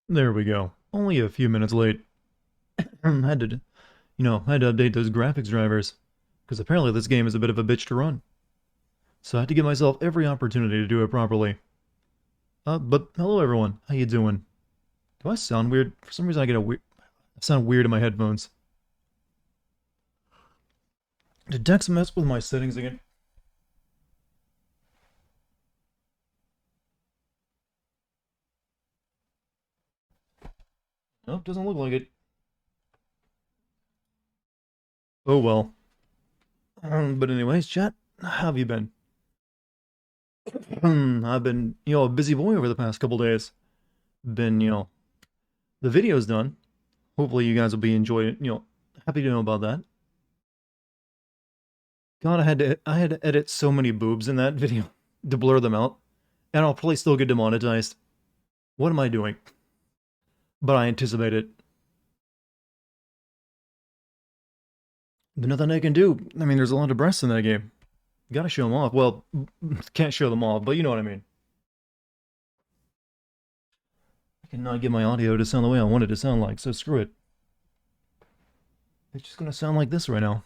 There we go. Only a few minutes late. Had to, had to update those graphics drivers. Because apparently this game is a bit of a bitch to run. So I had to give myself every opportunity to do it properly. But hello everyone. How you doing? Do I sound weird? For some reason I sound weird in my headphones. Did Dex mess with my settings again? Nope, doesn't look like it. Oh well. But anyways, chat, how have you been? I've been, a busy boy over the past couple days. Been, the video's done. Hopefully you guys will be enjoying it, happy to know about that. God, I had to edit so many boobs in that video to blur them out, and I'll probably still get demonetized. What am I doing? But I anticipate it. But nothing I can do. I mean, there's a lot of breasts in that game. You gotta show them off. Well, can't show them off, but you know what I mean. I cannot get my audio to sound the way I want it to sound like, so screw it. It's just gonna sound like this right now.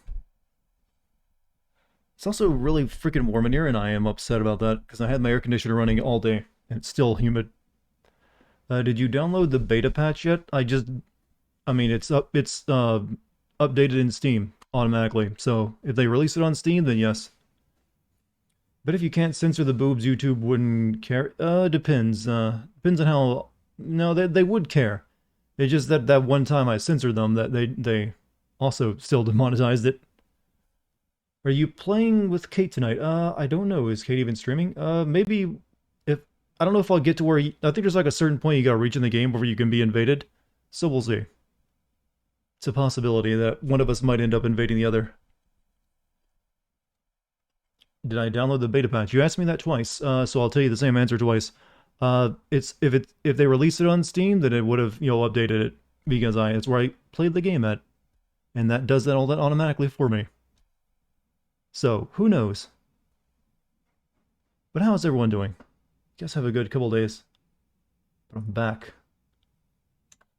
It's also really freaking warm in here, and I am upset about that because I had my air conditioner running all day, and it's still humid. Did you download the beta patch yet? I mean, it's updated in Steam automatically. So if they release it on Steam, then yes. But if you can't censor the boobs, YouTube wouldn't care. Depends. Depends on how. No, they would care. It's just that one time I censored them, that they also still demonetized it. Are you playing with Kate tonight? I don't know. Is Kate even streaming? Maybe if I don't know if I'll get to where I think there's like a certain point you gotta reach in the game before you can be invaded. So we'll see. It's a possibility that one of us might end up invading the other. Did I download the beta patch? You asked me that twice, so I'll tell you the same answer twice. If they released it on Steam, then it would have updated it because it's where I played the game at, and that does all that automatically for me. So who knows? But how's everyone doing? Guess have a good couple days. But I'm back.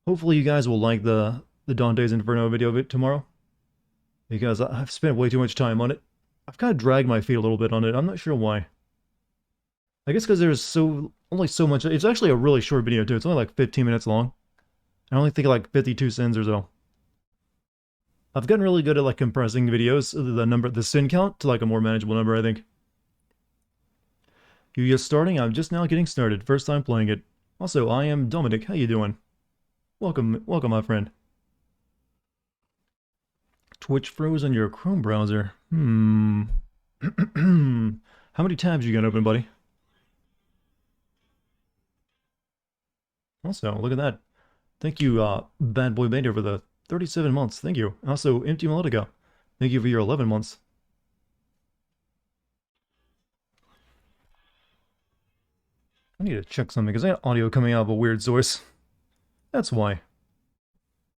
Hopefully you guys will like the Dante's Inferno video of it tomorrow, because I've spent way too much time on it. I've kind of dragged my feet a little bit on it. I'm not sure why. I guess because there's only so much. It's actually a really short video too. It's only like 15 minutes long. I only think like 52 cents or so. I've gotten really good at like compressing videos, the sin count to like a more manageable number, I think. You just starting? I'm just now getting started. First time playing it. Also, I am Dominic. How you doing? Welcome, my friend. Twitch froze on your Chrome browser. How many tabs you got open, buddy? Also, look at that. Thank you, Bad Boy Bender, for the 37 months. Thank you. Also, Empty Melodica. Thank you for your 11 months. I need to check something, because I got audio coming out of a weird source. That's why.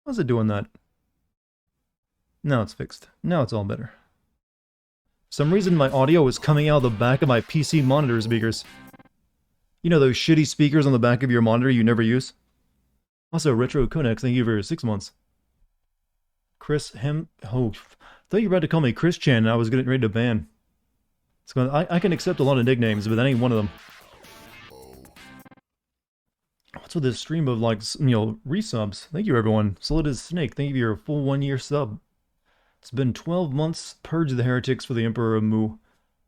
How's it doing that? Now it's fixed. Now it's all better. For some reason my audio is coming out of the back of my PC monitor speakers. You know those shitty speakers on the back of your monitor you never use? Also, Retro Codex, thank you for 6 months. Chris Hem... Oh, I thought you were about to call me Chris Chan and I was getting ready to ban. I can accept a lot of nicknames, but that ain't one of them. What's with this stream of, like, resubs? Thank you, everyone. Solid as Snake, thank you for your full 1-year sub. It's been 12 months. Purge the heretics for the Emperor of Mu.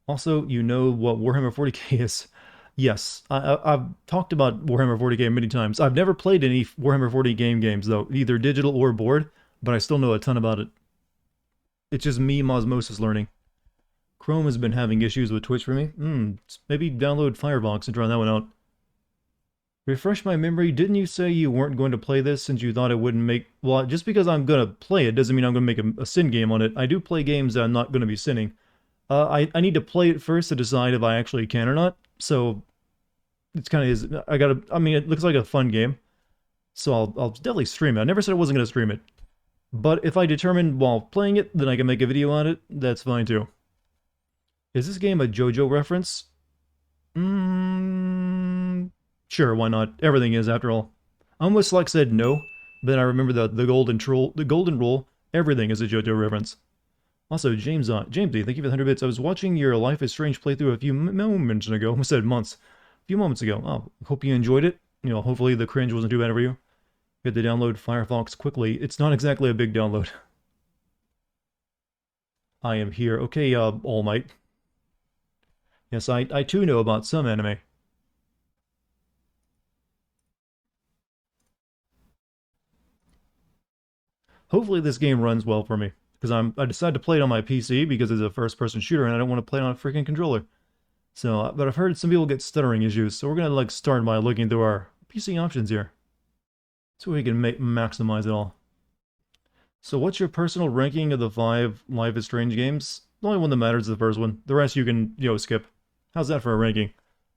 Also, you know what Warhammer 40k is. Yes, I've talked about Warhammer 40k many times. I've never played any Warhammer 40 games, though, either digital or board, but I still know a ton about it. It's just me, osmosis learning. Chrome has been having issues with Twitch for me. Maybe download Firefox and try that one out. Refresh my memory, didn't you say you weren't going to play this since you thought it wouldn't make... Well, just because I'm going to play it doesn't mean I'm going to make a sin game on it. I do play games that I'm not going to be sinning. I need to play it first to decide if I actually can or not. So, it's kind of... I mean, it looks like a fun game. So I'll definitely stream it. I never said I wasn't going to stream it. But if I determine while playing it, then I can make a video on it, that's fine too. Is this game a JoJo reference? Sure, why not? Everything is, after all. I almost like said no, but then I remember the golden rule. Everything is a JoJo reference. Also, Jamesy, thank you for the 100 bits. I was watching your Life is Strange playthrough a few moments ago. I almost said months. A few moments ago. Oh, hope you enjoyed it. You know, hopefully the cringe wasn't too bad for you. You had to download Firefox quickly. It's not exactly a big download. I am here. Okay, All Might. Yes, I too know about some anime. Hopefully this game runs well for me. Because I decided to play it on my PC because it's a first-person shooter and I don't want to play it on a freaking controller. So, but I've heard some people get stuttering issues, so we're gonna like start by looking through our PC options here. So we can maximize it all. So what's your personal ranking of the 5 Life is Strange games? The only one that matters is the first one. The rest you can, skip. How's that for a ranking?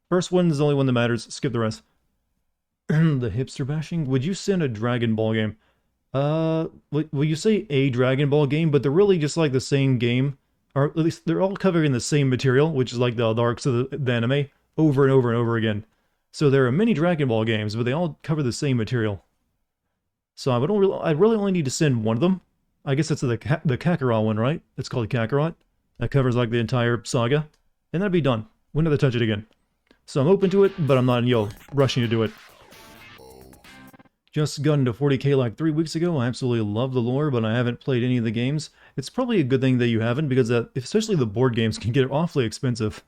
First one is the only one that matters. Skip the rest. The hipster bashing? Would you send a Dragon Ball game? Well, you say a Dragon Ball game, but they're really just like the same game. Or at least they're all covering the same material, which is like the arcs of the anime, over and over and over again. So there are many Dragon Ball games, but they all cover the same material. So I really only need to send one of them. I guess it's the Kakarot one, right? It's called Kakarot. That covers like the entire saga. And that'd be done. We'll never touch it again. So I'm open to it, but I'm not, rushing to do it. Just got into 40k like 3 weeks ago. I absolutely love the lore, but I haven't played any of the games. It's probably a good thing that you haven't, because especially the board games can get awfully expensive.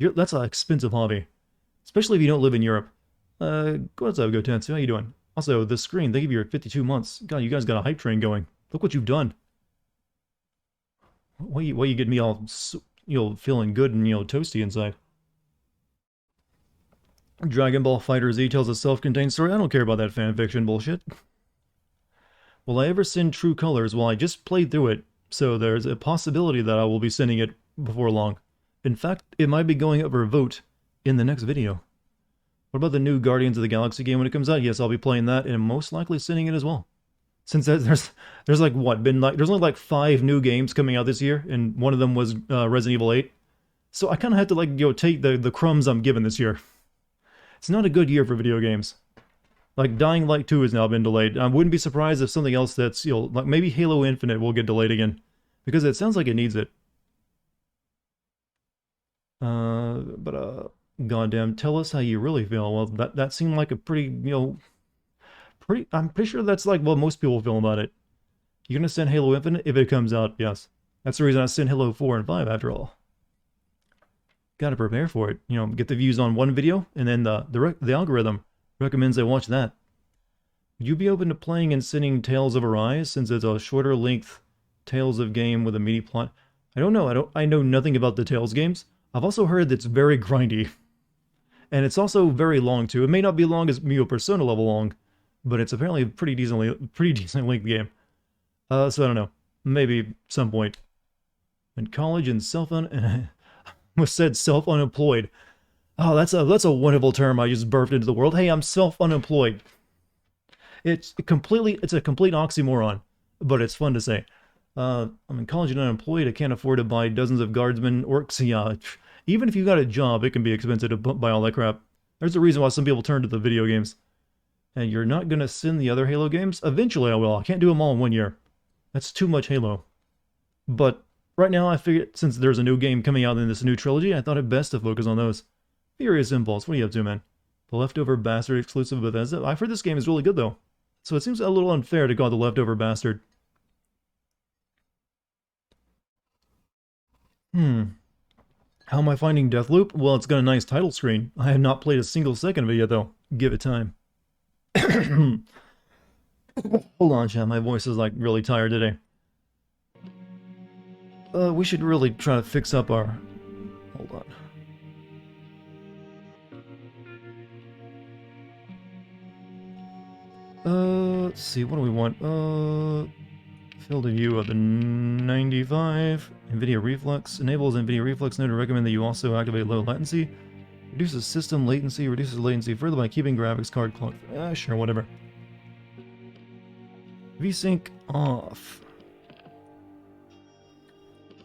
That's an expensive hobby. Especially if you don't live in Europe. What's up, Gotensu? How you doing? Also, the screen, thank you for your 52 months. God, you guys got a hype train going. Look what you've done. Why you get me all, feeling good and, toasty inside? Dragon Ball FighterZ tells a self-contained story. I don't care about that fanfiction bullshit. Will I ever send True Colors? Well, I just played through it, so there's a possibility that I will be sending it before long. In fact, it might be going up for a vote in the next video. What about the new Guardians of the Galaxy game when it comes out? Yes, I'll be playing that and most likely sending it as well. Since there's like what there's only like 5 new games coming out this year, and one of them was Resident Evil 8. So I kind of had to like take the crumbs I'm given this year. It's not a good year for video games. Like Dying Light 2 has now been delayed. I wouldn't be surprised if something else that's like maybe Halo Infinite will get delayed again, because it sounds like it needs it. Goddamn, tell us how you really feel. Well, that seemed like a pretty, I'm pretty sure that's like what most people feel about it. You're gonna send Halo Infinite if it comes out, yes. That's the reason I sent Halo 4 and 5 after all. Gotta prepare for it. Get the views on one video, and then the algorithm recommends I watch that. Would you be open to playing and sending Tales of Arise, since it's a shorter length Tales of game with a meaty plot? I don't know. I know nothing about the Tales games. I've also heard that it's very grindy. And it's also very long too. It may not be long as Persona level long, but it's apparently a pretty decent length game. So I don't know. Maybe some point. In college and was said self-unemployed. Oh, that's a wonderful term I just burped into the world. Hey, I'm self-unemployed. It's a complete oxymoron, but it's fun to say. I'm in college and unemployed. I can't afford to buy dozens of guardsmen orcs. Yeah, even if you got a job, it can be expensive to buy all that crap. There's a reason why some people turn to the video games. And you're not gonna send the other Halo games? Eventually I will. I can't do them all in 1 year. That's too much Halo. But right now I figured, since there's a new game coming out in this new trilogy, I thought it best to focus on those. Furious Impulse, what are you up to, man? The Leftover Bastard exclusive of Bethesda? I've heard this game is really good, though. So it seems a little unfair to call it The Leftover Bastard. How am I finding Deathloop? Well, it's got a nice title screen. I have not played a single second of it yet, though. Give it time. Hold on, chat. My voice is, like, really tired today. We should really try to fix up our... Hold on. Let's see. What do we want? Field of view of the 95. NVIDIA Reflex. Enables NVIDIA Reflex Node to recommend that you also activate low latency. Reduces system latency. Reduces latency further by keeping graphics card clock. Sure, whatever. VSync off.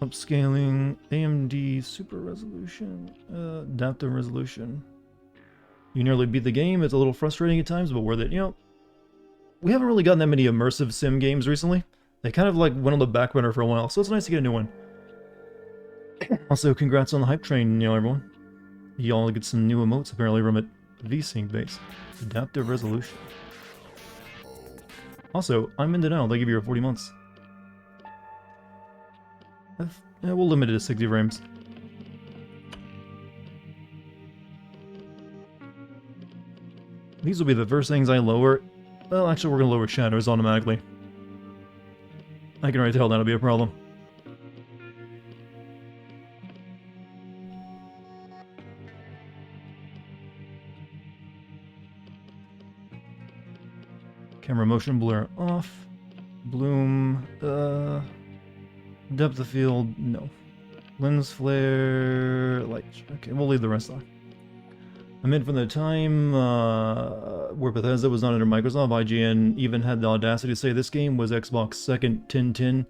Upscaling. AMD super resolution. Adaptive resolution. You nearly beat the game. It's a little frustrating at times, but worth it. You know, we haven't really gotten that many immersive sim games recently. They kind of like went on the back burner for a while, so it's nice to get a new one. Also, congrats on the hype train, you know, everyone. Y'all get some new emotes apparently from it. VSync base. Adaptive resolution. Also, I'm in denial. They give you 40 months. Yeah, we'll limit it to 60 frames. These will be the first things I lower. Well, actually, we're going to lower shadows automatically. I can already tell that'll be a problem. Camera motion blur off. Bloom, depth of field, no. Lens flare, light. Okay, we'll leave the rest on. I mean, from the time where Bethesda was not under Microsoft, IGN even had the audacity to say this game was Xbox second 1010.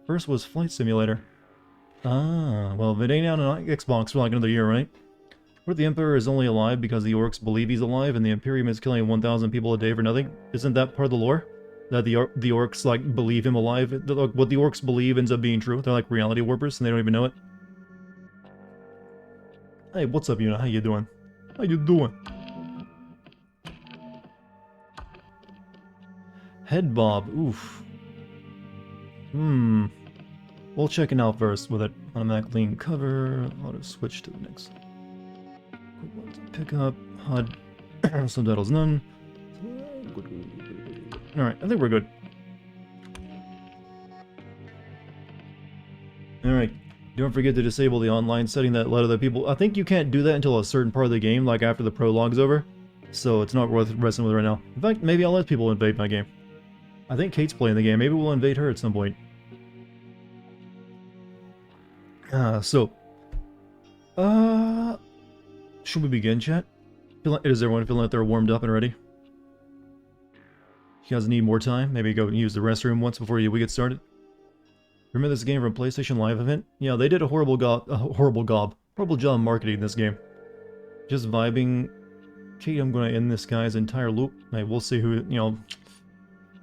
First was Flight Simulator. Ah, well, if it ain't out on Xbox for like another year, right? What if the Emperor is only alive because the orcs believe he's alive and the Imperium is killing 1,000 people a day for nothing? Isn't that part of the lore? That the orcs, like, believe him alive? What the orcs believe ends up being true. They're like reality warpers and they don't even know it. Hey, what's up, Yuna? How you doing? How you doing? Head bob. Oof. We'll check it out first with it. Automatic lean cover. Auto switch to the next. Pick up. HUD. Subtitles none. Alright, I think we're good. Alright. Don't forget to disable the online setting that let other people... I think you can't do that until a certain part of the game, like after the prologue's over. So it's not worth messing with right now. In fact, maybe I'll let people invade my game. I think Kate's playing the game. Maybe we'll invade her at some point. Should we begin, chat? Does everyone feel like they're warmed up and ready? You guys need more time? Maybe go use the restroom once before we get started? Remember this game from PlayStation Live event? Yeah, they did a horrible job marketing this game. Just vibing. Kate, I'm going to end this guy's entire loop. Hey, we'll see who, you know...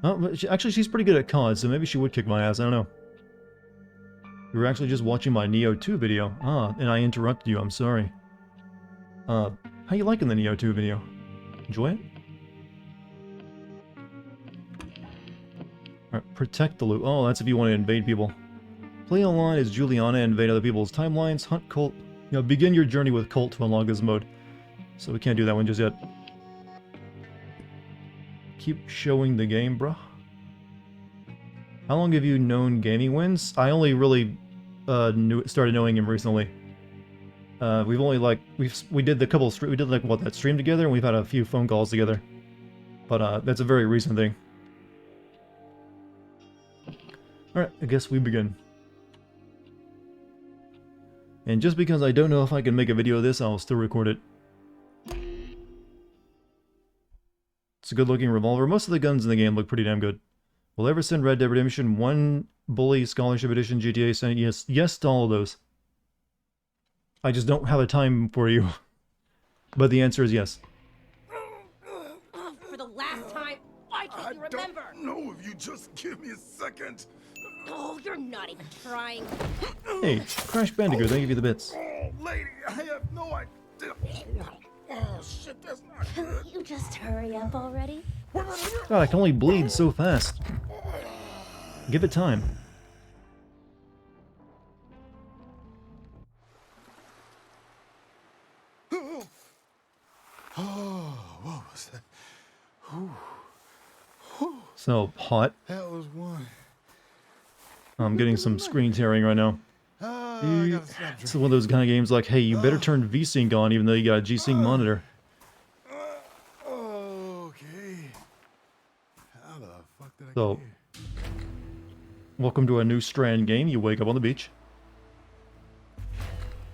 Oh, actually, she's pretty good at COD, so maybe she would kick my ass, I don't know. You were actually just watching my Neo 2 video. Ah, and I interrupted you, I'm sorry. How you liking the Neo 2 video? Enjoy it? Alright, protect the loop. Oh, that's if you want to invade people. Play online as Juliana and invade other people's timelines. Hunt cult. You know, begin your journey with cult to unlock this mode. So we can't do that one just yet. Keep showing the game, bruh. How long have you known Gaming Wins? I only really started knowing him recently. We've only like we did the couple we did like what, that stream together, and we've had a few phone calls together. But that's a very recent thing. Alright, I guess we begin. And just because I don't know if I can make a video of this, I'll still record it. It's a good looking revolver. Most of the guns in the game look pretty damn good. Will ever send Red Dead Redemption 1 Bully Scholarship Edition GTA send yes to all of those. I just don't have a time for you. But the answer is yes. For the last time, why can't you remember? I don't know if you just give me a second. Oh, you're not even trying. Hey, Crash Bandicoot, thank you for the bits. Oh, lady, I have no idea. Oh, shit, that's not good. You just hurry up already. God, I can only bleed so fast. Give it time. Oh, what was that? So, hot. That was one. I'm getting some screen tearing right now. It's one of those kind of games like, hey, you better turn VSync on even though you got a G-Sync monitor. Okay. How the fuck did I So, get here? welcome to a new Strand game. You wake up on the beach.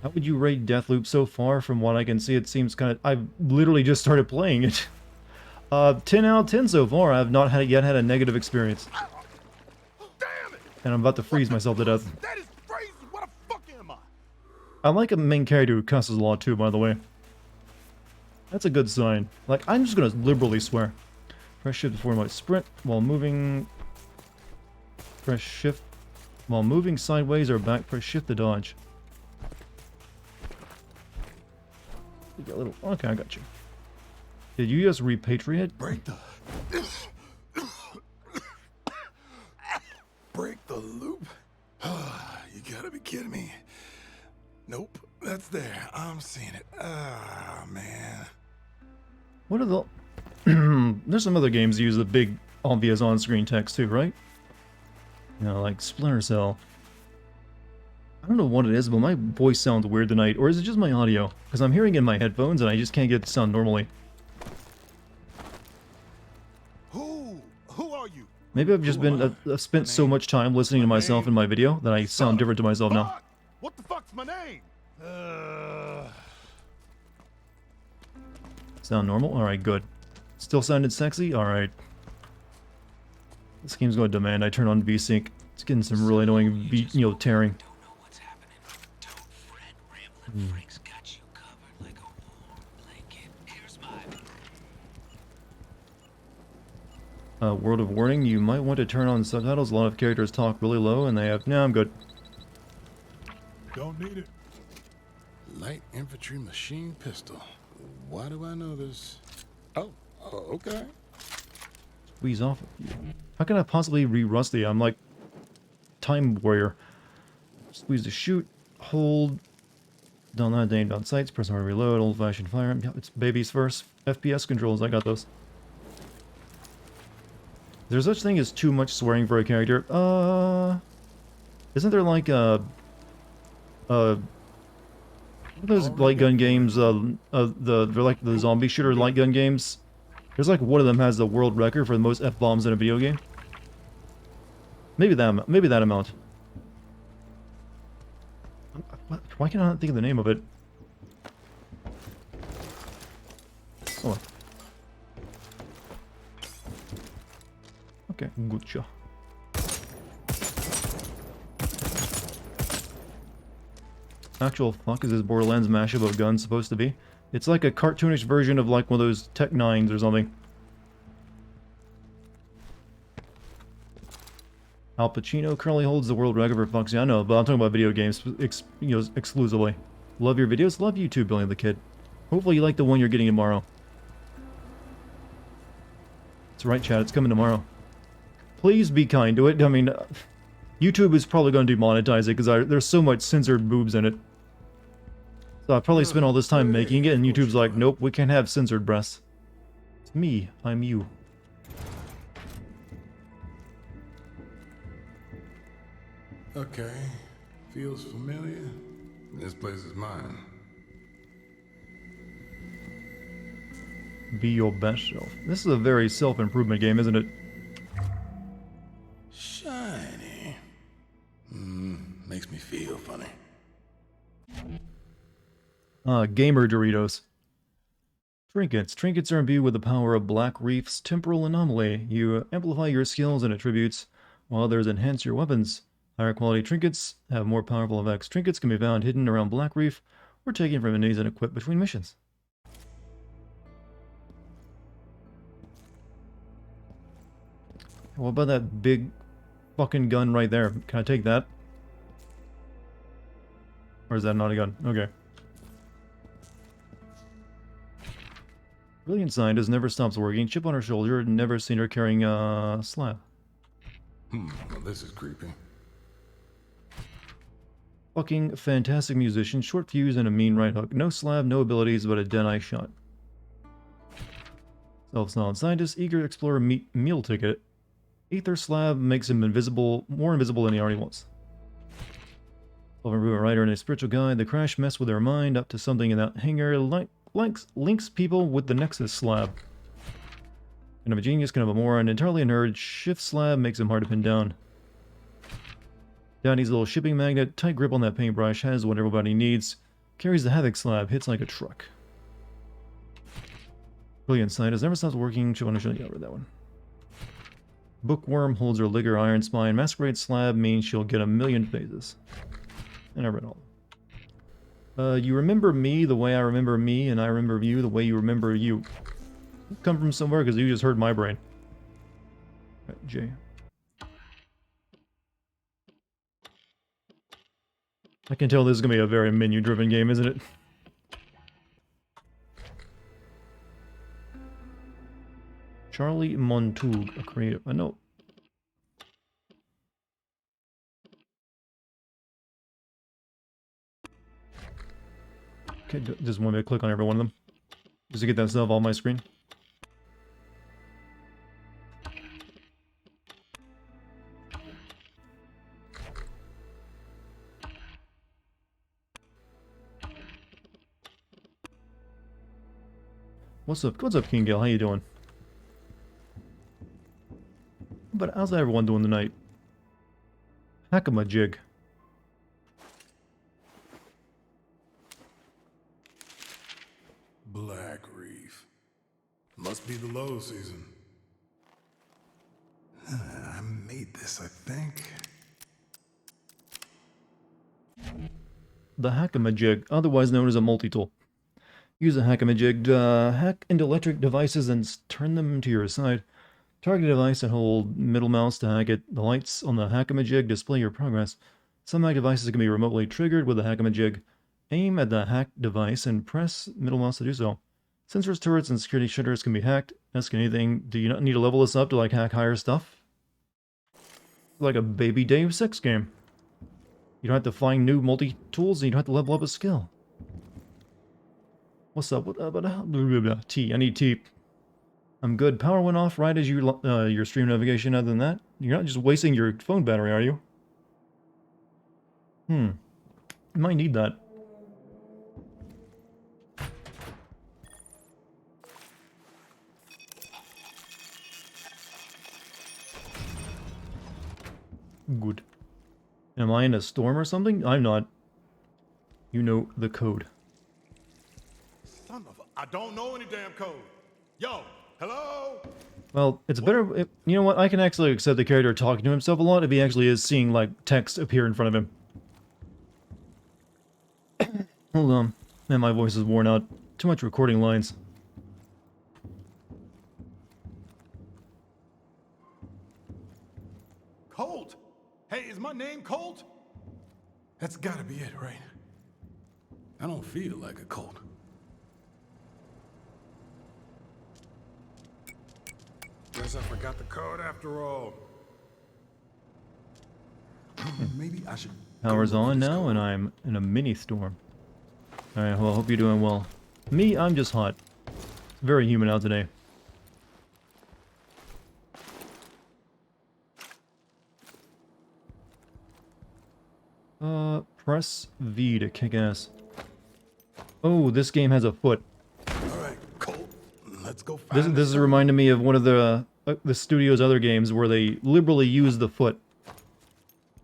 How would you rate Deathloop so far? From what I can see, it seems kind of... I've literally just started playing it. 10 out of 10 so far. I've not yet had a negative experience. Damn it! And I'm about to freeze myself to death. That is crazy. What the fuck am I? I like a main character who cusses a lot too, by the way. That's a good sign. Like, I'm just gonna liberally swear. Press shift before my sprint while moving. Press shift while moving sideways or back. Press shift to dodge. You got a little. Okay, I got you. Did you just repatriate? Break the... Break the loop? You gotta be kidding me. Nope, that's there. I'm seeing it. Ah, man. What are the... There's some other games that use the big, obvious on-screen text too, right? You know, like Splinter Cell. I don't know what it is, but my voice sounds weird tonight. Or is it just my audio? Because I'm hearing it in my headphones and I just can't get it to sound normally. Who are you? Maybe I've just been I've spent so much time listening to myself in my video that I sound different to myself now. What the fuck's my name? Sound normal? Alright, good. Still sounded sexy? Alright. This game's going to demand I turn on VSync. It's getting some really annoying tearing. Word of warning, you might want to turn on subtitles. A lot of characters talk really low and they have... No, I'm good. Don't need it. Light infantry machine pistol. Why do I know this? Oh, okay. Squeeze off. How can I possibly re-rusty? I'm like... Time warrior. Squeeze to shoot. Hold. Down that, aim down sights. Press R to reload. Old-fashioned fire. Yeah, it's babies first. FPS controls, I got those. There's such thing as too much swearing for a character. Isn't there like those light gun games? They're like the zombie shooter light gun games. There's like one of them has the world record for the most F-bombs in a video game. Maybe that amount. Why can I not think of the name of it? Oh. Okay, good job. Actual fuck is this Borderlands mashup of guns supposed to be? It's like a cartoonish version of like one of those Tech 9s or something. Al Pacino currently holds the world record for fucks. Yeah, I know, but I'm talking about video games exclusively. Love your videos? Love you too, Billy the Kid. Hopefully you like the one you're getting tomorrow. That's right, Chad. It's coming tomorrow. Please be kind to it. I mean, YouTube is probably going to demonetize it because there's so much censored boobs in it. So I probably spent all this time making it, and YouTube's like, nope, we can't have censored breasts. It's me. I'm you. Okay. Feels familiar. This place is mine. Be your best self. This is a very self-improvement game, isn't it? Shiny. Makes me feel funny. Gamer Doritos. Trinkets. Trinkets are imbued with the power of Black Reef's temporal anomaly. You amplify your skills and attributes, while others enhance your weapons. Higher quality trinkets have more powerful effects. Trinkets can be found hidden around Black Reef, or taken from enemies and equipped between missions. What about that big fucking gun right there? Can I take that? Or is that not a gun? Okay. Brilliant scientist never stops working. Chip on her shoulder. Never seen her carrying a slab. Well, this is creepy. Fucking fantastic musician. Short fuse and a mean right hook. No slab, no abilities, but a dead-eye shot. Self-styled scientist. Eager explorer meal ticket. Ether slab makes him invisible, more invisible than he already was. Self-improvement writer and a spiritual guide. The crash messed with their mind up to something in that hangar. Links people with the Nexus slab. Kind of a genius, kind of a moron, entirely a nerd. Shift slab makes him hard to pin down. Daddy's little shipping magnet. Tight grip on that paintbrush. Has what everybody needs. Carries the Havoc slab. Hits like a truck. Brilliant scientist never stops working. Yeah, I read that one. Bookworm holds her liquor iron spine. Masquerade slab means she'll get 1,000,000 phases. And I read all. You remember me the way I remember me, and I remember you the way you remember you. Come from somewhere because you just heard my brain. Right, J. I can tell this is going to be a very menu-driven game, isn't it? Charlie Montug, a creative. I know. Okay, just want me to click on every one of them. Just to get that stuff on my screen. What's up, King Gale? How you doing? But how's everyone doing tonight? Hack-a-ma-jig. Black Reef. Must be the low season. I made this, I think. The hack-a-ma-jig, otherwise known as a multi-tool. Use a hack-a-ma-jig to hack into electric devices and turn them to your side. Target a device and hold middle mouse to hack it. The lights on the hack-a-ma-jig display your progress. Some hack devices can be remotely triggered with the hack-a-ma-jig. Aim at the hacked device and press middle mouse to do so. Sensors, turrets, and security shutters can be hacked. Ask anything. Do you not need to level this up to like hack higher stuff? Like a baby Deus 6 game. You don't have to find new multi-tools and you don't have to level up a skill. What's up? T. I need T. I'm good. Power went off right as your stream navigation. Other than that, you're not just wasting your phone battery, are you? You might need that. Good. Am I in a storm or something? I'm not. You know the code. Son of a... I don't know any damn code. Yo, hello? Well, it's better... you know what? I can actually accept the character talking to himself a lot if he actually is seeing, like, text appear in front of him. Hold on. Man, my voice is worn out. Too much recording lines. Colt? Hey, is my name Colt? That's gotta be it, right? I don't feel like a Colt. Guess I forgot the code after all. Maybe I should... Power's on now, and I'm in a mini storm. Alright, well, I hope you're doing well. Me, I'm just hot. It's very humid out today. Press V to kick ass. Oh, this game has a foot. Alright, Colt. Let's go find This is reminding me of one of the studio's other games where they liberally use the foot.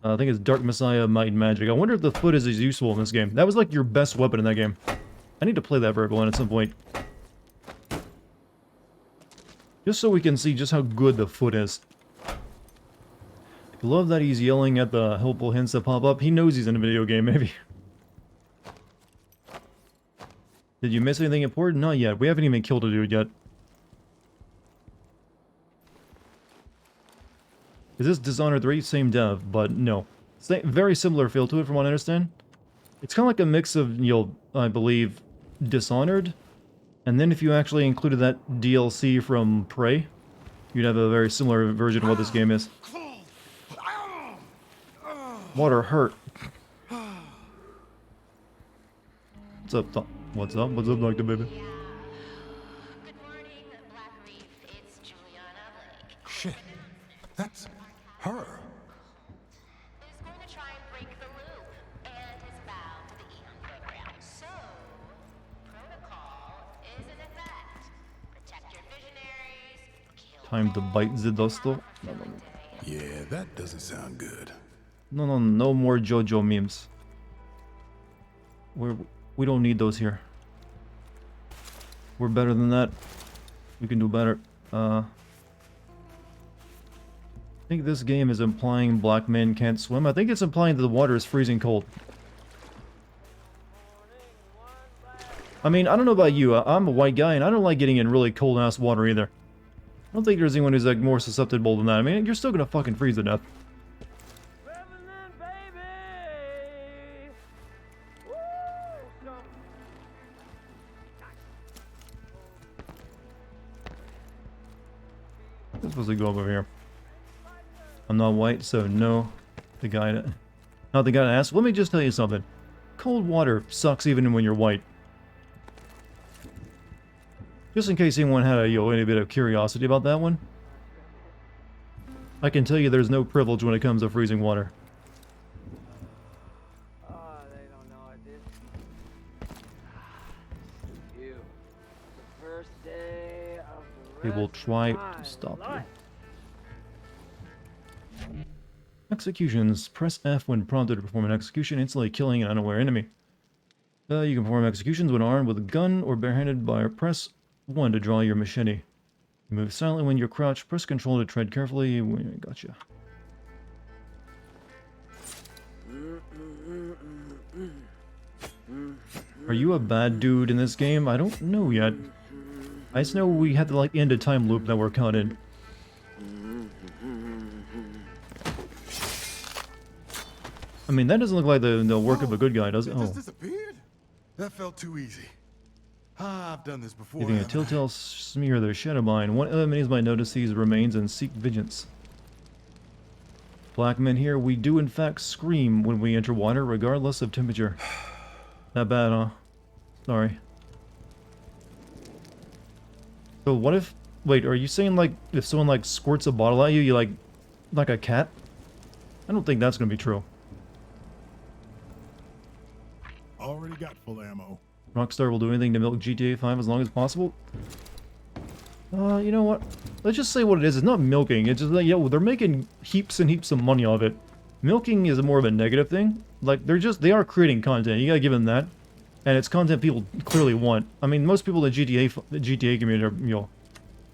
I think it's Dark Messiah Might and Magic. I wonder if the foot is as useful in this game. That was like your best weapon in that game. I need to play that for everyone at some point. Just so we can see just how good the foot is. I love that he's yelling at the helpful hints that pop up. He knows he's in a video game, maybe. Did you miss anything important? Not yet. We haven't even killed a dude yet. Is this Dishonored 3? Same dev, but no. Very similar feel to it from what I understand. It's kind of like a mix of, I believe, Dishonored, and then if you actually included that DLC from Prey, you'd have a very similar version of what this game is. Water hurt. What's up, What's up? What's up, Dr. Baby? Good morning, Black Reef. It's Juliana Blake. Shit. That's her. Who's going to try and break the loop and is bound to the Eon program. So, protocol is in effect. Protect your visionaries. Kill Time to bite the dosto. Yeah, that doesn't sound good. No more JoJo memes. We don't need those here. We're better than that. We can do better. I think this game is implying black men can't swim. I think it's implying that the water is freezing cold. I mean, I don't know about you. I'm a white guy, and I don't like getting in really cold-ass water either. I don't think there's anyone who's, like, more susceptible than that. I mean, you're still gonna fucking freeze to death. I'm supposed to go over here. I'm not white, so no. The guy... Not the guy to ask. Let me just tell you something. Cold water sucks even when you're white. Just in case anyone had a, any bit of curiosity about that one. I can tell you there's no privilege when it comes to freezing water. Oh, they don't know I did. You. The first day of the They will rest try of to my stop life. you. Executions. Press F when prompted to perform an execution, instantly killing an unaware enemy. You can perform executions when armed with a gun or barehanded by press 1 to draw your machete. You move silently when you're crouched. Press control to tread carefully. Gotcha. Are you a bad dude in this game? I don't know yet. I just know we had to like end a time loop that we're caught in. I mean, that doesn't look like the work of a good guy, does it? It just Oh. disappeared? That felt too easy. I've done this before. Giving a haven't I? telltale smear of their shadow bind. One enemies might notice these remains and seek vengeance. Black men here, we do in fact scream when we enter water, regardless of temperature. That bad, huh? Sorry. So what if... Wait, are you saying like, if someone like squirts a bottle at you, you like a cat? I don't think that's gonna be true. Already got full ammo. Rockstar will do anything to milk GTA 5 as long as possible. You know what? Let's just say what it is. It's not milking. It's just like, yo, they're making heaps and heaps of money off it. Milking is more of a negative thing. Like, they are creating content. You gotta give them that. And it's content people clearly want. I mean, most people in the GTA community are,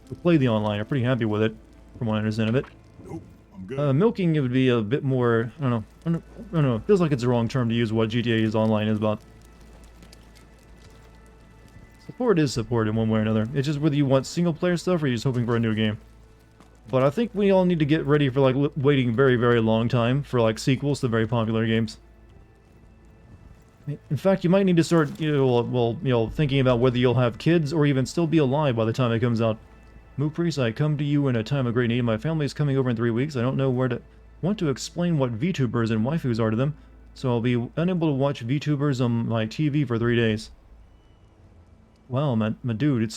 who play the online are pretty happy with it, from what I understand of it. Nope, I'm good. Milking, it would be a bit more, I don't know. It feels like it's the wrong term to use what GTA's online is about. Support is support in one way or another. It's just whether you want single player stuff or you're just hoping for a new game. But I think we all need to get ready for like waiting a very, very long time for like sequels to very popular games. In fact, you might need to start, thinking about whether you'll have kids or even still be alive by the time it comes out. Moo Priest, I come to you in a time of great need. My family is coming over in 3 weeks. I don't know want to explain what VTubers and waifus are to them, so I'll be unable to watch VTubers on my TV for 3 days. Wow, my dude,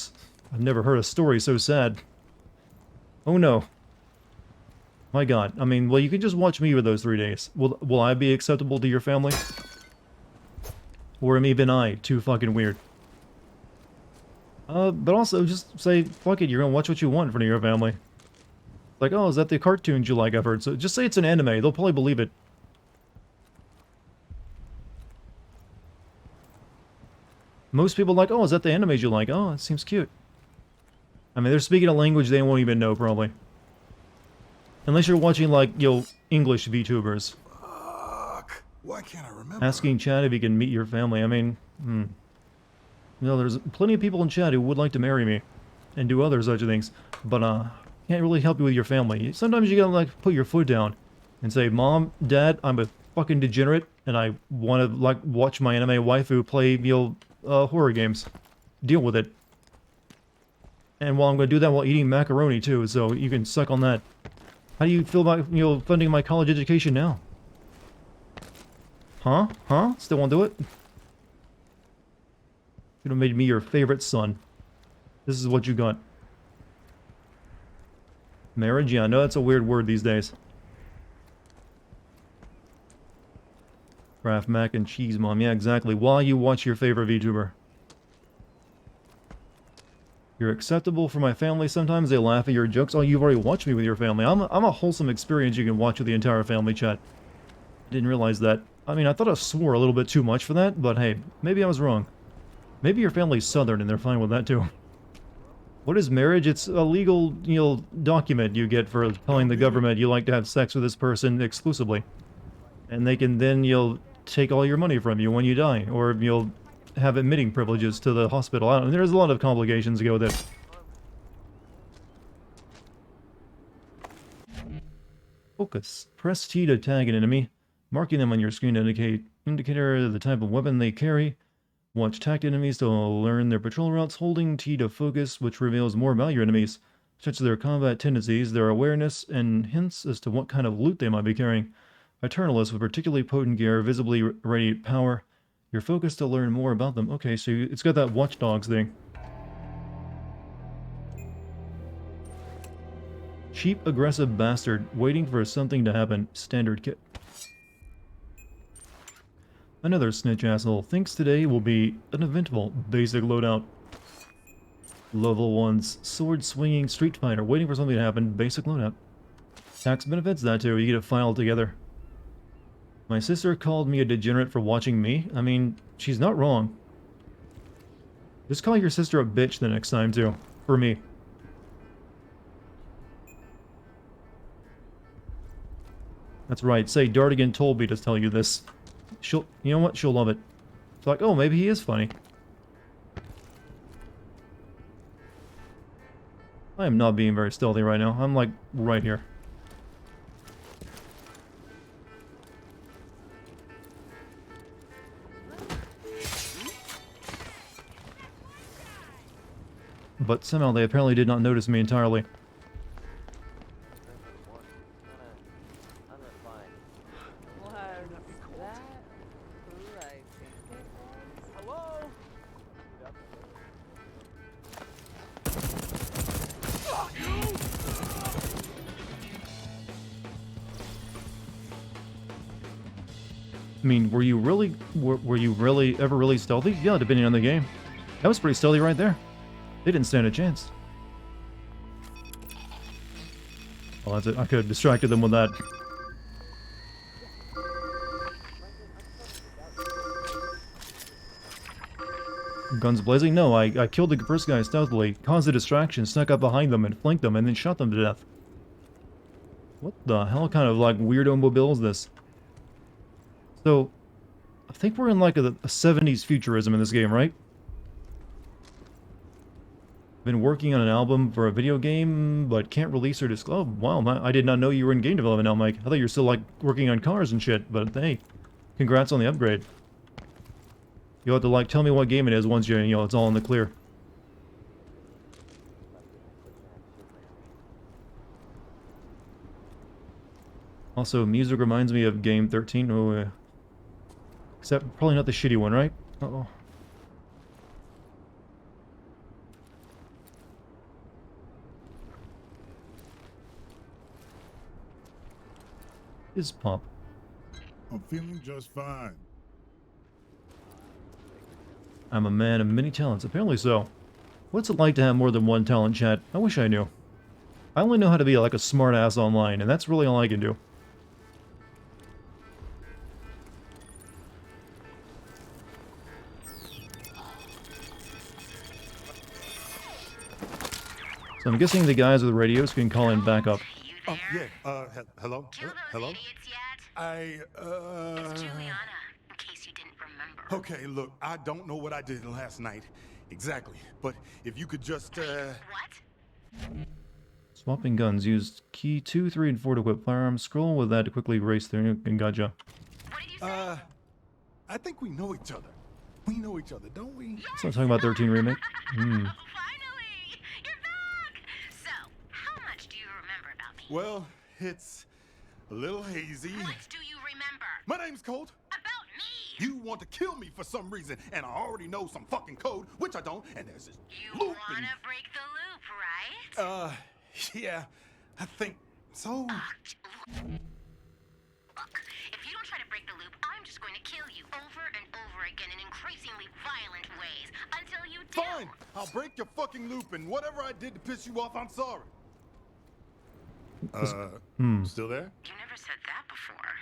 I've never heard a story so sad. Oh no. My god. I mean, well, you can just watch me for those 3 days. Will I be acceptable to your family? Or am even I too fucking weird? But also, just say, fuck it, you're gonna watch what you want in front of your family. Like, oh, is that the cartoons you like, I've heard? So just say it's an anime, they'll probably believe it. Most people are like, oh, is that the animes you like? Oh, it seems cute. I mean, they're speaking a language they won't even know, probably. Unless you're watching, like, English VTubers. Fuck. Why can't I remember? Asking Chad if he can meet your family. I mean, there's plenty of people in chat who would like to marry me. And do other such things. But, can't really help you with your family. Sometimes you gotta, like, put your foot down. And say, Mom, Dad, I'm a fucking degenerate. And I want to, like, watch my anime waifu play, horror games. Deal with it. And while I'm going to do that while eating macaroni too, so you can suck on that. How do you feel about, funding my college education now? Huh? Huh? Still won't do it? You'd have made me your favorite son. This is what you got. Marriage? Yeah, I know that's a weird word these days. Kraft mac and cheese, Mom. Yeah, exactly. While you watch your favorite VTuber. You're acceptable for my family. Sometimes they laugh at your jokes. Oh, you've already watched me with your family. I'm a wholesome experience you can watch with the entire family chat. Didn't realize that. I mean, I thought I swore a little bit too much for that, but hey, maybe I was wrong. Maybe your family's Southern and they're fine with that too. What is marriage? It's a legal, document you get for telling the government you like to have sex with this person exclusively. And they can then, take all your money from you when you die. Or, have admitting privileges to the hospital. I don't, there's a lot of complications to go with it. Focus. Press T to tag an enemy, marking them on your screen to indicator the type of weapon they carry. Watch tagged enemies to learn their patrol routes, holding T to focus, which reveals more about your enemies, such as their combat tendencies, their awareness, and hints as to what kind of loot they might be carrying. Eternalists with particularly potent gear, visibly radiate power. You're focused to learn more about them. Okay, so it's got that Watch Dogs thing. Cheap, aggressive bastard, waiting for something to happen. Standard kit. Another snitch asshole thinks today will be an eventful basic loadout. Level 1's sword swinging street fighter, waiting for something to happen. Basic loadout. Tax benefits, that too, you get it filed together. My sister called me a degenerate for watching me. I mean, she's not wrong. Just call your sister a bitch the next time too. For me. That's right, say Dartigan told me to tell you this. You know what? She'll love it. It's like, oh, maybe he is funny. I am not being very stealthy right now. I'm like, right here. But somehow they apparently did not notice me entirely. I mean, were you really ever really stealthy? Yeah, depending on the game. That was pretty stealthy right there. They didn't stand a chance. Well, that's it. I could have distracted them with that. Guns blazing? No, I killed the first guy stealthily, caused a distraction, snuck up behind them and flanked them, and then shot them to death. What the hell kind of, like, weirdo mobile is this? So, I think we're in, like, a 70s futurism in this game, right? Been working on an album for a video game, but can't release or disclose. Oh, wow, I did not know you were in game development now, Mike. I thought you were still, like, working on cars and shit, but hey, congrats on the upgrade. You'll have to, like, tell me what game it is once you know, it's all in the clear. Also, music reminds me of Game 13. Oh, except probably not the shitty one, right? Uh-oh. Is Pop. I'm feeling just fine. I'm a man of many talents, apparently so. What's it like to have more than one talent, chat? I wish I knew. I only know how to be like a smartass online, and that's really all I can do. So I'm guessing the guys with the radios can call in backup. Oh, yeah, hello? Kill those Hello? idiots yet? It's It's Juliana, in case you didn't remember. Okay, look, I don't know what I did last night. Exactly. But if you could just, What? Swapping guns. Use key 2, 3, and 4 to equip firearms. Scroll with that to quickly race through. And gotcha. What did you say? I think we know each other. We know each other, don't we? Let's not talking about 13 Remake. Finally! You're back! So, how much do you remember about me? Well, it's a little hazy. What do you remember? My name's Colt. About me! You want to kill me for some reason, and I already know some fucking code, which I don't, and there's this You loop wanna break the loop, right? yeah, I think so. Look, if you don't try to break the loop, I'm just going to kill you over and over again in increasingly violent ways until you do. Fine, I'll break your fucking loop, and whatever I did to piss you off, I'm sorry. Still there? You never said that before.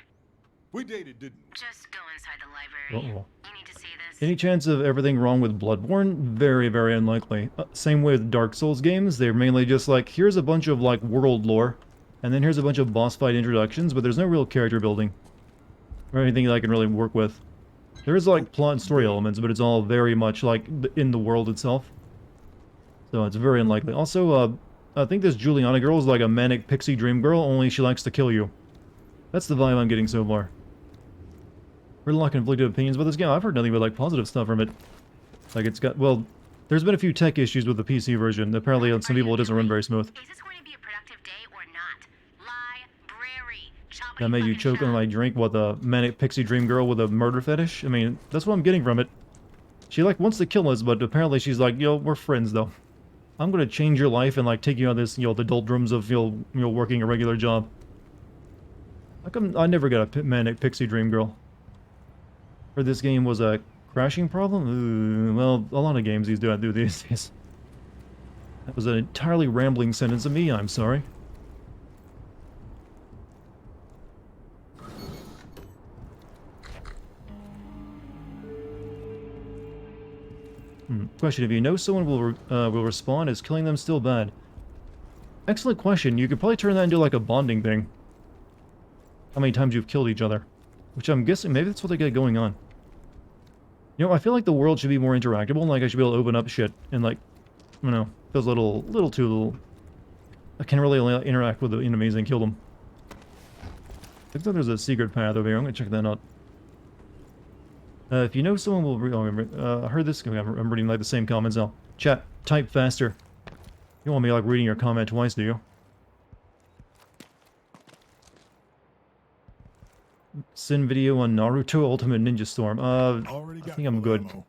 We dated, didn't we? Just go inside the library. Uh-oh. You need to see this. Any chance of everything wrong with Bloodborne? Very, very unlikely. Same way with Dark Souls games. They're mainly just like, here's a bunch of like world lore, and then here's a bunch of boss fight introductions, but there's no real character building or anything that I can really work with. There is like plot and story elements, but it's all very much like in the world itself. So it's very unlikely. Also, I think this Juliana girl is like a manic pixie dream girl, only she likes to kill you. That's the vibe I'm getting so far. Heard a lot of conflicted opinions about this game. I've heard nothing but like positive stuff from it. Like it's got, well, there's been a few tech issues with the PC version. Apparently on some people it doesn't run very smooth. Is this going to be a productive day or not? Library. That made you choke on my drink, what, the manic pixie dream girl with a murder fetish? I mean, that's what I'm getting from it. She like wants to kill us, but apparently she's like, yo, we're friends though. I'm gonna change your life and like take you out of this, the doldrums of working a regular job. How come I never got a manic pixie dream girl? Heard this game was a crashing problem? Ooh, well, a lot of games these do these days. That was an entirely rambling sentence of me, I'm sorry. Question, if you know someone will respond, is killing them still bad? Excellent question. You could probably turn that into like a bonding thing. How many times you've killed each other. Which I'm guessing, maybe that's what they got going on. You know, I feel like the world should be more interactable, like I should be able to open up shit, and like, I don't know, feels a little too little. I can't really interact with the enemies and kill them. Looks like there's a secret path over here, I'm gonna check that out. If you know someone will I heard this, I'm reading like the same comments now. Chat, type faster. You don't want me like reading your comment twice, do you? Send video on Naruto Ultimate Ninja Storm. I think I'm good. Ammo.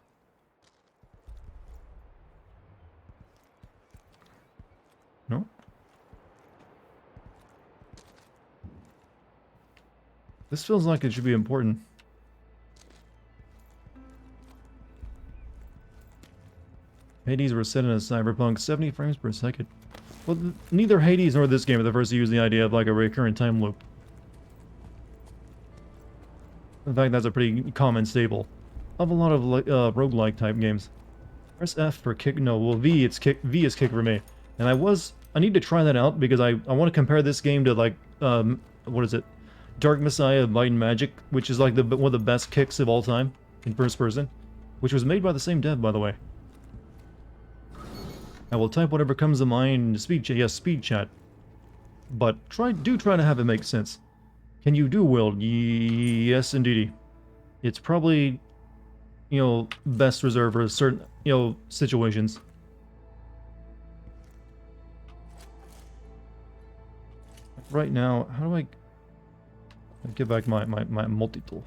No? This feels like it should be important. Hades were set in a cyberpunk 70 frames per second. Well, neither Hades nor this game are the first to use the idea of like a recurrent time loop. In fact, that's a pretty common staple of a lot of roguelike type games. Press F for kick. No, well V is kick for me. And I need to try that out because I want to compare this game to like what is it? Dark Messiah Might and Magic, which is like one of the best kicks of all time in first person, which was made by the same dev, by the way. I will type whatever comes to mind. Speed chat. But do try to have it make sense. Can you do Will? Yes, indeedy. It's probably, best reserved for certain, situations. Right now, how do I get back my multi-tool?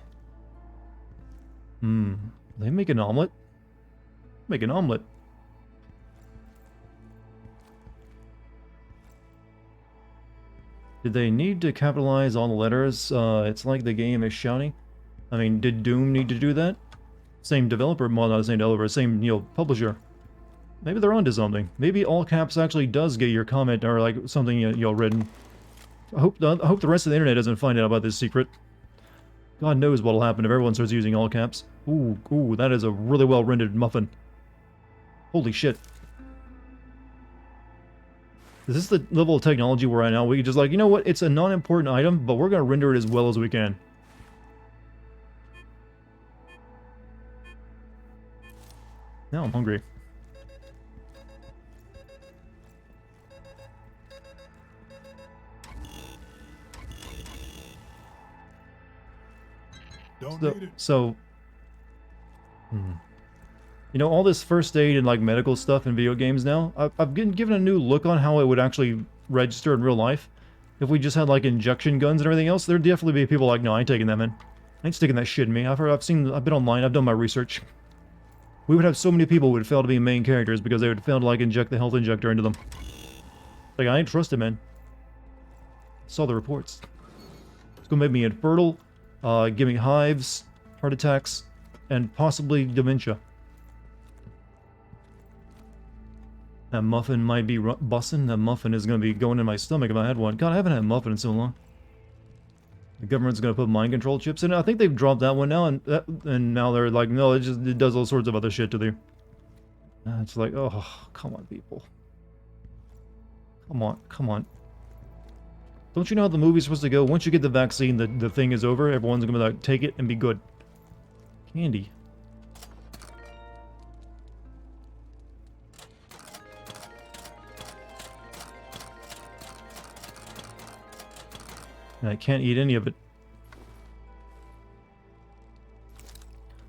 They make an omelet? Make an omelet. Did they need to capitalize all the letters? It's like the game is shouting. I mean, did Doom need to do that? Same developer, well, not the same developer, same, publisher. Maybe they're onto something. Maybe all caps actually does get your comment or like something, written. I hope the rest of the internet doesn't find out about this secret. God knows what'll happen if everyone starts using all caps. Ooh, that is a really well rendered muffin. Holy shit. Is this the level of technology we're at now? We can just like, you know what? It's a non-important item, but we're going to render it as well as we can. Now I'm hungry. Don't need it. So, all this first aid and like medical stuff in video games now, I've been given a new look on how it would actually register in real life. If we just had like injection guns and everything else, there'd definitely be people like, no, I ain't taking that, man. I ain't sticking that shit in me. I've been online, I've done my research. We would have so many people who would fail to be main characters because they would fail to like inject the health injector into them. Like, I ain't trusted, man. Saw the reports. It's gonna make me infertile, give me hives, heart attacks, and possibly dementia. That muffin might be bussin'. That muffin is going to be going in my stomach if I had one. God, I haven't had a muffin in so long. The government's going to put mind control chips in it. I think they've dropped that one now, and now they're like, no, it does all sorts of other shit to the... it's like, oh, come on, people. Come on. Don't you know how the movie's supposed to go? Once you get the vaccine, the thing is over. Everyone's going to like, take it and be good. Candy. And I can't eat any of it.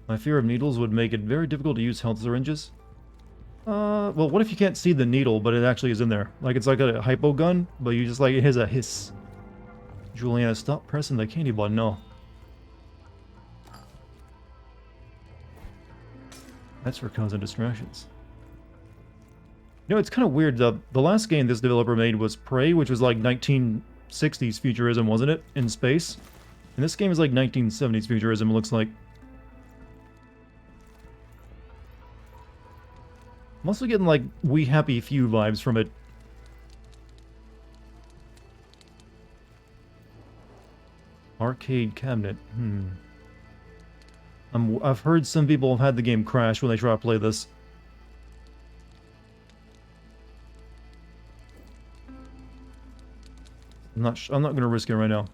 My fear of needles would make it very difficult to use health syringes. Well, what if you can't see the needle, but it actually is in there? Like, it's like a hypo gun, but you just, like, it has a hiss. Juliana, stop pressing the candy button, no. That's for causing distractions. You know, it's kind of weird. The last game this developer made was Prey, which was like 1960s futurism, wasn't it? In space. And this game is like 1970s futurism, it looks like. I'm also getting like We Happy Few vibes from it. Arcade cabinet. I've heard some people have had the game crash when they try to play this. I'm not gonna risk it right now.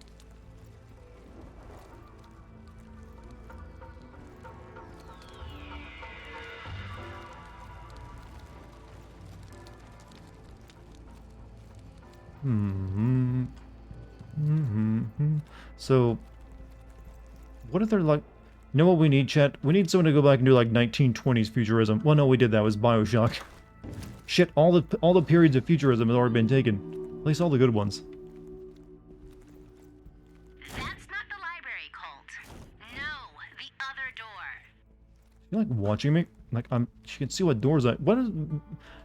So, what if they're like... You know what we need, chat? We need someone to go back and do like 1920s futurism. Well, no, we did that. It was Bioshock. Shit, all the periods of futurism have already been taken. At least all the good ones. That's not the library, Colt. No, the other door. You like watching me? Like she can see what doors I... What is...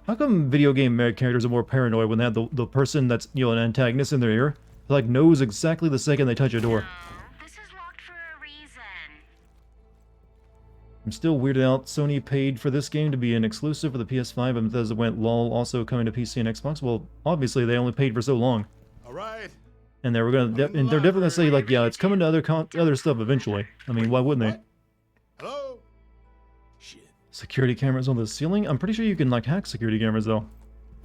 How come video game characters are more paranoid when they have the person that's, you know, an antagonist in their ear? They, like, knows exactly the second they touch a door. No, this is locked for a reason. I'm still weirded out. Sony paid for this game to be an exclusive for the PS5, and Bethesda went, lol, also coming to PC and Xbox. Well, obviously they only paid for so long. All right. And they were gonna... and they're definitely gonna say, like, yeah, it's coming to other stuff eventually. I mean, why wouldn't they? Hello? Shit. Security cameras on the ceiling? I'm pretty sure you can, like, hack security cameras, though.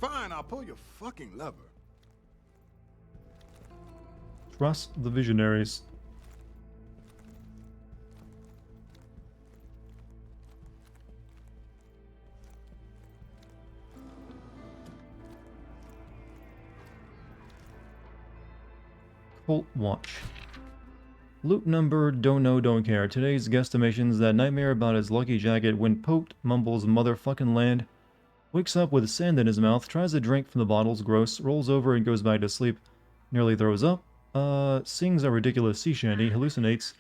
Fine, I'll pull your fucking lever. Trust the visionaries. Colt watch. Loot number, don't know, don't care. Today's guesstimations that nightmare about his lucky jacket when poked, mumbles motherfucking land. Wakes up with sand in his mouth, tries to drink from the bottles, gross, rolls over and goes back to sleep. Nearly throws up. Sings a ridiculous sea shanty, hallucinates.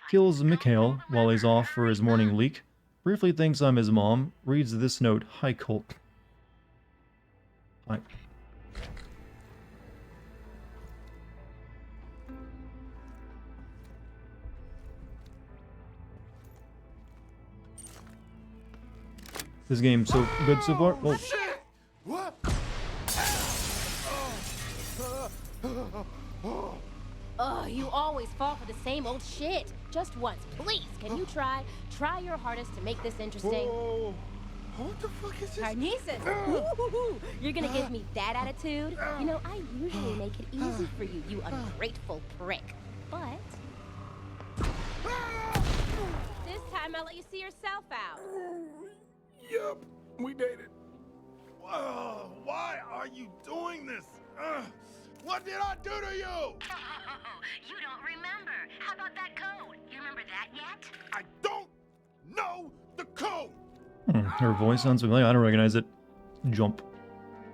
Kills Mikhail while he's off for his morning leak. Briefly thinks I'm his mom. Reads this note. Hi, Colt. Hi. This game's so good so far. Oh. Shit! What? Oh, you always fall for the same old shit. Just once, please. Can you try your hardest to make this interesting? Whoa. What the fuck is this? Carnices! Ooh, you're gonna give me that attitude? You know, I usually make it easy for you, you ungrateful prick. But this time I'll let you see yourself out. Yup, we dated. Whoa, why are you doing this? What did I do to you? Oh, you don't remember. How about that code? You remember that yet? I don't know the code. Her voice sounds familiar. I don't recognize it. Jump.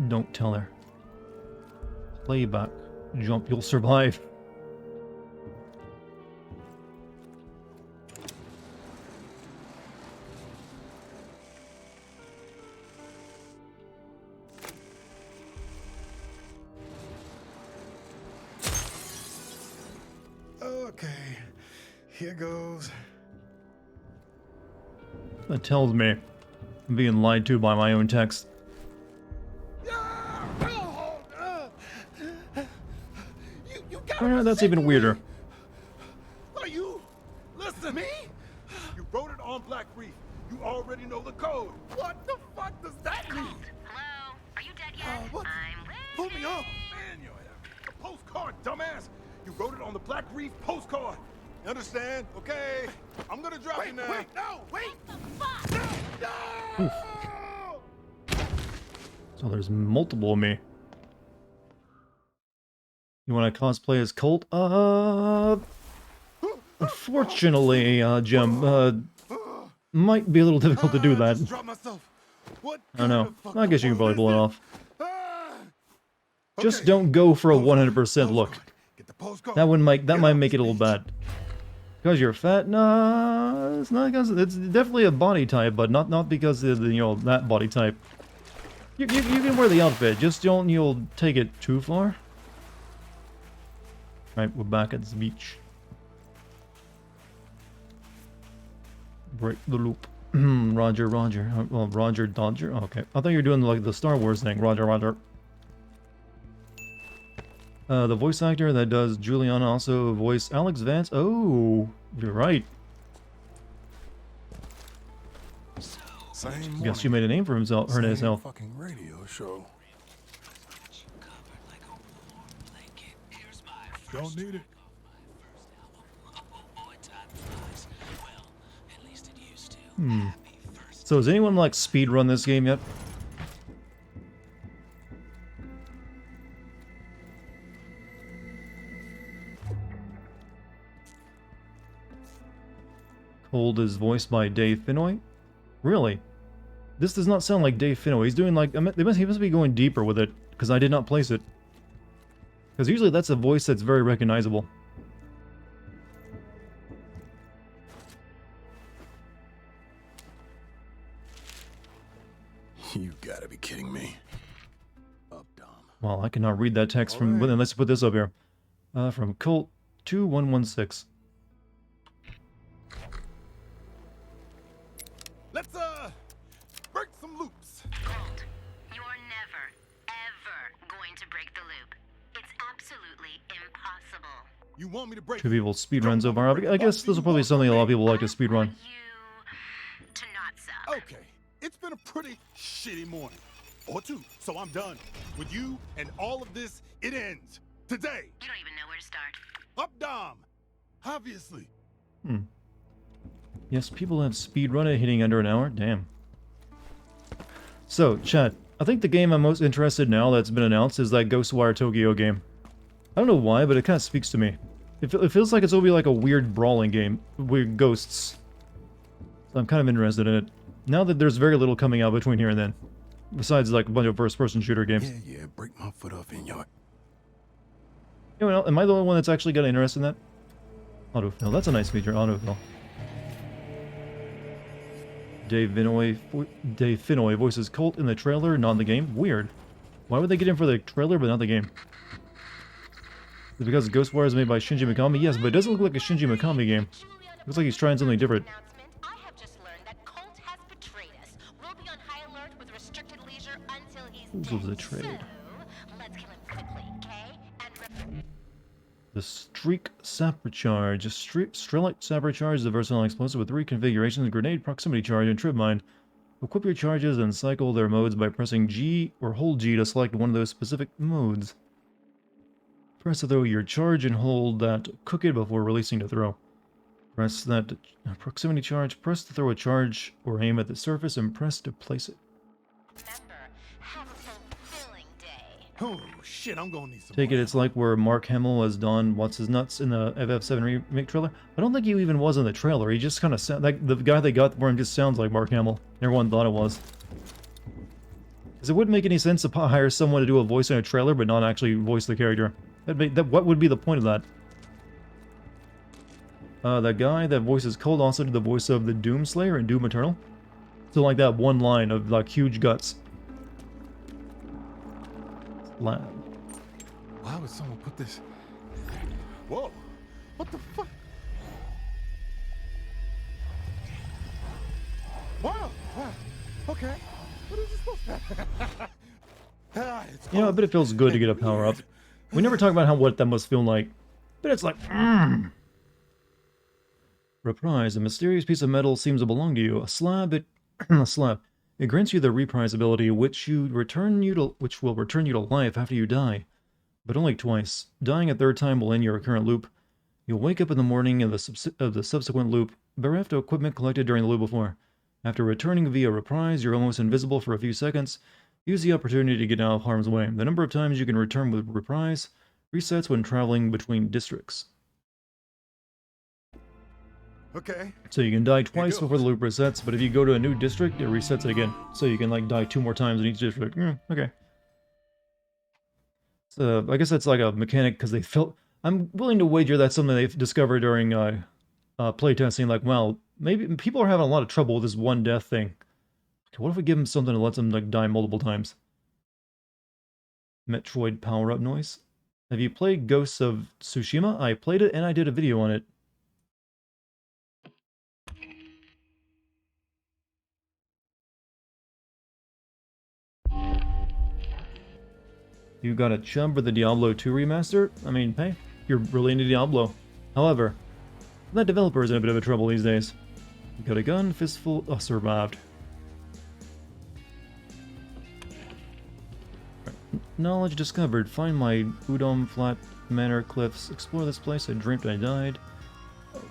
Don't tell her. Playback. Jump. You'll survive. Okay, here goes. That tells me I'm being lied to by my own text. That's even weirder. Are you? Listen. Me? You wrote it on Black Reef. You already know the code. What the fuck does that mean? Hello? Are you dead yet? What? I'm Pull me waiting. up. Man, you're a postcard, dumbass. You wrote it on the Black Reef postcard. You understand? Okay. I'm gonna drop you now. Wait, no, wait. So there's multiple of me. You want to cosplay as Colt? Unfortunately, Jim, might be a little difficult to do that. Just drop myself. What I don't know. kind of I guess you can probably pull it off. Ah! Just Okay. don't go for a Postcard, 100% look. postcard. Get the postcard. That might Get make on it a little speech. bad. Because you're fat? Nah, it's not because it's definitely a body type, but not because of the, that body type. You can wear the outfit, just don't you'll take it too far. Right, we're back at the beach. Break the loop. Roger, Roger. Well, Roger Dodger. Okay, I thought you were doing like the Star Wars thing. Roger, Roger. The voice actor that does Juliana also voiced Alex Vance. Oh, you're right. Same Guess you made a name for himself. Her herself. Fucking radio show. Don't need it. So has anyone like speedrun this game yet? Cold is voiced by Dave Finoy. Really? This does not sound like Dave Finoy. He's doing like he must be going deeper with it because I did not place it. Because usually that's a voice that's very recognizable. You gotta be kidding me. Up, Dom. Well, I cannot read that text from. Alright. Then let's put this up here. From Colt 2116. Let's break some loops. Colt, you're never, ever going to break the loop. It's absolutely impossible. You want me to break? Two people speedrun so far. I guess this will probably be something a lot of people like to speedrun. You to not suck. Okay, it's been a pretty shitty morning. Or two, so I'm done. With you and all of this, it ends. Today. You don't even know where to start. Up, Dom. Obviously. Yes, people have speedrun it hitting under an hour. Damn. So, chat. I think the game I'm most interested in now that's been announced is that Ghostwire Tokyo game. I don't know why, but it kind of speaks to me. It feels like it's going to be like a weird brawling game with ghosts. So I'm kind of interested in it. Now that there's very little coming out between here and then. Besides like a bunch of first-person shooter games. Yeah, break my foot off in your... You know, am I the only one that's actually got interest in that? Autofill. That's a nice feature, autofill. Dave Finoy voices Colt in the trailer, not in the game. Weird. Why would they get him for the trailer but not the game? Is it because Ghostwire is made by Shinji Mikami? Yes, but it doesn't look like a Shinji Mikami game. Looks like he's trying something different. I have just learned that Colt has betrayed us. We'll be on high alert with restricted leisure until he's Who was dead. betrayed? So, let's kill him quickly, okay? And The Streak Sapper Charge. Strelite Sapper Charge is a versatile explosive with 3 configurations: grenade, proximity charge, and trip mine. Equip your charges and cycle their modes by pressing G or hold G to select one of those specific modes. Press to throw your charge and hold that to cook it before releasing to throw. Press that to proximity charge, press to throw a charge or aim at the surface, and press to place it. remember, have a fulfilling day. Oh, shit, I'm gonna need some Take it, more. it's like where Mark Hamill as Don What's-His-Nuts in the FF7 remake trailer. I don't think he even was in the trailer. He just kind of sound like the guy they got for him just sounds like Mark Hamill. Everyone thought it was. Because it wouldn't make any sense to hire someone to do a voice in a trailer but not actually voice the character. What would be the point of that? That guy that voices Cold also did the voice of the Doomslayer in Doom Eternal. So like that one line of like huge guts. Slab. Why would someone put this? Whoa! What the fuck? Wow! Wow! Okay. What is this supposed to? It's You know, I bet it feels good to get a power up. We never talk about what that must feel like. But it's like, Reprise. A mysterious piece of metal seems to belong to you. A slab. A slab. It grants you the reprise ability, which will return you to life after you die, but only twice. Dying a third time will end your current loop. You'll wake up in the morning of the subsequent loop, bereft of equipment collected during the loop before. After returning via reprise, you're almost invisible for a few seconds. Use the opportunity to get out of harm's way. The number of times you can return with reprise resets when traveling between districts. Okay. So you can die twice before the loop resets, but if you go to a new district, it resets it again. So you can like die 2 more times in each district. Okay. So I guess that's like a mechanic because they felt. I'm willing to wager that's something they've discovered during playtesting. Like, well, maybe people are having a lot of trouble with this one death thing. Okay, what if we give them something that lets them like die multiple times? Metroid power-up noise. Have you played Ghosts of Tsushima? I played it and I did a video on it. You got a chub for the Diablo 2 remaster? I mean, hey, you're really into Diablo. However, that developer is in a bit of a trouble these days. You got a gun, fistful, survived. Knowledge discovered. Find my Udom Flat Manor Cliffs. Explore this place. I dreamt I died.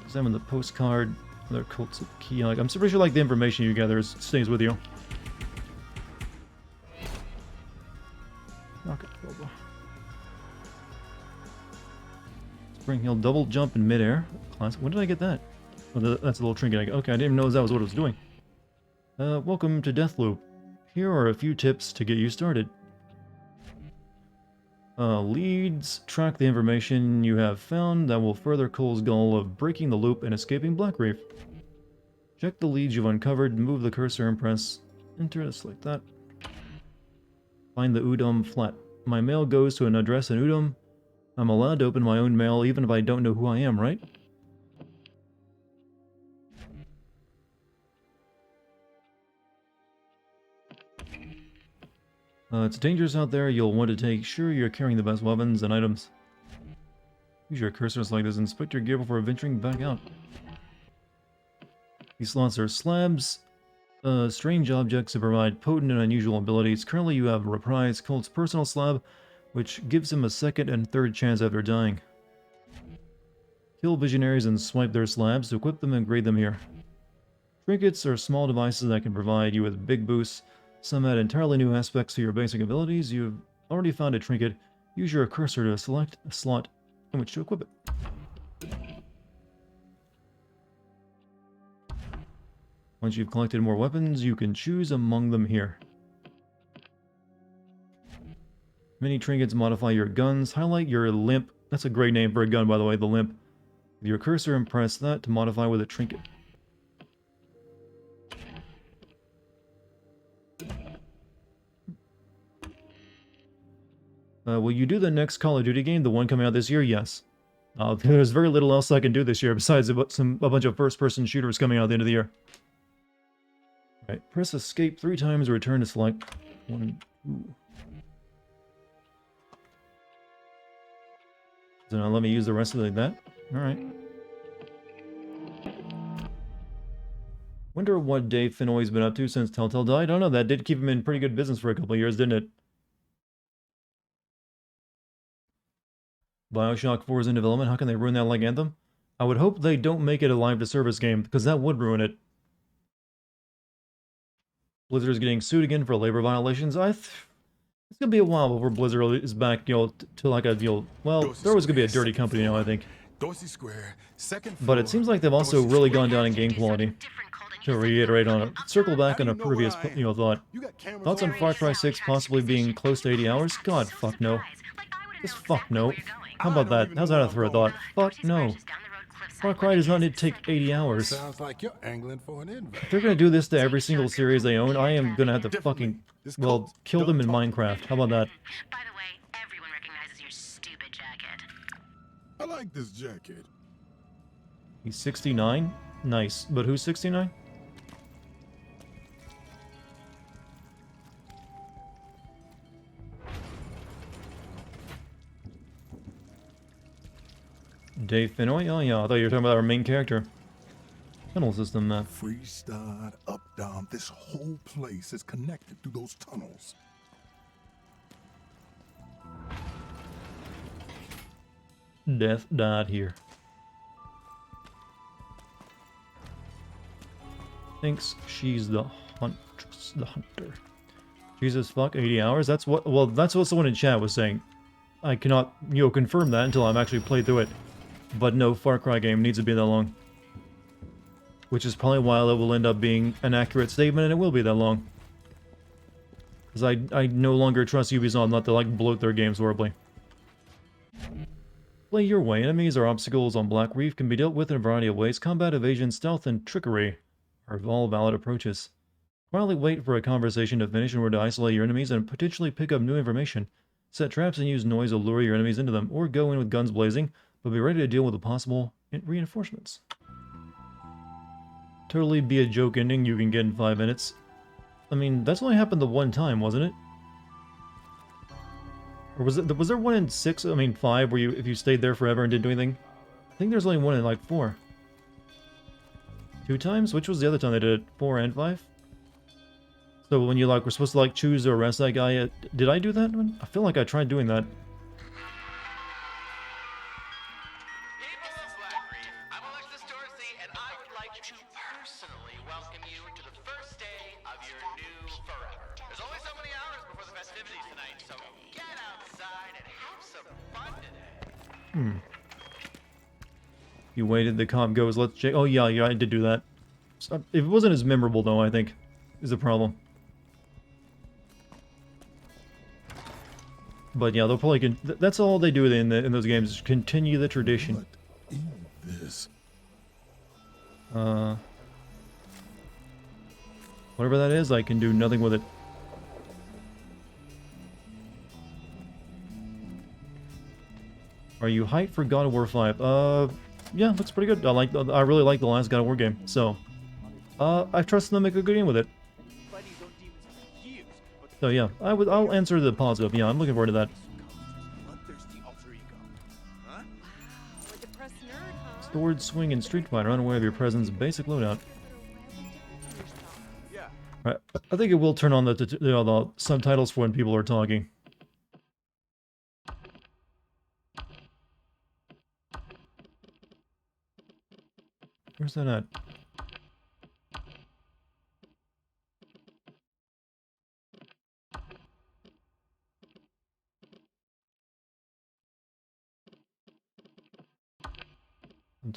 Examine the postcard. Other cults of key. Like, I'm pretty sure like the information you gather stays with you. Okay. Spring Hill double jump in midair. Class. When did I get that? Oh, that's a little trinket. Okay, I didn't even know that was what it was doing. Welcome to Deathloop. Here are a few tips to get you started. Leads track the information you have found that will further Cole's goal of breaking the loop and escaping Black Reef. Check the leads you've uncovered, move the cursor and press enter just like that. Find the Udom flat. My mail goes to an address in Udom. I'm allowed to open my own mail even if I don't know who I am, right? It's dangerous out there. You'll want to take sure you're carrying the best weapons and items. Use your cursors like this. Inspect your gear before venturing back out. These slots are slabs. Strange objects that provide potent and unusual abilities. Currently you have Reprise, Colt's personal slab, which gives him a second and third chance after dying. Kill visionaries and swipe their slabs to equip them and grade them here. Trinkets are small devices that can provide you with big boosts. Some add entirely new aspects to your basic abilities. You've already found a trinket. Use your cursor to select a slot in which to equip it. Once you've collected more weapons, you can choose among them here. Many trinkets modify your guns. Highlight your limp. That's a great name for a gun, by the way, the limp. With your cursor and press that to modify with a trinket. Will you do the next Call of Duty game, the one coming out this year? Yes. There's very little else I can do this year besides a bunch of first-person shooters coming out at the end of the year. Right, press escape 3 times to return to select 1, 2. So now let me use the rest of it like that. Alright. Wonder what Dave Finoy's been up to since Telltale died. I don't know, that did keep him in pretty good business for a couple of years, didn't it? Bioshock 4 is in development. How can they ruin that like Anthem? I would hope they don't make it a live-to-service game, because that would ruin it. Blizzard's getting sued again for labor violations. It's gonna be a while before Blizzard is back, to like a, well, they're always gonna be a dirty company now, I think. Dorsey Square, second But it seems like they've also really gone down in game quality. To reiterate on it, circle back on a previous, thought. Thoughts on Far Cry 6 possibly being close to 80 hours? God, fuck no. Just fuck no. How about that? How's that for a thought? Fuck no. Far Cry does not need to take 80 hours. Sounds like you're angling for an invite. If they're gonna do this to every single series they own, I am gonna have to fucking, well, kill them in Minecraft. How about that? By the way, everyone recognizes your stupid jacket. I like this jacket. He's 69? Nice. But who's 69? Dave Finoy? Oh yeah, I thought you were talking about our main character. Tunnel system map. Freestyle, up, down. This whole place is connected through those tunnels. Death died here. thinks she's the huntress, the hunter. Jesus fuck, 80 hours? That's what, well, that's what someone in chat was saying. I cannot, confirm that until I'm actually played through it. But no Far Cry game needs to be that long. Which is probably why it will end up being an accurate statement, and it will be that long. Because I no longer trust Ubisoft not to, like, bloat their games horribly. Play your way. Enemies or obstacles on Black Reef can be dealt with in a variety of ways. Combat, evasion, stealth, and trickery are all valid approaches. Quietly wait for a conversation to finish in order to isolate your enemies and potentially pick up new information. Set traps and use noise to lure your enemies into them, or go in with guns blazing, but be ready to deal with the possible reinforcements. Totally be a joke ending you can get in 5 minutes. I mean, that's only happened the one time, wasn't it? Or was there one in 6, I mean 5, where if you stayed there forever and didn't do anything? I think there's only one in like 4. 2 times? Which was the other time they did it? 4 and 5? So when you like were supposed to like choose to arrest that guy, did I do that one? I feel like I tried doing that. People of Black Reef, I'm Alexis Dorsey, and I would like to personally welcome you to the first day of your new forever. There's only so many hours before the festivities tonight, so get outside and have some fun today. You waited, the cop goes, let's check. Oh yeah, I did do that. So, it wasn't as memorable though, I think, is the problem. But yeah, they'll probably that's all they do in those games, is continue the tradition. What in this? Whatever that is, I can do nothing with it. Are you hyped for God of War 5? Yeah, looks pretty good. I really like the last God of War game, so I trust them to make a good game with it. So yeah, I'll answer the positive. Yeah, I'm looking forward to that. Sword, swing, and Street Fighter, unaware of your presence, basic loadout. Right, I think it will turn on the subtitles for when people are talking. Where's that at?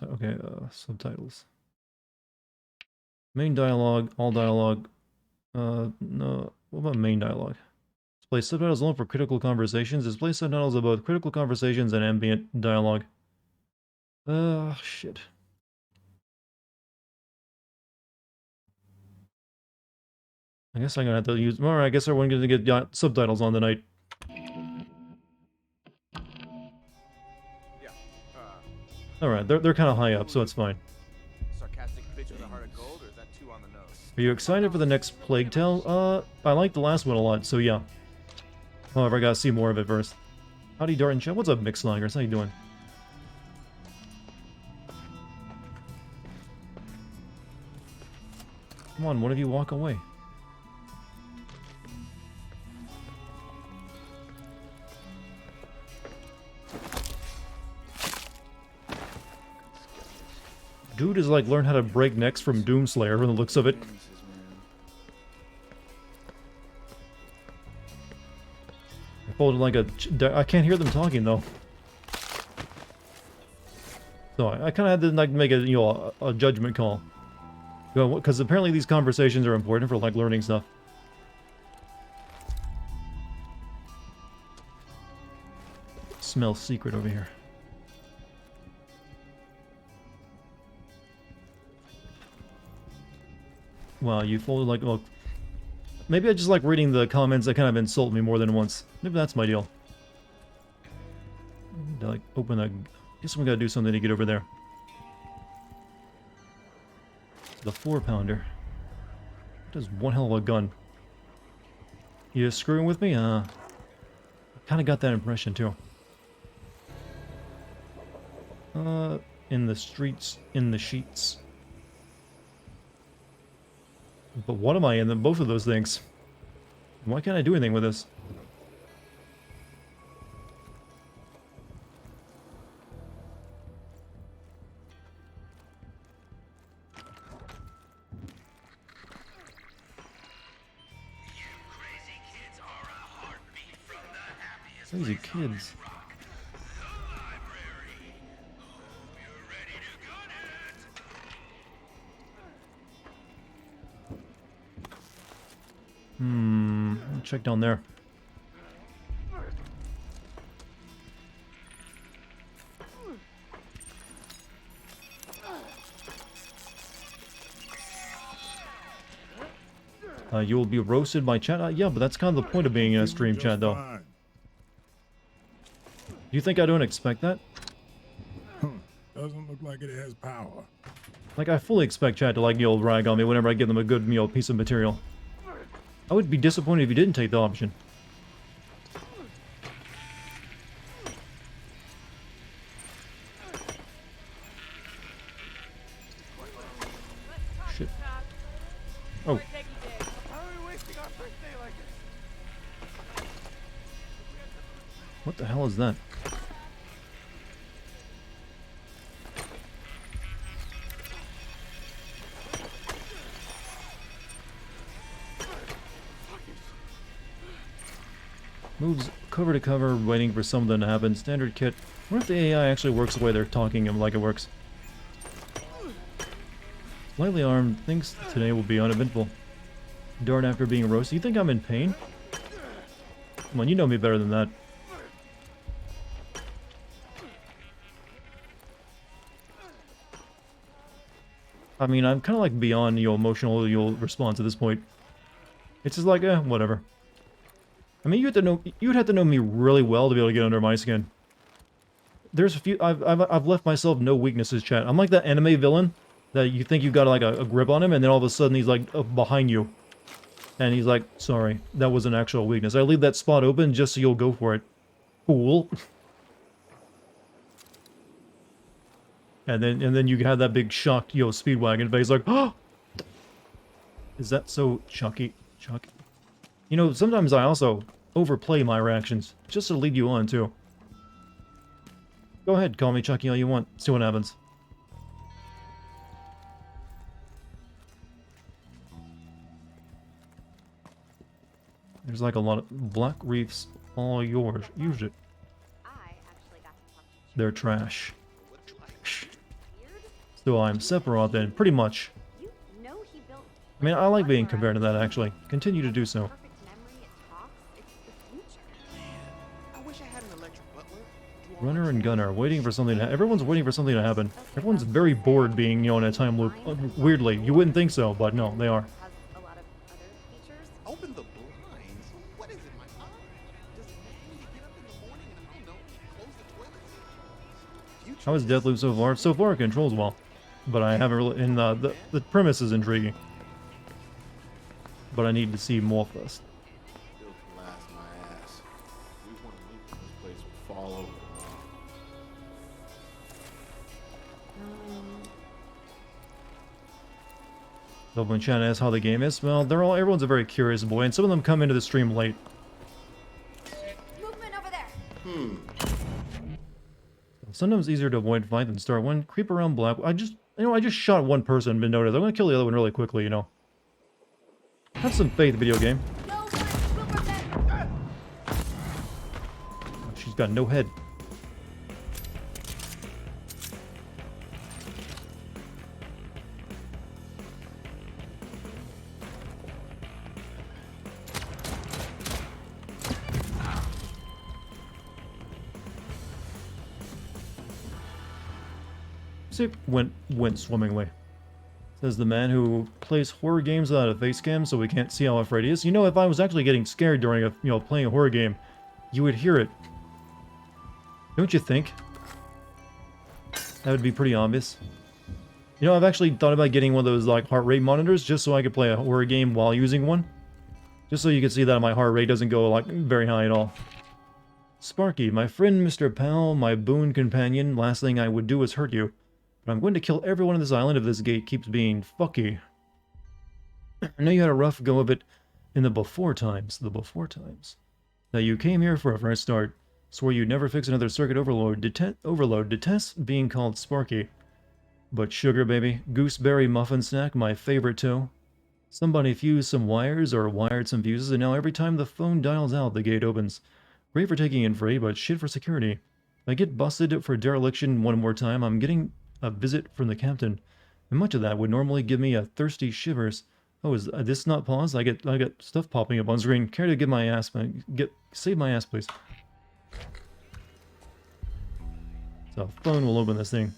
Okay, subtitles. Main dialogue, all dialogue. No, what about main dialogue? Display subtitles alone for critical conversations. Display subtitles of both critical conversations and ambient dialogue. Shit. I guess I'm gonna have to use more. I guess everyone's gonna get subtitles on tonight. Alright, they're kind of high up, so it's fine. Sarcastic bitch with a heart of gold, or is that too on the nose? Are you excited for the next Plague Tale? I like the last one a lot, so yeah. However, I gotta see more of it first. Howdy, Dart and Chat. What's up, Mixlangers? How you doing? Come on, one of you walk away. Dude is like learn how to break necks from Doomslayer from the looks of it. I folded like I can't hear them talking though. So I kind of had to like make a judgment call. Because apparently these conversations are important for like learning stuff. Smell secret over here. Wow, you folded like, well, maybe I just like reading the comments that kind of insult me more than once. Maybe that's my deal. I need to like open that. Guess we gotta do something to get over there. The 4-pounder. That is one hell of a gun. You screwing with me? I kind of got that impression too. In the streets, in the sheets. But what am I in both of those things? Why can't I do anything with this? Crazy kids. Check down there. You will be roasted by chat. Yeah, but that's kind of the point of being in a stream chat, though. Fine. You think I don't expect that? Doesn't look like it has power. Like, I fully expect chat to, like, rag on me whenever I give them a good, piece of material. I would be disappointed if you didn't take the option. Shit. Oh. What the hell is that? Moves cover to cover, waiting for something to happen. Standard kit. What if the AI actually works the way they're talking him like it works? Lightly armed, thinks today will be uneventful. Dart after being roasted. You think I'm in pain? Come on, you know me better than that. I mean, I'm kind of like beyond your emotional response at this point. It's just like, whatever. I mean, you'd have to know me really well to be able to get under my skin. There's a few. I've left myself no weaknesses, chat. I'm like that anime villain that you think you got like a grip on him, and then all of a sudden he's like behind you, and he's like, "Sorry, that was an actual weakness. I leave that spot open just so you'll go for it, fool." And then you have that big shocked Speedwagon face like, "Oh, is that so Chucky? Chucky?" You know, sometimes I also overplay my reactions just to lead you on too. Go ahead, call me Chucky all you want. See what happens. There's like a lot of black reefs, all yours. Use it. They're trash. So I'm Sephiroth then, pretty much. I mean, I like being compared to that, actually. Continue to do so. Runner and gunner, waiting for something to everyone's waiting for something to happen. Everyone's very bored being, in a time loop. Weirdly, you wouldn't think so, but no, they are. Open the blinds. What is it, my eye? Does it make me to get up in the morning and I don't know, close the toilets? How is Deathloop so far? So far, it controls well. But I haven't really... And the premise is intriguing. But I need to see more first. Bill can last my ass. We want to move, this place will fall over. So when chat asks how the game is, well, everyone's a very curious boy, and some of them come into the stream late. Movement over there. Sometimes easier to avoid fight than start one. Creep around black. I just shot one person, but noticed. I'm gonna kill the other one really quickly, Have some faith, video game. No one will prevent. She's got no head. See, went swimmingly. Says the man who plays horror games without a face cam, so we can't see how afraid he is. If I was actually getting scared during playing a horror game, you would hear it. Don't you think? That would be pretty obvious. I've actually thought about getting one of those like heart rate monitors just so I could play a horror game while using one. Just so you can see that my heart rate doesn't go like very high at all. Sparky, my friend Mr. Pal, my boon companion, last thing I would do is hurt you. But I'm going to kill everyone on this island if this gate keeps being fucky. I know you had a rough go of it in the before times. Now you came here for a fresh start. Swore you'd never fix another circuit overload. Detest being called Sparky. But sugar, baby. Gooseberry muffin snack, my favorite too. Somebody fused some wires or wired some fuses, and now every time the phone dials out, the gate opens. Great for taking in free, but shit for security. If I get busted for dereliction one more time, I'm getting a visit from the captain. And much of that would normally give me a thirsty shivers. Oh, is this not pause? I get stuff popping up on screen. Care to get my ass, save my ass, please. So, phone will open this thing.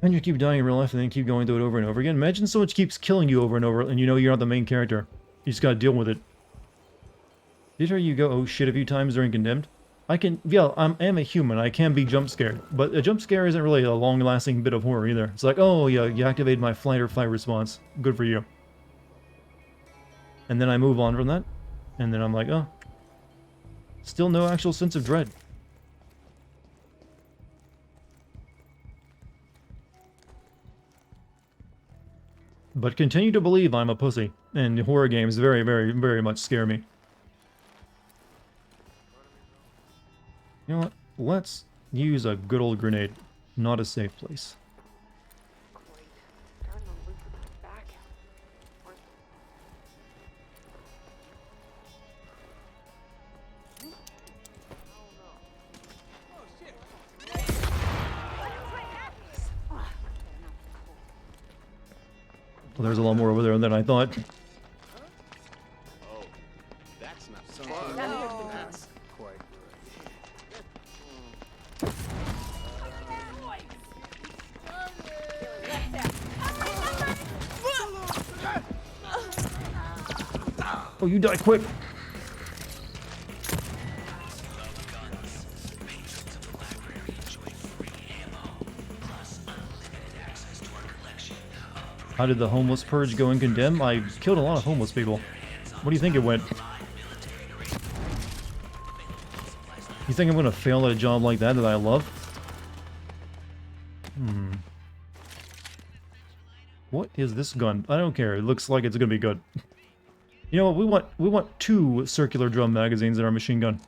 And you keep dying in real life and then keep going through it over and over again. Imagine someone keeps killing you over and over and you know you're not the main character. You just gotta deal with it. Did I hear you go, oh shit, a few times during Condemned? I am a human, I can be jump scared. But a jump scare isn't really a long-lasting bit of horror either. It's like, oh yeah, you activated my flight or fight response. Good for you. And then I move on from that. And then I'm like, oh. Still no actual sense of dread. But continue to believe I'm a pussy, and horror games very, very, very much scare me. You know what? Let's use a good old grenade. Not a safe place. Well, there's a lot more over there than I thought. Oh, that's not something. That's quite Oh, you die quick! How did the homeless purge go in Condemn? I killed a lot of homeless people. What do you think it went? You think I'm gonna fail at a job like that I love? What is this gun? I don't care. It looks like it's gonna be good. You know what? We want 2 circular drum magazines in our machine gun.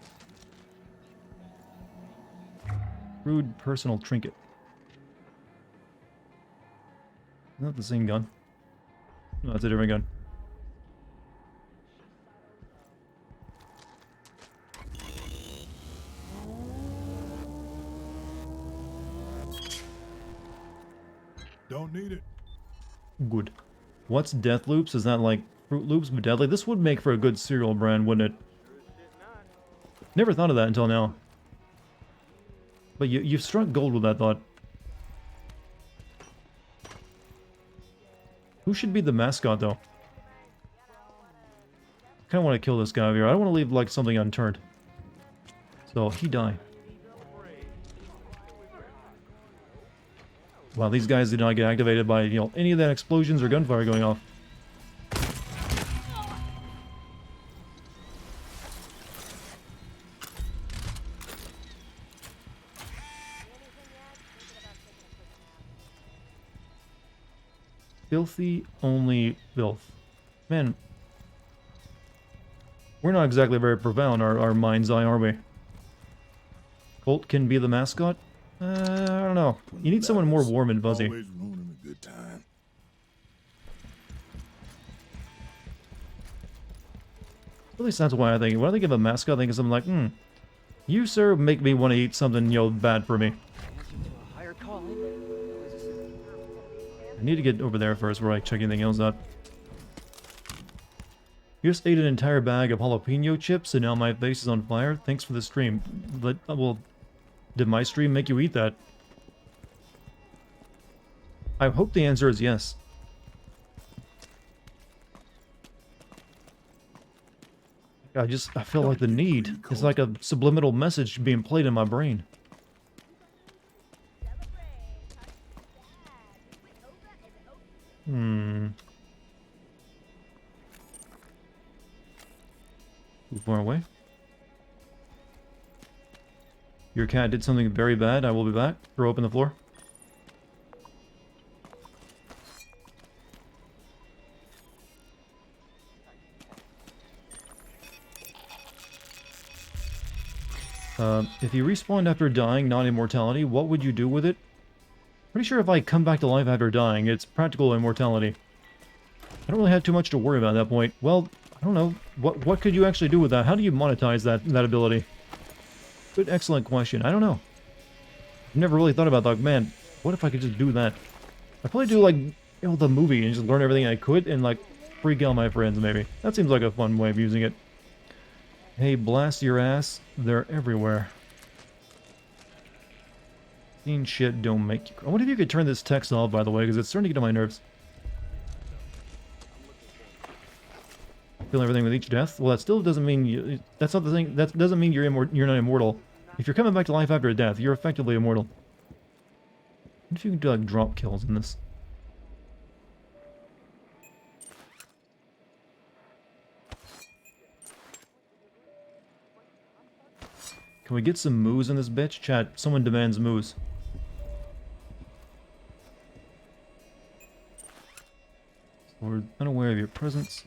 Rude personal trinket. Not the same gun. No, that's a different gun. Don't need it. Good. What's Deathloops? Is that like Fruit Loops but deadly? This would make for a good cereal brand, wouldn't it? Never thought of that until now. But you've struck gold with that thought. Who should be the mascot, though? I kind of want to kill this guy over here. I don't want to leave, like, something unturned. So, he died. Wow, these guys did not get activated by, you know, any of that explosions or gunfire going off. Filthy only filth. Man, we're not exactly very profound, our mind's eye, are we? Colt can be the mascot? I don't know. You need someone more warm and fuzzy. Always ruining a good time. At least that's why I think. When I think of a mascot, I think of something like, you, sir, make me want to eat something, you know, bad for me. I need to get over there first before I check anything else out. You just ate an entire bag of jalapeno chips and now my face is on fire? Thanks for the stream. But, well, did my stream make you eat that? I hope the answer is yes. I feel like the need. It's like a subliminal message being played in my brain. Too far away. Your cat did something very bad. I will be back. Throw open the floor. If you respawned after dying, not immortality, what would you do with it? Pretty sure if I come back to life after dying, it's practical immortality. I don't really have too much to worry about at that point. Well, I I don't know. What could you actually do with that? How do you monetize that ability? Good, excellent question. I don't know. I've never really thought about that. Like, man, what if I could just do that? I'd probably do, like, you know, the movie and just learn everything I could and, like, freak out my friends, maybe. That seems like a fun way of using it. Hey, blast your ass. They're everywhere. Seeing shit don't make you... I wonder if you could turn this text off, by the way, because it's starting to get on my nerves. Kill everything with each death? Well, that still doesn't mean you... That's not the thing. That doesn't mean you're not immortal. If you're coming back to life after a death, you're effectively immortal. What if you could do, like, drop kills in this? Can we get some moos in this bitch? Chat, someone demands moos. We're unaware of your presence.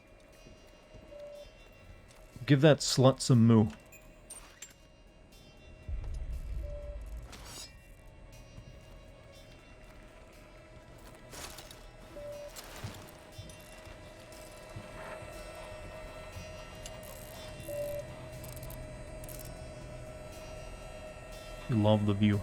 Give that slut some moo. You love the view.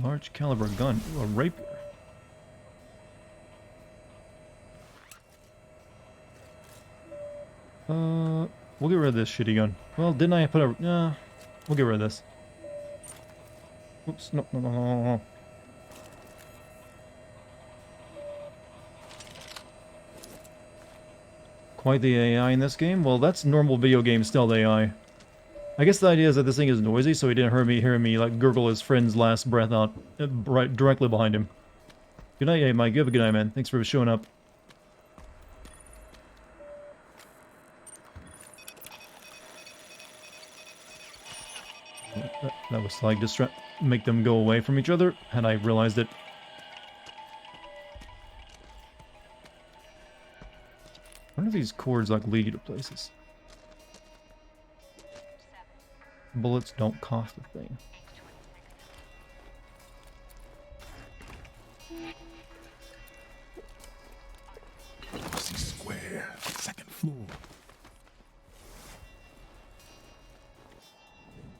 Large caliber gun. Ooh, a rapier. We'll get rid of this shitty gun. Well, didn't I put a... we'll get rid of this. Oops, no. Quite the AI in this game? Well, that's normal video game stealth AI. I guess the idea is that this thing is noisy, so he didn't hear me like gurgle his friend's last breath out right directly behind him. Good night, hey Mike. You have a good night, man. Thanks for showing up. That was like make them go away from each other, had I realized it. I wonder if these cords like lead you to places. Bullets don't cost a thing. See square, second floor.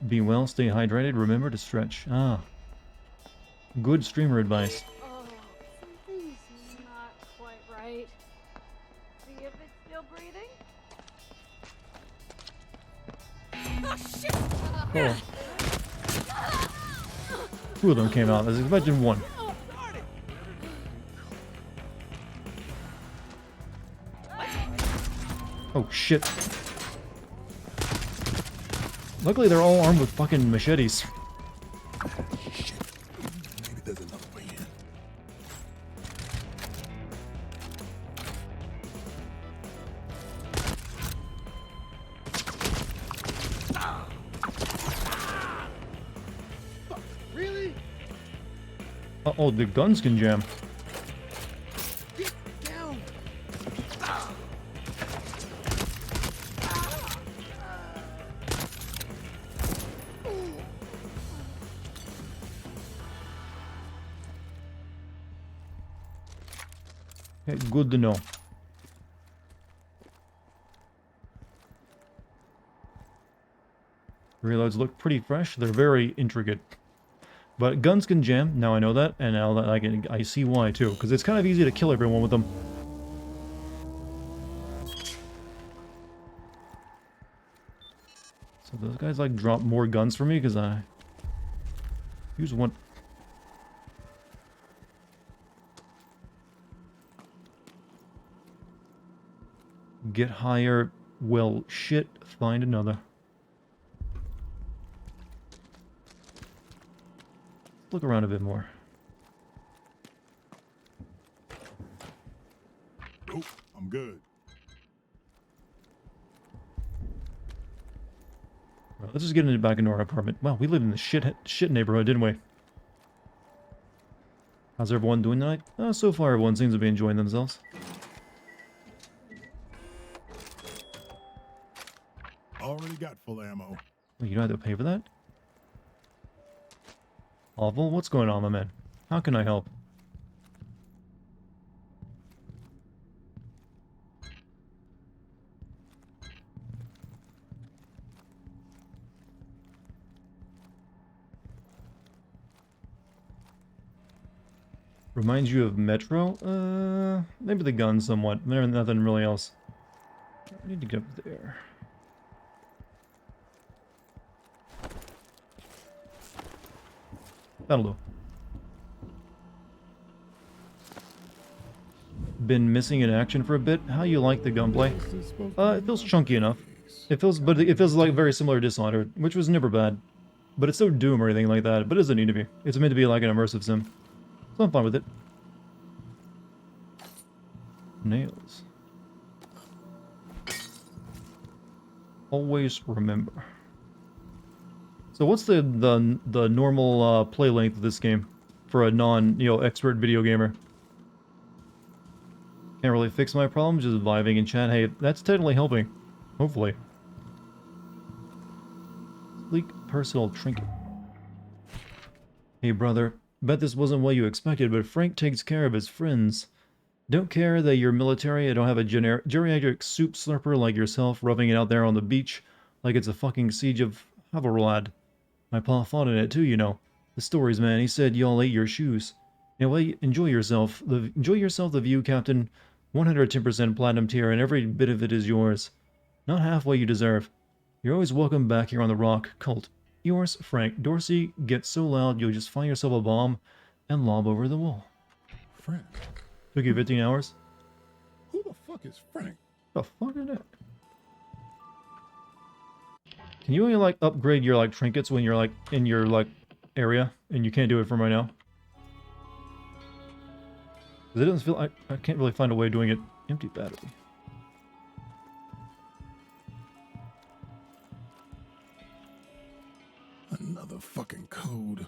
Be well, stay hydrated, remember to stretch. Ah. Good streamer advice. Oh, something's not quite right. See if it's still breathing. Oh shit! Oh. Two of them came out. I was expecting one. Oh shit. Luckily they're all armed with fucking machetes. Shit. Maybe there's another way in. Really? Uh-oh, the guns can jam. Get down! Okay, good to know. Reloads look pretty fresh. They're very intricate. But guns can jam. Now I know that, and now that I see why too, because it's kind of easy to kill everyone with them. So those guys like drop more guns for me because I use one. Get higher. Well, shit. Find another. Look around a bit more. Nope, I'm good. Right, let's just get back into our apartment. Wow, we lived in the shit neighborhood, didn't we? How's everyone doing tonight? So far, everyone seems to be enjoying themselves. Already got full ammo. Well, you don't have to pay for that? Awful. What's going on, my man? How can I help? Reminds you of Metro? Maybe the gun somewhat. There's nothing really else. I need to get up there. That'll do. Been missing in action for a bit. How you like the gunplay? It feels chunky enough. It feels like very similar to Dishonored, which was never bad. But it's no Doom or anything like that. But it doesn't need to be. It's meant to be like an immersive sim. So I'm fine with it. Nails. Always remember. So what's the normal play length of this game for a expert video gamer? Can't really fix my problems, just vibing in chat. Hey, that's technically helping. Hopefully. Sleek personal trinket. Hey brother, bet this wasn't what you expected, but Frank takes care of his friends. Don't care that you're military. I don't have a geriatric soup slurper like yourself roughing it out there on the beach like it's a fucking siege of Havarlad. My pa fought in it too, you know. The stories, man. He said y'all ate your shoes. Anyway, enjoy yourself. Enjoy yourself the view, Captain. 110% platinum tier, and every bit of it is yours. Not half what you deserve. You're always welcome back here on the Rock Cult. Yours, Frank. Dorsey gets so loud you'll just find yourself a bomb and lob over the wall. Frank? Took you 15 hours? Who the fuck is Frank? The fuck is that? Can you only, like, upgrade your, like, trinkets when you're, like, in your, like, area? And you can't do it from right now? Because it doesn't feel... I can't really find a way of doing it. Empty battery. Another fucking code.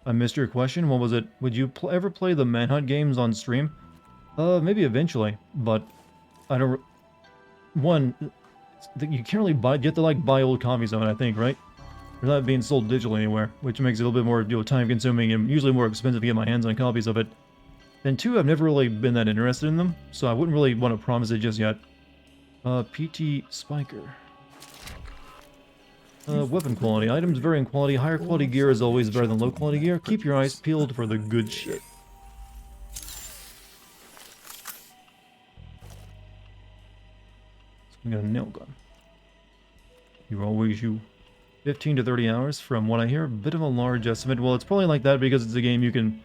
I missed your question. What was it? Would you ever play the Manhunt games on stream? Maybe eventually, but I don't... One, you can't really buy... You have to, like, buy old copies of it, I think, right? They're not being sold digitally anywhere, which makes it a little bit more, time-consuming and usually more expensive to get my hands on copies of it. And two, I've never really been that interested in them, so I wouldn't really want to promise it just yet. PT Spiker. Weapon quality. Items vary in quality. Higher quality gear is always better than low quality gear. Keep your eyes peeled for the good shit. So we got a nail gun. You always you. 15 to 30 hours from what I hear. A bit of a large estimate. Well, it's probably like that because it's a game you can...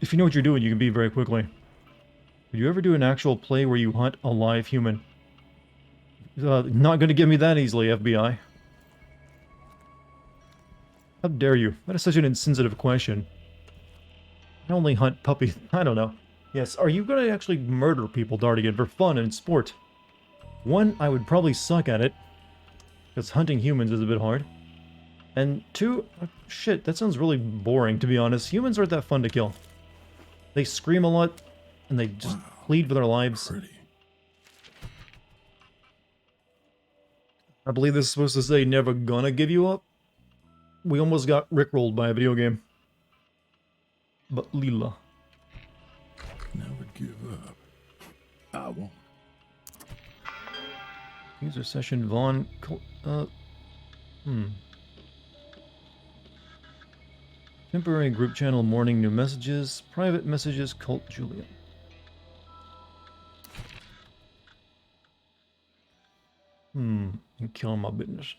If you know what you're doing, you can beat very quickly. Would you ever do an actual play where you hunt a live human? Not gonna give me that easily, FBI. How dare you? That is such an insensitive question. I only hunt puppies. I don't know. Yes, are you gonna actually murder people, Dartigan, for fun and sport? One, I would probably suck at it. Because hunting humans is a bit hard. And two, shit, that sounds really boring, to be honest. Humans aren't that fun to kill. They scream a lot, and they just plead for their lives. Pretty. I believe this is supposed to say never gonna give you up. We almost got rickrolled by a video game. But Leela. Never give up. I won't. User session Vaughn. Temporary group channel morning new messages. Private messages Cult Julia. I'm killing my business.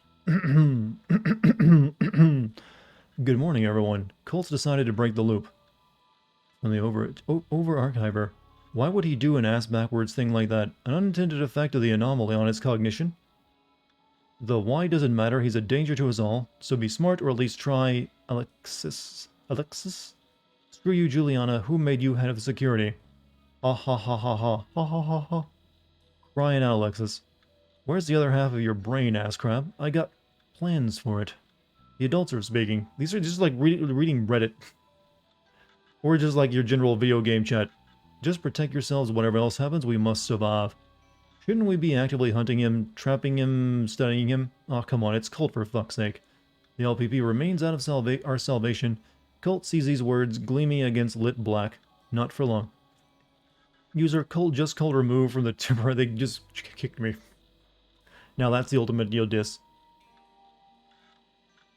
Good morning, everyone. Colt's decided to break the loop. From the over archiver. Why would he do an ass-backwards thing like that? An unintended effect of the anomaly on his cognition? The why doesn't matter, he's a danger to us all, so be smart or at least try... Alexis? Screw you, Juliana, who made you head of security? Ha ha ha ha ha ha ha ha ha. Crying out, Alexis. Where's the other half of your brain, ass crab? I got plans for it. The adults are speaking. These are just like reading Reddit. Or just like your general video game chat. Just protect yourselves. Whatever else happens, we must survive. Shouldn't we be actively hunting him, trapping him, studying him? Oh, come on, it's Colt for fuck's sake. The LPP remains out of our salvation. Colt sees these words gleaming against lit black. Not for long. User Colt just called remove from the temporary. They just kicked me. Now that's the ultimate diss.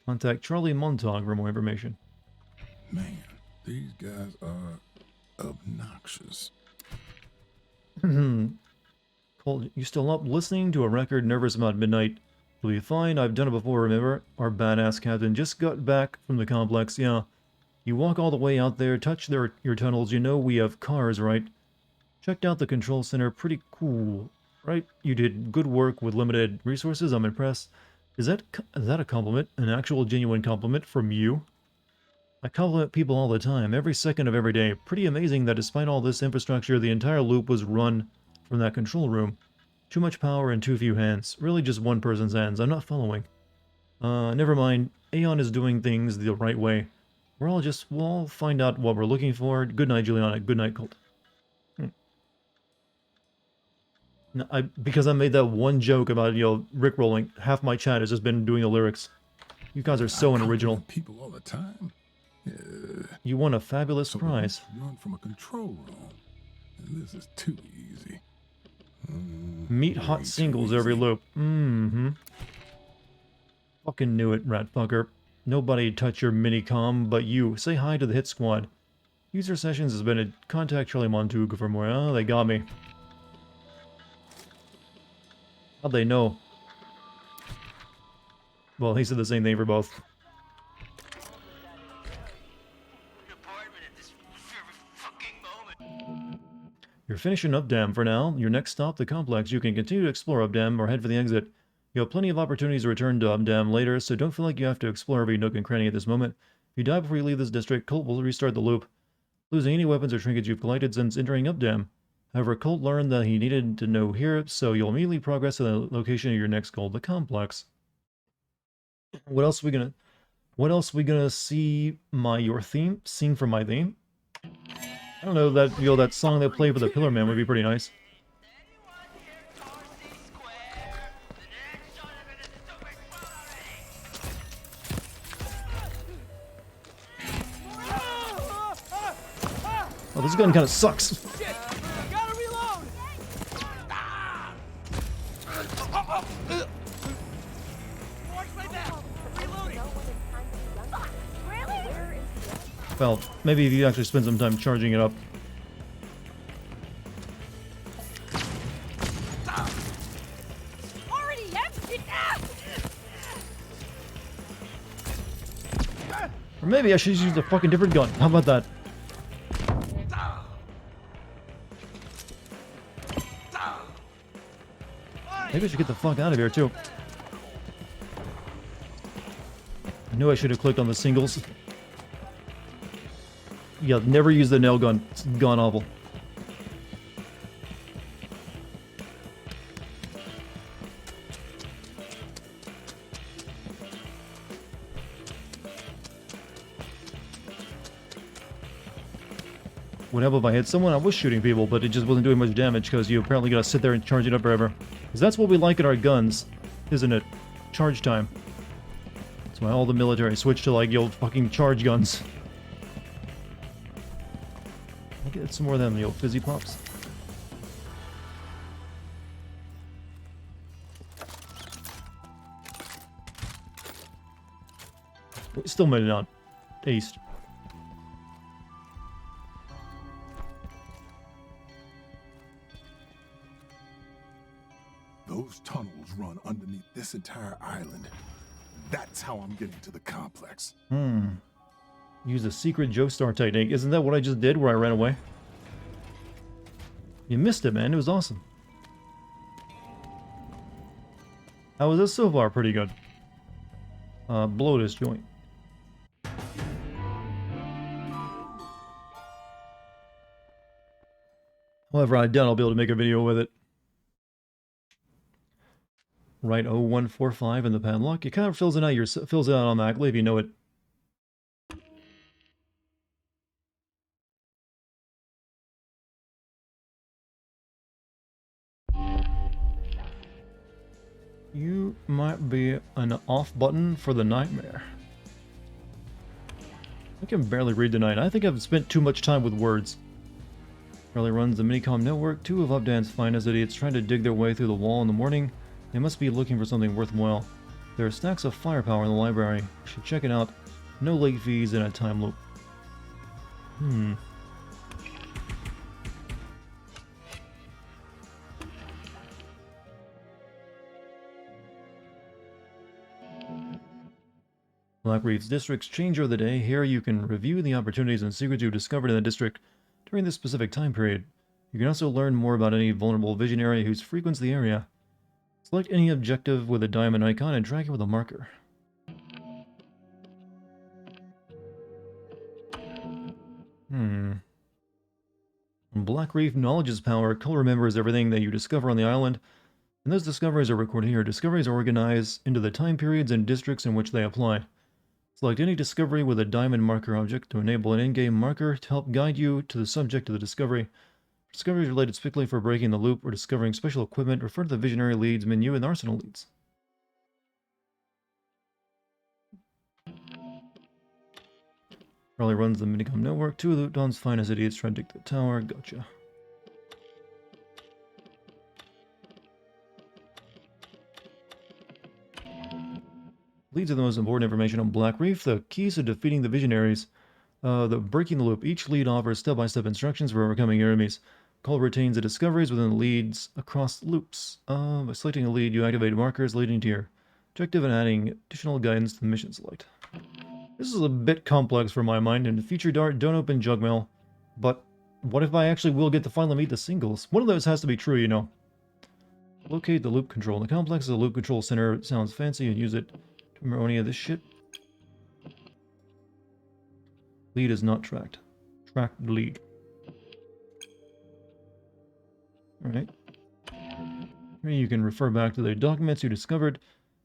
Contact Charlie Montag for more information. Man, these guys are obnoxious. Colt, you still up? Listening to a record, nervous about midnight. You'll be fine. I've done it before, remember? Our badass captain just got back from the complex, yeah. You walk all the way out there, touch your tunnels, you know we have cars, right? Checked out the control center, pretty cool, right? You did good work with limited resources, I'm impressed. Is that a compliment? An actual genuine compliment from you? I compliment people all the time, every second of every day. Pretty amazing that despite all this infrastructure, the entire loop was run from that control room. Too much power in too few hands. Really just one person's hands. I'm not following. Never mind. Aeon is doing things the right way. We'll all find out what we're looking for. Good night, Juliana. Good night, Colt. No, because I made that one joke about, Rickrolling, half my chat has just been doing the lyrics. You guys are so unoriginal. People all the time. You won a fabulous So prize. run from a control room. And this is too easy. Meet hot Way too singles every easy. loop. Fucking knew it, rat fucker. Nobody touch your mini-com but you. Say hi to the hit squad. User sessions has been a contact Charlie Montug for more. Oh, they got me. How'd they know? Well, he said the same thing for both. You're finishing Updam for now. Your next stop, the complex. You can continue to explore Updam or head for the exit. You have plenty of opportunities to return to Updam later, so don't feel like you have to explore every nook and cranny at this moment. If you die before you leave this district, Colt will restart the loop, losing any weapons or trinkets you've collected since entering Updam. However, Colt learned that he needed to know here, so you'll immediately progress to the location of your next goal, the complex. What else are we gonna see your theme? Sing for my theme? I don't know, that song they play for the Pillar Man would be pretty nice. Oh, this gun kind of sucks. Gotta reload! Watch my back! Reloading! Well, maybe if you actually spend some time charging it up. Already empty. Or maybe I should use a fucking different gun. How about that? Maybe I should get the fuck out of here, too. I knew I should have clicked on the singles. Yeah, never use the nail gun. It's gone awful. What happened if I hit someone? I was shooting people, but it just wasn't doing much damage because you apparently gotta sit there and charge it up forever. Because that's what we like in our guns, isn't it? Charge time. That's why all the military switched to like the old fucking charge guns. I'll get some more of them, the old fizzy pops. We still made it out. Aced. Those tunnels run underneath this entire island. That's how I'm getting to the complex. Use a secret Joestar technique. Isn't that what I just did where I ran away? You missed it, man. It was awesome. How was this so far? Pretty good. Blow this joint. However, I doubt I'll be able to make a video with it. Right, 0145 in the padlock. It kind of fills it out automatically if you know it. might be an off button for the nightmare. I can barely read tonight. I think I've spent too much time with words. Charlie runs the Minicom network. Two of Updan's finest idiots trying to dig their way through the wall in the morning. They must be looking for something worthwhile. There are stacks of firepower in the library. You should check it out. No late fees and a time loop. Blackreef's district's changer of the day. Here you can review the opportunities and secrets you've discovered in the district during this specific time period. You can also learn more about any vulnerable visionary who frequents the area. Select any objective with a diamond icon and drag it with a marker. Blackreef Knowledge's power. Cole remembers everything that you discover on the island, and those discoveries are recorded here. Discoveries are organized into the time periods and districts in which they apply. Select any discovery with a diamond marker object to enable an in-game marker to help guide you to the subject of the discovery. Discoveries related specifically for breaking the loop or discovering special equipment, refer to the Visionary Leads menu in the Arsenal Leads. Charlie runs the Minicom network. Two of Dawn's finest idiots try to dig the tower. Gotcha. Leads are the most important information on Blackreef. The keys to defeating the Visionaries. The breaking the loop. Each lead offers step-by-step instructions for overcoming enemies. Call retains the discoveries within the leads across loops. By selecting a lead, you activate markers leading to your objective and adding additional guidance to the mission select. This is a bit complex for my mind, and Future Dart, don't open Jugmail. But what if I actually will get to finally meet the singles? One of those has to be true, you know. Locate the loop control. The complex is a loop control center. It sounds fancy, and use it to remember any of this shit. Lead is not tracked. Track lead. Alright. Here you can refer back to the documents you discovered.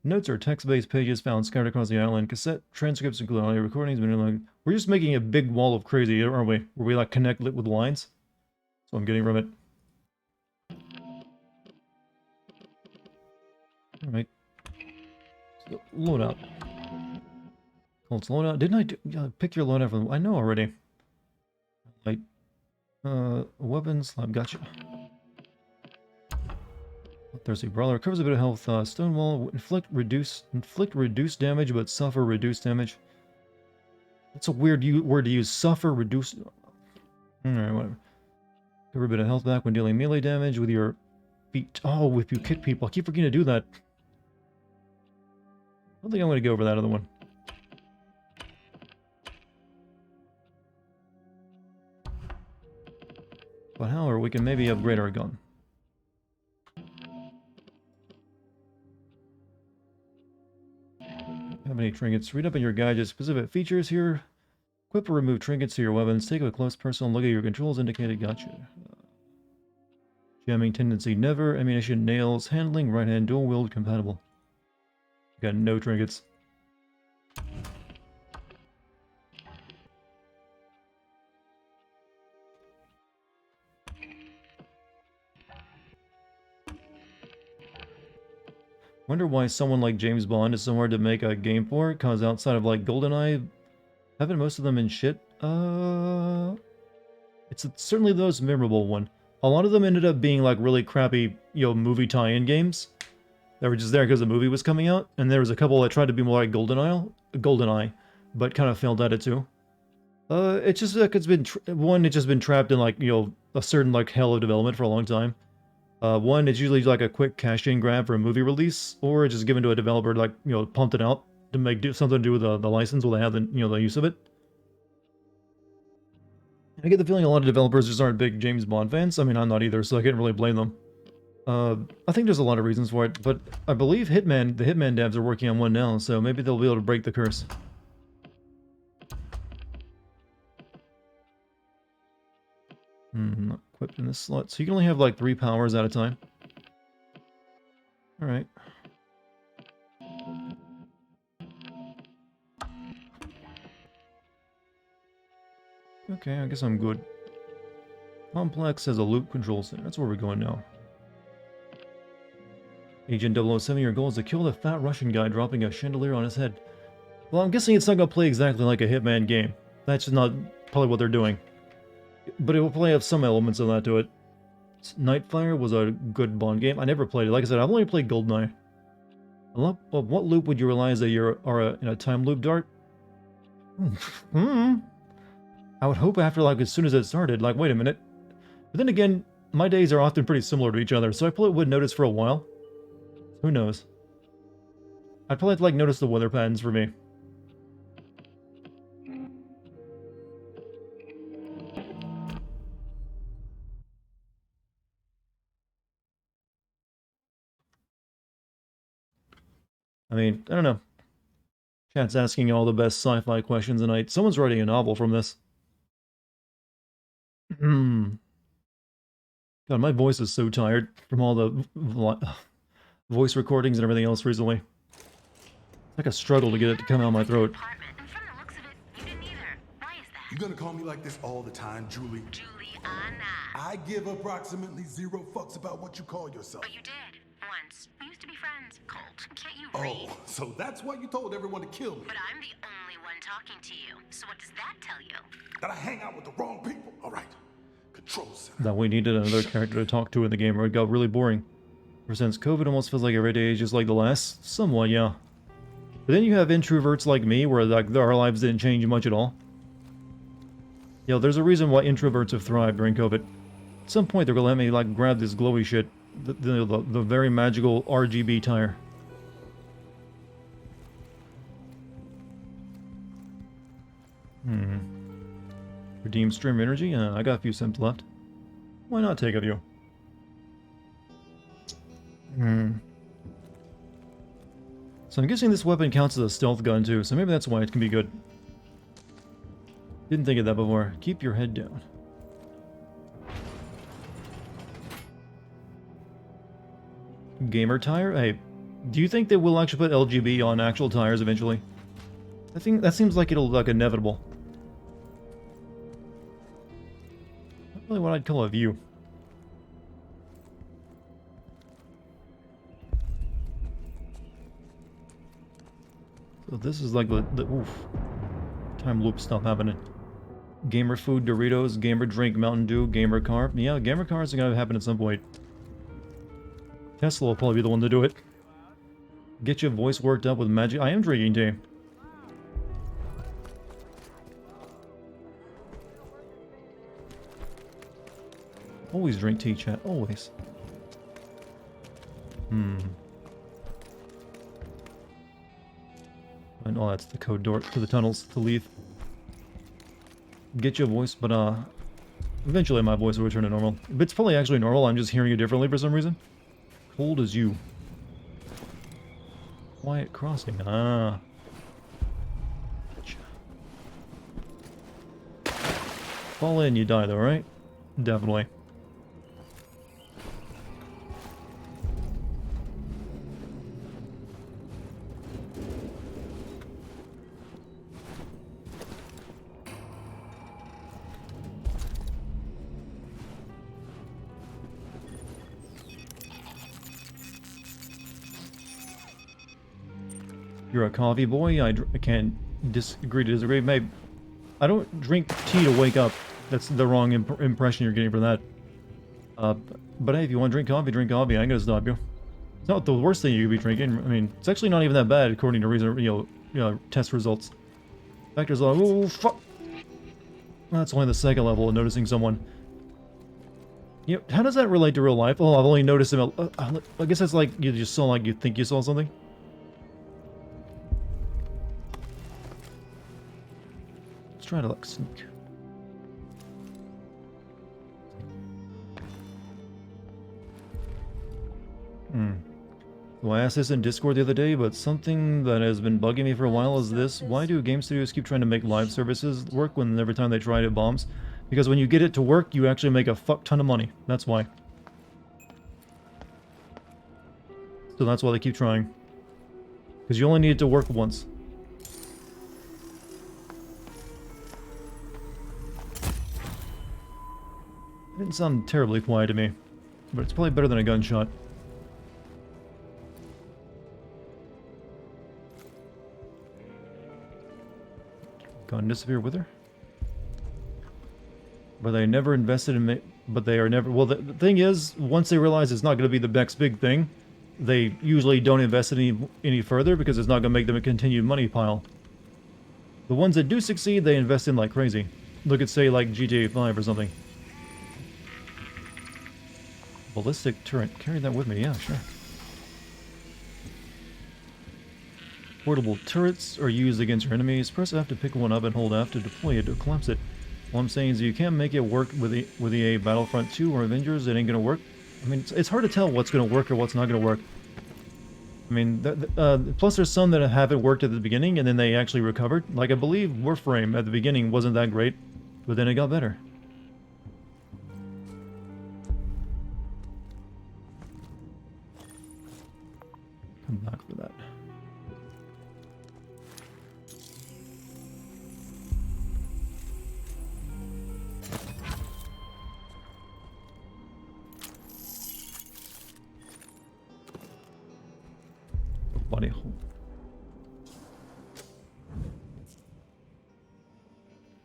Notes are text-based pages found scattered across the island. Cassette transcripts include audio recordings. We're just making a big wall of crazy, aren't we? Where we like connect it with lines. So I'm getting from it. Alright. So, loadout. Called loadout. Didn't I pick your loadout from... I know already. Like... weapons. Gotcha. Thirsty Brawler. Recovers a bit of health. Stonewall. Inflict reduced damage, but suffer reduced damage. That's a weird word to use. Suffer reduced... Alright, whatever. Recover a bit of health back when dealing melee damage with your feet. Oh, if you kick people. I keep forgetting to do that. I don't think I'm going to go over that other one. But however, we can maybe upgrade our gun. How many trinkets? Read up in your guide just specific features here. Equip or remove trinkets to your weapons. Take a close personal look at your controls indicated. Gotcha. Jamming tendency never. Ammunition, nails, handling, right hand, dual wield compatible. Got no trinkets. Wonder why someone like James Bond is so hard to make a game for, cause outside of like GoldenEye, haven't most of them in shit? It's certainly the most memorable one. A lot of them ended up being like really crappy, you know, movie tie-in games. That were just there because the movie was coming out, and there was a couple that tried to be more like GoldenEye, but kind of failed at it too. It's just like it's just been trapped in like, you know, a certain like hell of development for a long time. One, it's usually like a quick cash-in grab for a movie release, or it's just given to a developer like, you know, pumped it out to make something to do with the license while they have the, you know, the use of it. I get the feeling a lot of developers just aren't big James Bond fans. I mean, I'm not either, so I can't really blame them. I think there's a lot of reasons for it, but I believe the Hitman devs are working on one now, so maybe they'll be able to break the curse. Not equipped in this slot. So you can only have like 3 powers at a time. Alright. Okay, I guess I'm good. Complex has a loop control center. That's where we're going now. Agent 007, your goal is to kill the fat Russian guy dropping a chandelier on his head. Well, I'm guessing it's not going to play exactly like a Hitman game. That's just not probably what they're doing. But it will probably have some elements of that to it. Nightfire was a good Bond game. I never played it. Like I said, I've only played GoldenEye. What loop would you realize that you are in a time loop, Dart? I would hope after, like, as soon as it started, like, wait a minute. But then again, my days are often pretty similar to each other, so I probably wouldn't notice for a while. Who knows? I'd probably have to, like, notice the weather patterns for me. I mean, I don't know. Chat's asking all the best sci-fi questions tonight. Someone's writing a novel from this. God, my voice is so tired from all the voice recordings and everything else recently. It's like a struggle to get it to come out of my throat. And from the looks of it, you didn't either. Why is that? You gonna call me like this all the time, Julie? Juliana. I give approximately 0 fucks about what you call yourself. But you did. Once. We used to be friends. Colt, can't you read? Oh, so that's why you told everyone to kill me. But I'm the only one talking to you. So what does that tell you? That I hang out with the wrong people. All right. Control center. That we needed another character to talk to in the game or it got really boring. Ever since COVID almost feels like every day is just like the last. Somewhat, yeah. But then you have introverts like me where like our lives didn't change much at all. You know, there's a reason why introverts have thrived during COVID. At some point they're gonna let me like grab this glowy shit. The very magical RGB tire. Redeem stream energy? I got a few cents left. Why not take a few? So I'm guessing this weapon counts as a stealth gun too, so maybe that's why it can be good. Didn't think of that before. Keep your head down. Gamer tire? Hey, do you think they will actually put LGB on actual tires eventually? I think that seems like it'll like inevitable. Not really what I'd call a view. So this is like the oof. Time loop stuff happening. Gamer food, Doritos, gamer drink, Mountain Dew, gamer car. Yeah, gamer cars are gonna happen at some point. Tesla will probably be the one to do it. Get your voice worked up with magic. I am drinking tea. Always drink tea, chat. Always. And oh, that's the code door to the tunnels to leave. Get your voice, but eventually my voice will return to normal. It's probably actually normal. I'm just hearing it differently for some reason. Cold as you. Quiet crossing. Ah. Gotcha. Fall in, you die though, right? Definitely. You're a coffee boy? I can't agree to disagree. Maybe I don't drink tea to wake up. That's the wrong impression you're getting from that. But hey, if you want to drink coffee, drink coffee. I ain't gonna stop you. It's not the worst thing you could be drinking. I mean, it's actually not even that bad according to recent, test results. Factors like, oh fuck. That's only the second level of noticing someone. You know, how does that relate to real life? Oh, I've only noticed him. I guess that's like you just saw, like you think you saw something. Try to like sneak. Well, I asked this in Discord the other day, but something that has been bugging me for a while is this. Why do game studios keep trying to make live services work when every time they try it bombs? Because when you get it to work, you actually make a fuck ton of money. That's why. So that's why they keep trying. Because you only need it to work once. It didn't sound terribly quiet to me, but it's probably better than a gunshot. Gone disappear with her. But they never invested in but they are never... Well, the thing is, once they realize it's not going to be the next big thing, they usually don't invest any further because it's not going to make them a continued money pile. The ones that do succeed, they invest in like crazy. Look at, say, like GTA 5 or something. Ballistic turret. Carry that with me, yeah, sure. Portable turrets are used against your enemies. Press F to pick one up and hold F to deploy it to collapse it. All I'm saying is you can't make it work with the Battlefront 2 or Avengers. It ain't gonna work. I mean, it's hard to tell what's gonna work or what's not gonna work. I mean, plus there's some that haven't worked at the beginning and then they actually recovered. Like, I believe Warframe at the beginning wasn't that great, but then it got better. Come back for that. Body hole.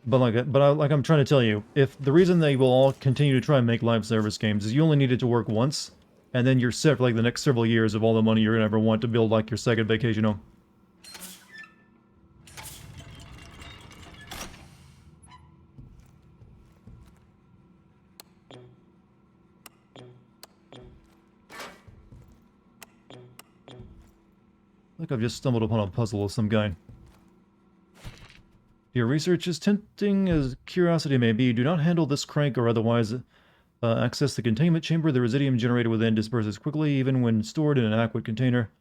But like I'm trying to tell you, if the reason they will all continue to try and make live service games is you only need it to work once, and then you're set for like the next several years of all the money you're gonna ever want to build like your second vacation home. Like I've just stumbled upon a puzzle of some kind. Your research is tempting as curiosity may be. Do not handle this crank or otherwise access the containment chamber. The residuum generated within disperses quickly, even when stored in an aqueous container.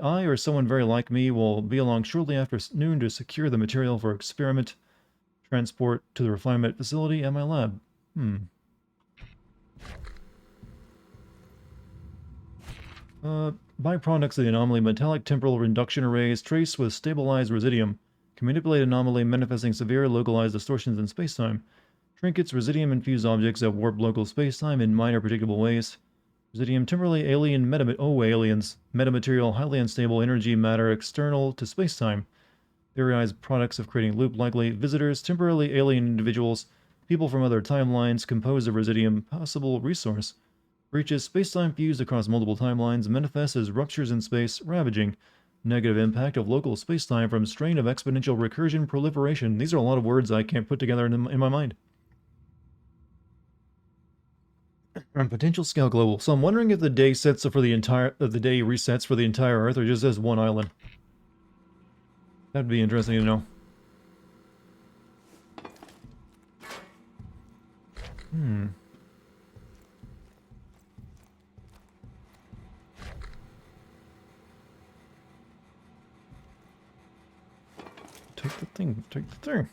I, or someone very like me, will be along shortly after noon to secure the material for experiment transport to the refinement facility at my lab. Byproducts of the anomaly: metallic temporal induction arrays traced with stabilized residuum can manipulate anomaly, manifesting severe localized distortions in spacetime. Trinkets: residuum-infused objects that warp local spacetime in minor predictable ways. Residuum: temporally alien aliens. Metamaterial: highly unstable energy matter external to spacetime. Theorized products of creating loop: likely visitors, temporarily alien individuals, people from other timelines composed of residuum. Possible resource: breaches spacetime fused across multiple timelines, manifest as ruptures in space, ravaging. Negative impact of local spacetime from strain of exponential recursion proliferation. These are a lot of words I can't put together in my mind. On potential scale global. So I'm wondering if the day resets for the entire Earth or just as one island. That'd be interesting to know. Take the thing, take the thing.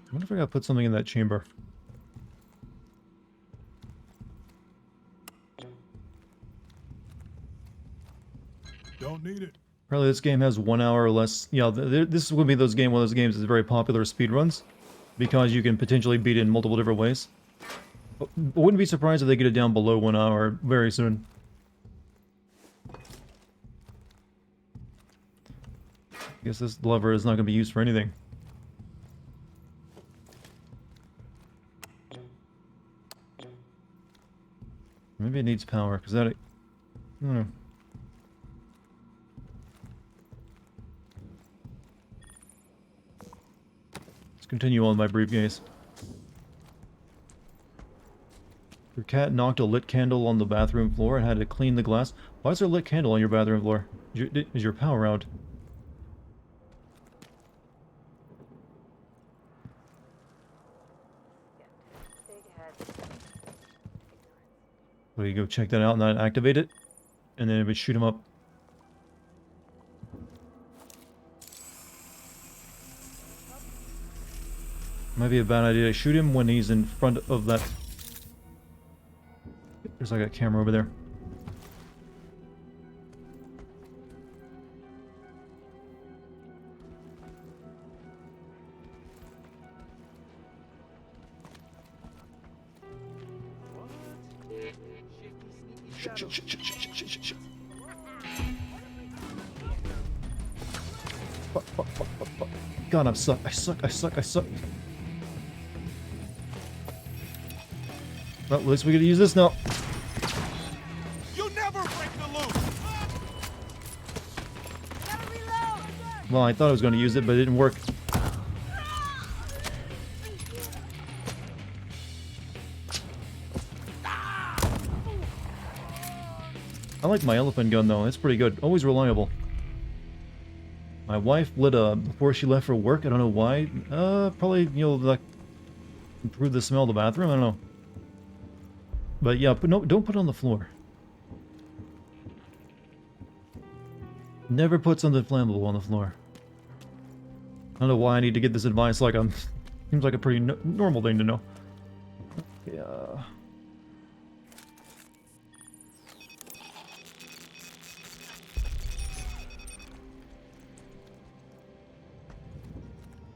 I wonder if I gotta put something in that chamber. Don't need it. Apparently this game has 1 hour or less. Yeah, this is going to be one of those games that's very popular speedruns, because you can potentially beat it in multiple different ways. But wouldn't be surprised if they get it down below 1 hour very soon. I guess this lever is not going to be used for anything. Maybe it needs power, because that... I don't know. Let's continue on my briefcase. Your cat knocked a lit candle on the bathroom floor and had to clean the glass. Why is there a lit candle on your bathroom floor? Is your power out? Well, you go check that out and then activate it, and then it would shoot him up. Might be a bad idea to shoot him when he's in front of that. There's like a camera over there. Shit, shit, shit, shit, shit, shit, shit, shit. Fuck, fuck, fuck, fuck, fuck. God, I suck. I suck. I suck. I suck. Well, at least we get to use this now. You never break the loop. Well, I thought I was going to use it, but it didn't work. I like my elephant gun, though. It's pretty good. Always reliable. My wife lit a before she left for work. I don't know why. Probably, you know, like, improve the smell of the bathroom. I don't know. But yeah, but no, don't put it on the floor. Never put something flammable on the floor. I don't know why I need to get this advice. Like, seems like a pretty normal thing to know. Yeah.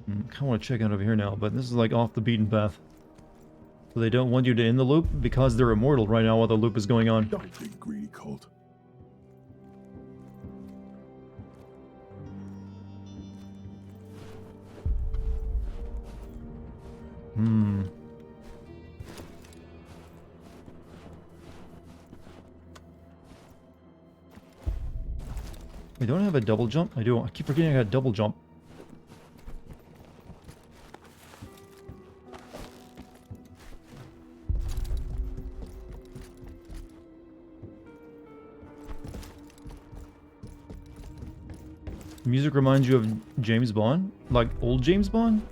I kind of want to check out over here now, but this is like off the beaten path. So they don't want you to end the loop because they're immortal right now while the loop is going on. Don't be greedy, Colt. We don't have a double jump? I do. I keep forgetting I got a double jump. Music reminds you of James Bond? Like old James Bond?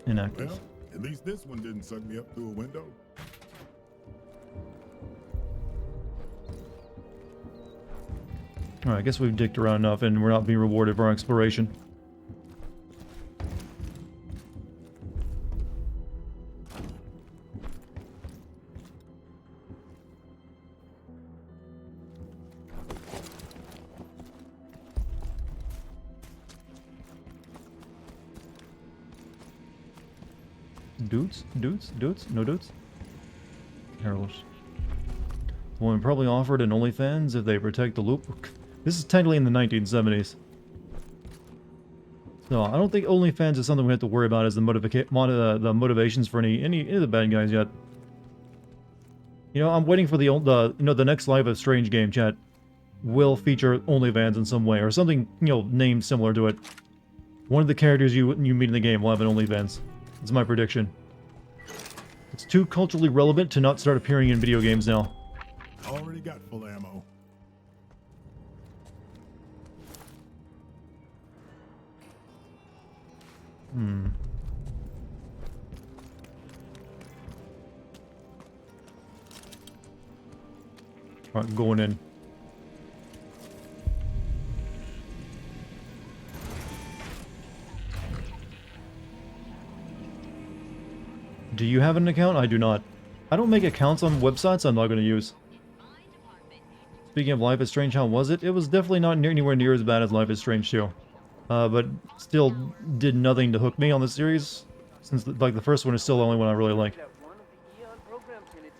Inactive. Well, at least this one didn't suck me up through a window. Alright, I guess we've dicked around enough and we're not being rewarded for our exploration. Dudes? Dudes? Dudes? No dudes? Careless. The woman probably offered an OnlyFans if they protect the loop. This is technically in the 1970s. So I don't think OnlyFans is something we have to worry about as the motivations for any of the bad guys yet. You know, I'm waiting for the next Life is Strange game, chat, will feature OnlyFans in some way or something, you know, named similar to it. One of the characters you meet in the game will have an OnlyFans. That's my prediction. It's too culturally relevant to not start appearing in video games now. Already got full ammo. Alright, going in. Do you have an account? I do not. I don't make accounts on websites I'm not going to use. Speaking of Life is Strange, how was it? It was definitely not anywhere near as bad as Life is Strange 2. But still did nothing to hook me on the series, since like the first one is still the only one I really like. That one of the Eon programs in it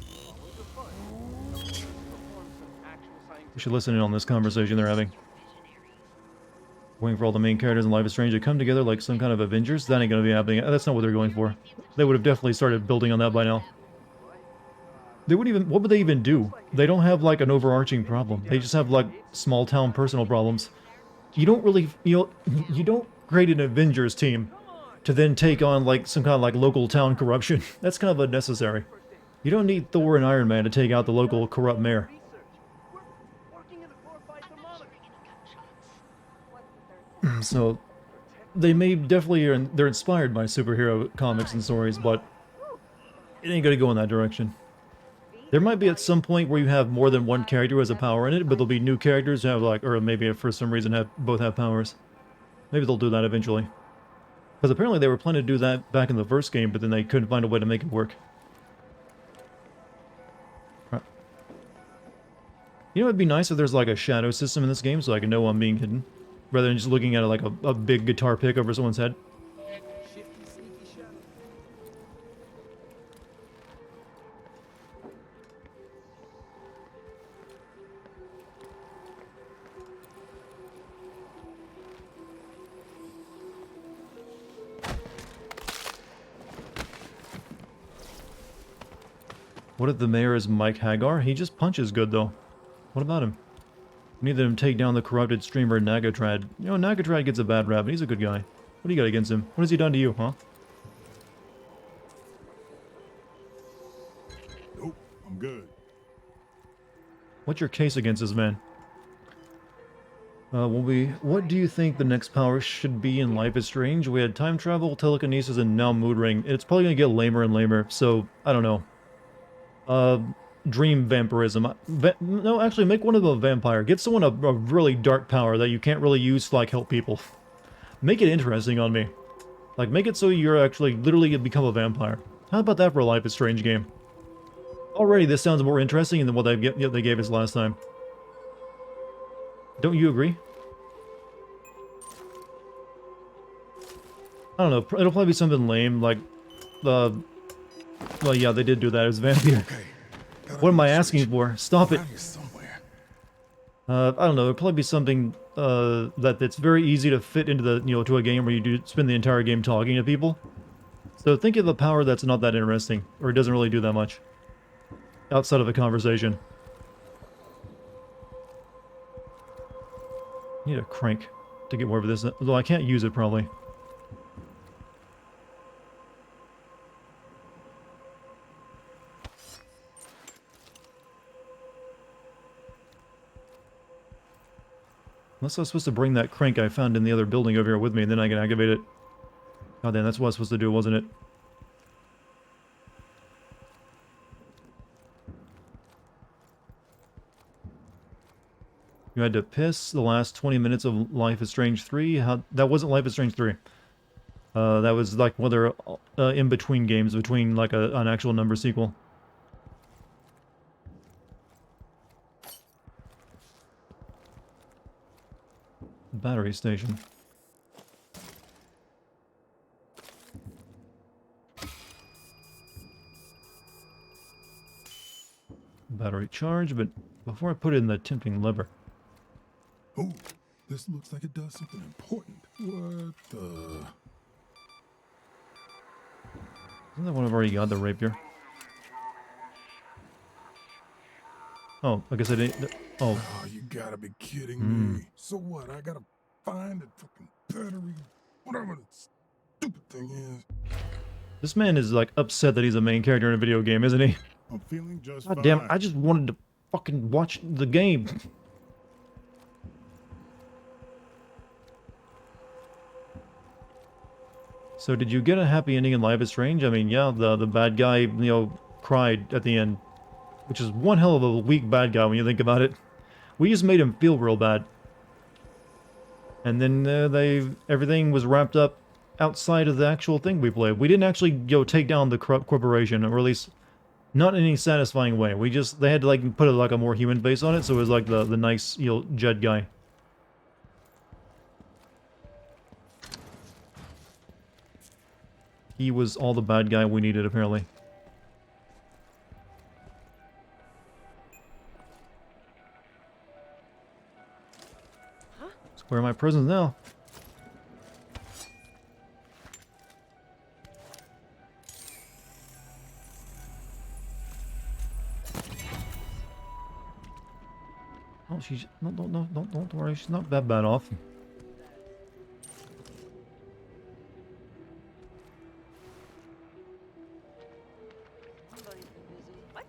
is always a fun. Perform some actual scientific. We should listen in on this conversation they're having. Waiting for all the main characters in Life is Strange to come together like some kind of Avengers? That ain't gonna be happening. That's not what they're going for. They would have definitely started building on that by now. They wouldn't even... What would they even do? They don't have like an overarching problem. They just have like small town personal problems. You don't really... You don't create an Avengers team to then take on like some kind of like local town corruption. That's kind of unnecessary. You don't need Thor and Iron Man to take out the local corrupt mayor. Working in a glorified thermometer. So, they may definitely... They're inspired by superhero comics and stories, but it ain't gonna go in that direction. There might be at some point where you have more than one character who has a power in it, but there'll be new characters who have like... Or maybe for some reason both have powers. Maybe they'll do that eventually. Because apparently they were planning to do that back in the first game, but then they couldn't find a way to make it work. Right. You know, it'd be nice if there's like a shadow system in this game so I can know I'm being hidden. Rather than just looking at it like a big guitar pick over someone's head. Shifty, sneaky shadow. What if the mayor is Mike Hagar? He just punches good, though. What about him? We need them to take down the corrupted streamer Nagatrad. You know, Nagatrad gets a bad rap, but he's a good guy. What do you got against him? What has he done to you, huh? Nope, I'm good. What's your case against this man? What do you think the next power should be in Life is Strange? We had time travel, telekinesis, and now mood ring. It's probably gonna get lamer and lamer, so, I don't know. Dream vampirism. No, actually, make one of them a vampire. Give someone a really dark power that you can't really use to, like, help people. Make it interesting on me. Like, make it so you're actually literally become a vampire. How about that for a Life is Strange game? Already, this sounds more interesting than what they gave us last time. Don't you agree? I don't know. It'll probably be something lame, like, well, yeah, they did do that. It was vampire. Okay. What am I asking for? Stop it. Around here somewhere. I don't know. It'll probably be something that's very easy to fit into the to a game where you do spend the entire game talking to people. So think of a power that's not that interesting, or it doesn't really do that much outside of a conversation. I need a crank to get more of this, although I can't use it probably. Unless I was supposed to bring that crank I found in the other building over here with me, and then I can activate it. God damn, that's what I was supposed to do, wasn't it? You had to piss the last 20 minutes of Life is Strange 3? That wasn't Life is Strange 3. That was like one of their in-between games, between like an actual number sequel. Battery station. Battery charge, but before I put it in the tempting lever. Oh, this looks like it does something important. What the? Isn't that one I've already got, the rapier? Oh, I guess I didn't... Oh. Oh, you gotta be kidding me. So what? I gotta find a fucking battery, whatever the stupid thing is. This man is, like, upset that he's a main character in a video game, isn't he? I'm feeling just God fine. damn, I just wanted to fucking watch the game. So did you get a happy ending in Life is Strange? I mean, yeah, the bad guy, cried at the end. Which is one hell of a weak bad guy when you think about it. We just made him feel real bad. And then everything was wrapped up outside of the actual thing we played. We didn't actually take down the corrupt corporation, or at least not in any satisfying way. They had to like put a more human face on it, so it was like the nice Jed guy. He was all the bad guy we needed, apparently. Where are my prisons now? Oh, she's don't worry, she's not that bad off. What?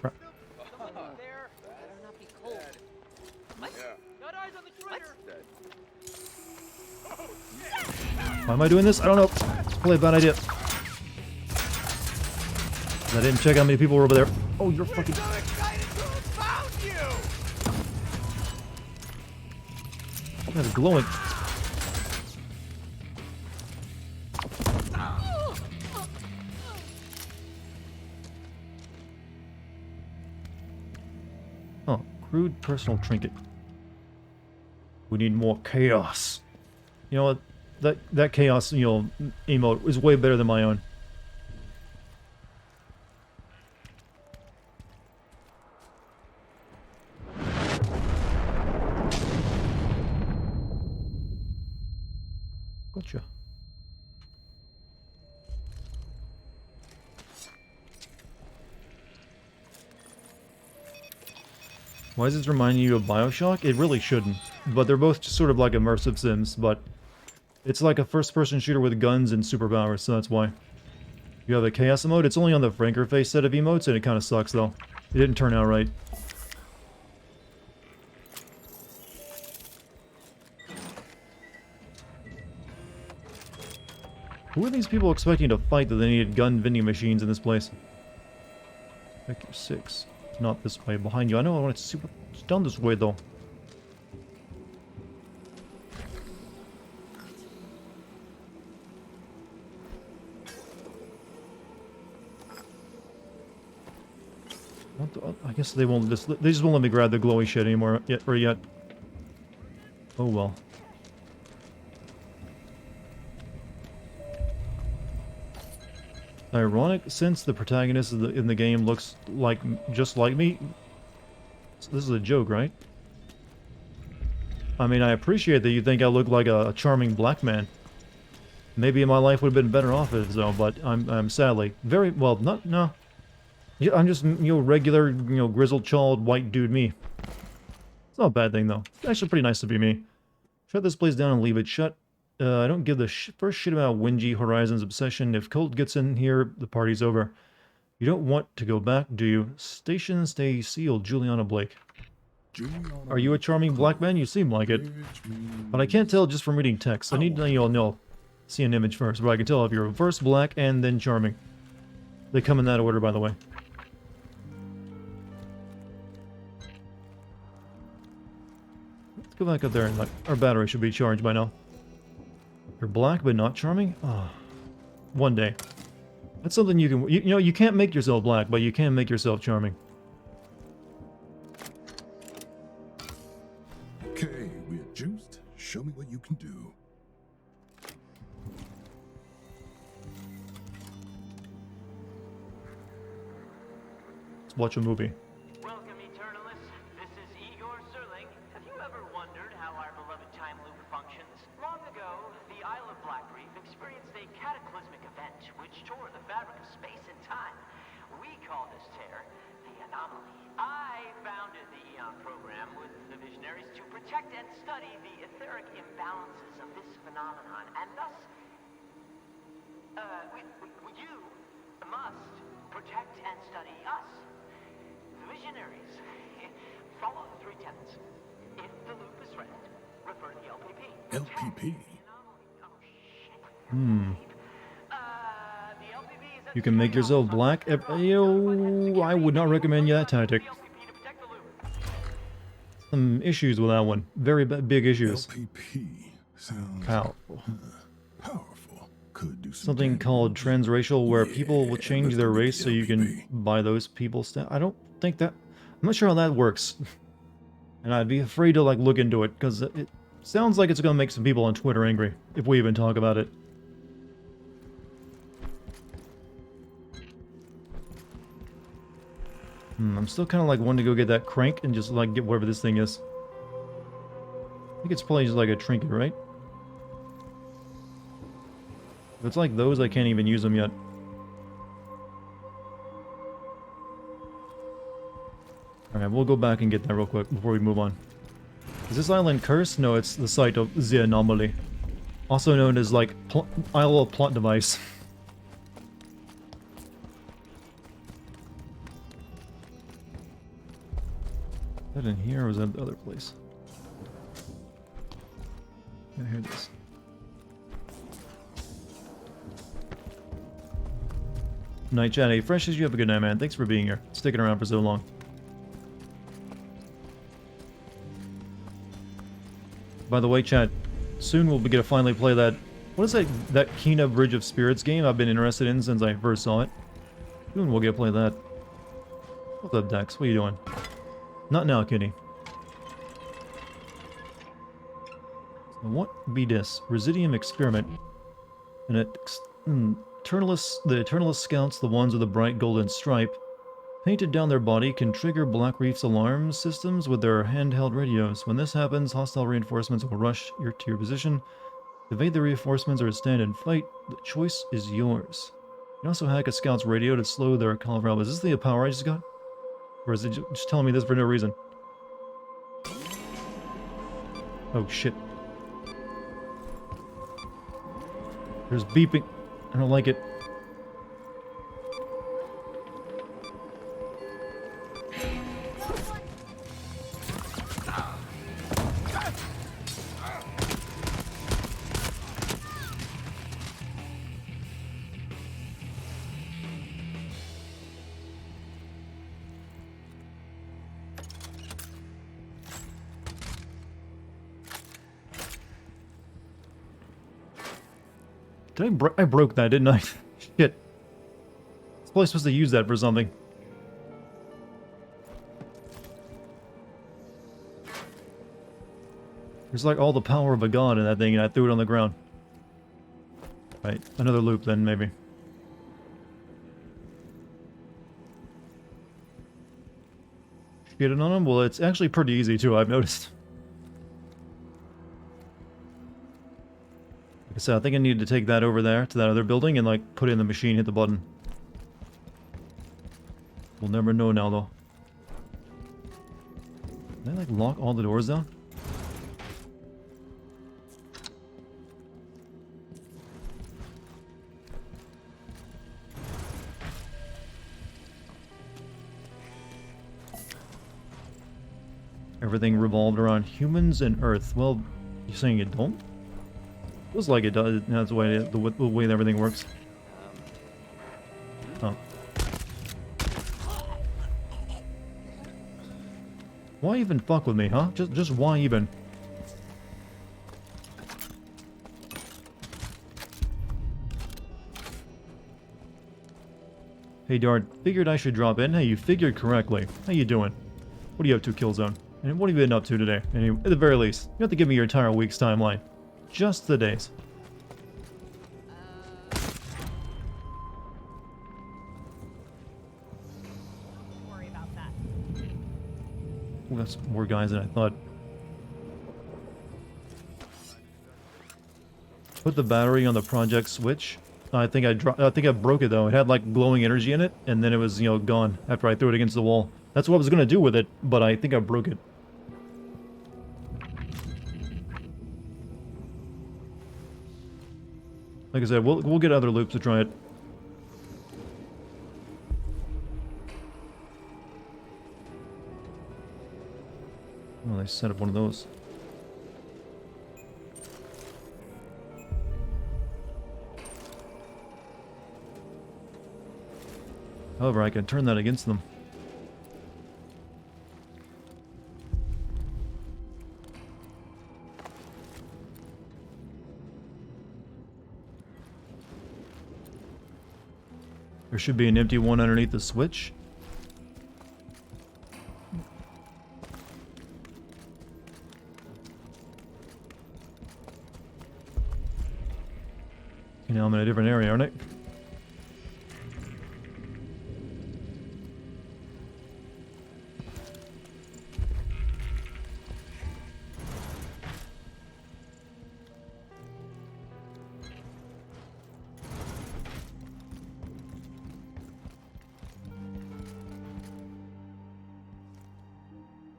Crap. There. Better not be cold. What? Got eyes on the traitor. Why am I doing this? I don't know. It's probably a bad idea. I didn't check how many people were over there. Oh, you're fucking... So excited to have found you! That's glowing. Oh, crude personal trinket. We need more chaos. You know what? That chaos, emote is way better than my own. Gotcha. Why is this reminding you of Bioshock? It really shouldn't. But they're both just sort of like immersive sims, but it's like a first-person shooter with guns and superpowers, so that's why. You have a chaos emote. It's only on the Franker face set of emotes, and it kind of sucks, though. It didn't turn out right. Who are these people expecting to fight that they needed gun vending machines in this place? Vector 6. Not this way. Behind you. I know I want to see what's down this way, though. I guess they won't just... They just won't let me grab the glowy shit anymore yet. Oh well. Ironic, since the protagonist in the game looks like just like me. So this is a joke, right? I mean, I appreciate that you think I look like a charming black man. Maybe my life would have been better off if so, but I'm sadly very well. No. Yeah, I'm just regular grizzled, chawed white dude me. It's not a bad thing though. It's actually pretty nice to be me. Shut this place down and leave it shut. I don't give the first shit about Wingy Horizon's obsession. If Colt gets in here, the party's over. You don't want to go back, do you? Station stay sealed, Juliana Blake. Are you a charming black man? You seem like it. But I can't tell just from reading text. I need to know, see an image first, but I can tell if you're first black and then charming. They come in that order, by the way. Let's go back up there and our battery should be charged by now. You're black but not charming? Oh, one day. That's something you can... You can't make yourself black, but you can make yourself charming. Okay, we're juiced. Show me what you can do. Let's watch a movie. Welcome, Eternalists. This is Igor Serling. Have you ever wondered how our beloved time loop functions? Long ago, the Isle of Blackreef experienced a cataclysmic event which tore the fabric of space and time. We call this tear the anomaly. I founded the Eon program with the visionaries to protect and study the etheric imbalances of this phenomenon, and thus, you must protect and study us. The visionaries follow the three tenets. If the loop is threatened, refer to the LPP. LPP? You can make yourself black. I would not recommend you that tactic. Some issues with that one. Very big issues. LPP sounds Powerful. powerful. Could do Something called transracial, where people will change their race so you can buy those people's stuff. I don't think that... I'm not sure how that works. And I'd be afraid to look into it, because it sounds like it's going to make some people on Twitter angry, if we even talk about it. I'm still kind of wanting to go get that crank and just get whatever this thing is. I think it's probably just a trinket, right? If it's like those, I can't even use them yet. Alright, we'll go back and get that real quick before we move on. Is this island cursed? No, it's the site of the anomaly. Also known as, Isle of Plot Device. Is that in here, or was that the other place? Yeah, here it is. Night chat. Hey, Fresh, you have a good night, man. Thanks for being here. Sticking around for so long. By the way, chat, soon we'll get to finally play that... What is that Kina Bridge of Spirits game I've been interested in since I first saw it? Soon we'll get to play that. What's up, Dex? What are you doing? Not now, kitty. So what be this? Residium experiment. And the Eternalist scouts, the ones with the bright golden stripe, painted down their body, can trigger Blackreef's alarm systems with their handheld radios. When this happens, hostile reinforcements will rush to your position. Evade the reinforcements or stand and fight. The choice is yours. You can also hack a scout's radio to slow their call. Is this the power I just got? Or is it just telling me this for no reason? Oh shit. There's beeping. I don't like it. I broke that, didn't I? Shit. I was probably supposed to use that for something. There's like all the power of a god in that thing, and I threw it on the ground. Right, another loop then, maybe. Get it on him? Well, it's actually pretty easy too, I've noticed. Like I said, I think I need to take that over there to that other building and like put it in the machine, hit the button. We'll never know now though. Did I like lock all the doors down? Everything revolved around humans and Earth. Well, you're saying it don't? Feels like it does. That's the way everything works. Oh. Why even fuck with me, huh? Just why even? Hey Dart, figured I should drop in. Hey, you figured correctly. How you doing? What are you up to, Killzone? And what have you been up to today? And at the very least, you have to give me your entire week's timeline. Just the days. Don't worry about that. Well, that's more guys than I thought. Put the battery on the project switch. I think I broke it though. It had like glowing energy in it, and then it was, you know, gone after I threw it against the wall. That's what I was gonna do with it, but I think I broke it. Like I said, we'll get other loops to try it. Oh, they set up one of those. However, I can turn that against them. There should be an empty one underneath the switch. Okay, now I'm in a different area, aren't I?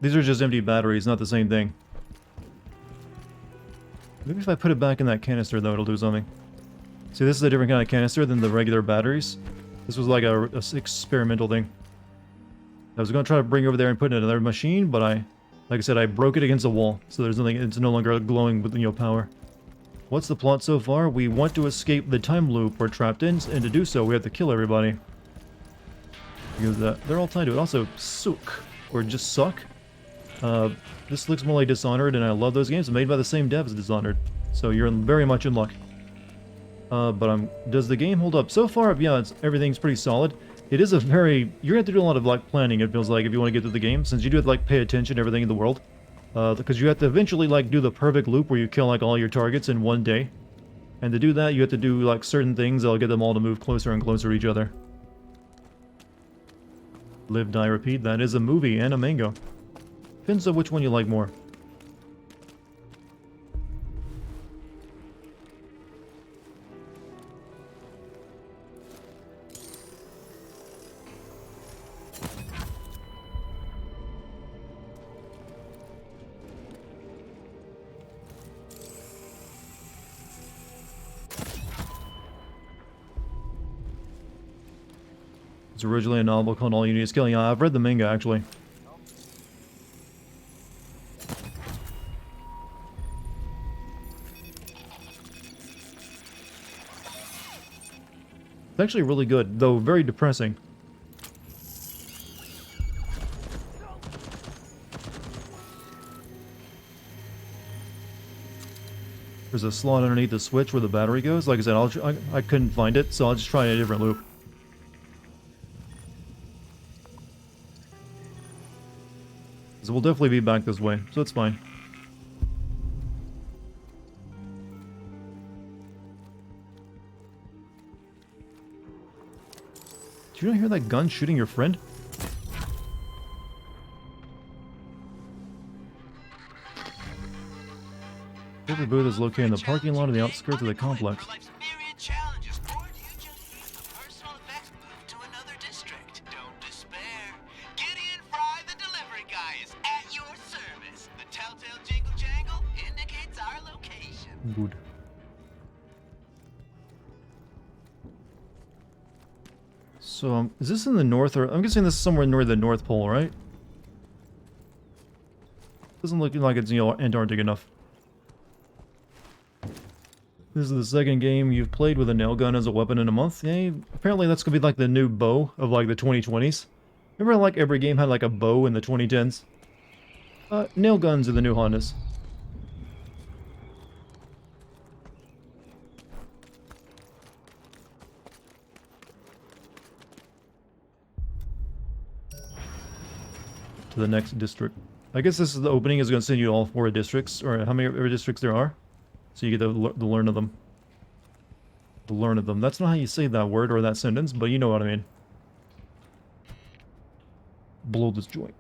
These are just empty batteries, not the same thing. Maybe if I put it back in that canister, though, it'll do something. See, this is a different kind of canister than the regular batteries. This was like a experimental thing. I was going to try to bring it over there and put it in another machine, but like I said, I broke it against the wall, so there's nothing. It's no longer glowing with, you know, power. What's the plot so far? We want to escape the time loop we're trapped in, and to do so, we have to kill everybody. Because they're all tied to it. Also, Sook, or just Suck. This looks more like Dishonored, and I love those games. Made by the same dev as Dishonored, so you're very much in luck. Does the game hold up? So far, yeah, everything's pretty solid. It is a very... You're going to have to do a lot of, like, planning, it feels like, if you want to get through the game, since you do have to, like, pay attention to everything in the world. Because you have to eventually, like, do the perfect loop where you kill, like, all your targets in one day. And to do that, you have to do, like, certain things that'll get them all to move closer and closer to each other. Live, Die, Repeat, that is a movie and a manga. Depends on which one you like more. It's originally a novel called All You Need Is Kill. Yeah, I've read the manga, actually. It's actually really good, though very depressing. There's a slot underneath the switch where the battery goes. Like I said, I couldn't find it, so I'll just try a different loop. So we'll definitely be back this way, so it's fine. Did you not hear that gun shooting your friend? Every booth is located in the parking lot on the outskirts of the complex. Good. So, is this in the north, or I'm guessing this is somewhere near the North Pole, right? Doesn't look like it's, you know, Antarctic enough. This is the second game you've played with a nail gun as a weapon in a month. Yeah, apparently that's gonna be like the new bow of like the 2020s. Remember, like every game had like a bow in the 2010s? Nail guns are the new Hondas. To the next district. I guess this is the opening is going to send you to all 4 districts, or how many districts there are. So you get to learn of them. To learn of them. That's not how you say that word or that sentence, but you know what I mean. Blow this joint.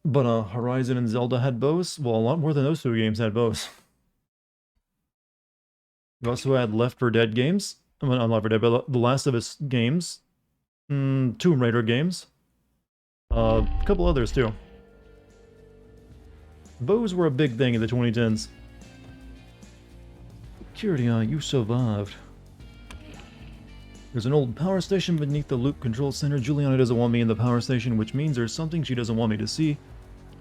But Horizon and Zelda had bows. Well, a lot more than those 2 games had bows. We also had Left 4 Dead games. I mean, not Left 4 Dead, but The Last of Us games. Tomb Raider games. A couple others, too. Bows were a big thing in the 2010s. Security, you survived. There's an old power station beneath the Loop Control Center. Juliana doesn't want me in the power station, which means there's something she doesn't want me to see.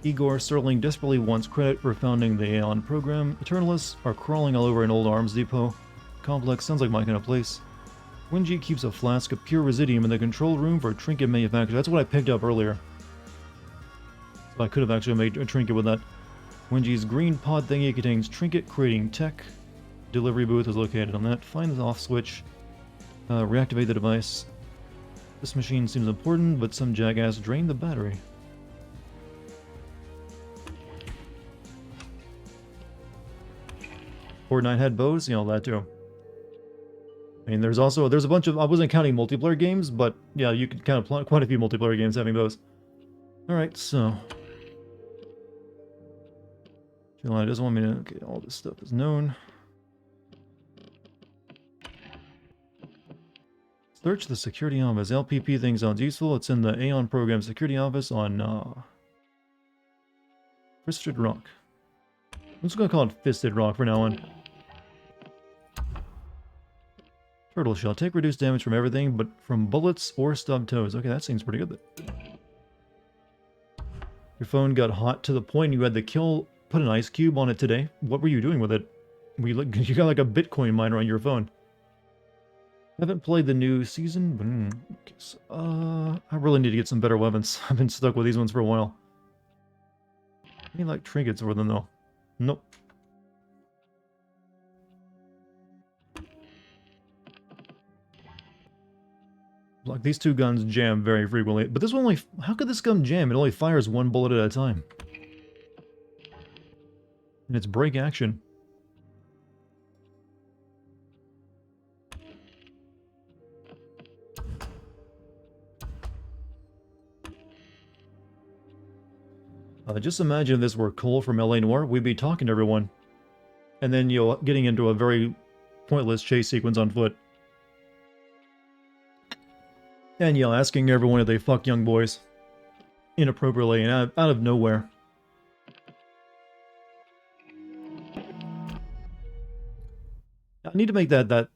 Igor Sterling desperately wants credit for founding the Aeon program. Eternalists are crawling all over an old arms depot. Complex sounds like my kind of place. Wenji keeps a flask of pure residium in the control room for trinket manufacture. That's what I picked up earlier. So I could have actually made a trinket with that. Wenji's green pod thingy contains trinket creating tech. Delivery booth is located on that. Find the off switch. Reactivate the device. This machine seems important, but some jackass drained the battery. Fortnite had bows, you know, that too. I mean, there's a bunch of, I wasn't counting multiplayer games, but yeah, you could count quite a few multiplayer games having bows. Alright, so. Juliana doesn't want me to, okay, all this stuff is known. Search the security office. LPP thing sounds useful. It's in the Aeon program security office on, Fisted Rock. I'm just gonna call it Fisted Rock for now on. Turtle shell. Take reduced damage from everything, but from bullets or stubbed toes. Okay, that seems pretty good. Your phone got hot to the point you had to put an ice cube on it today. What were you doing with it? You got like a Bitcoin miner on your phone. Haven't played the new season, but I really need to get some better weapons. I've been stuck with these ones for a while. I need like trinkets for them though. Nope. Like these 2 guns jam very frequently, but this one only. How could this gun jam? It only fires 1 bullet at a time. And it's break action. Just imagine if this were Cole from LA Noire, we'd be talking to everyone. And then, you know, getting into a very pointless chase sequence on foot. And, you know, asking everyone if they fuck young boys. Inappropriately and out of nowhere. I need to make that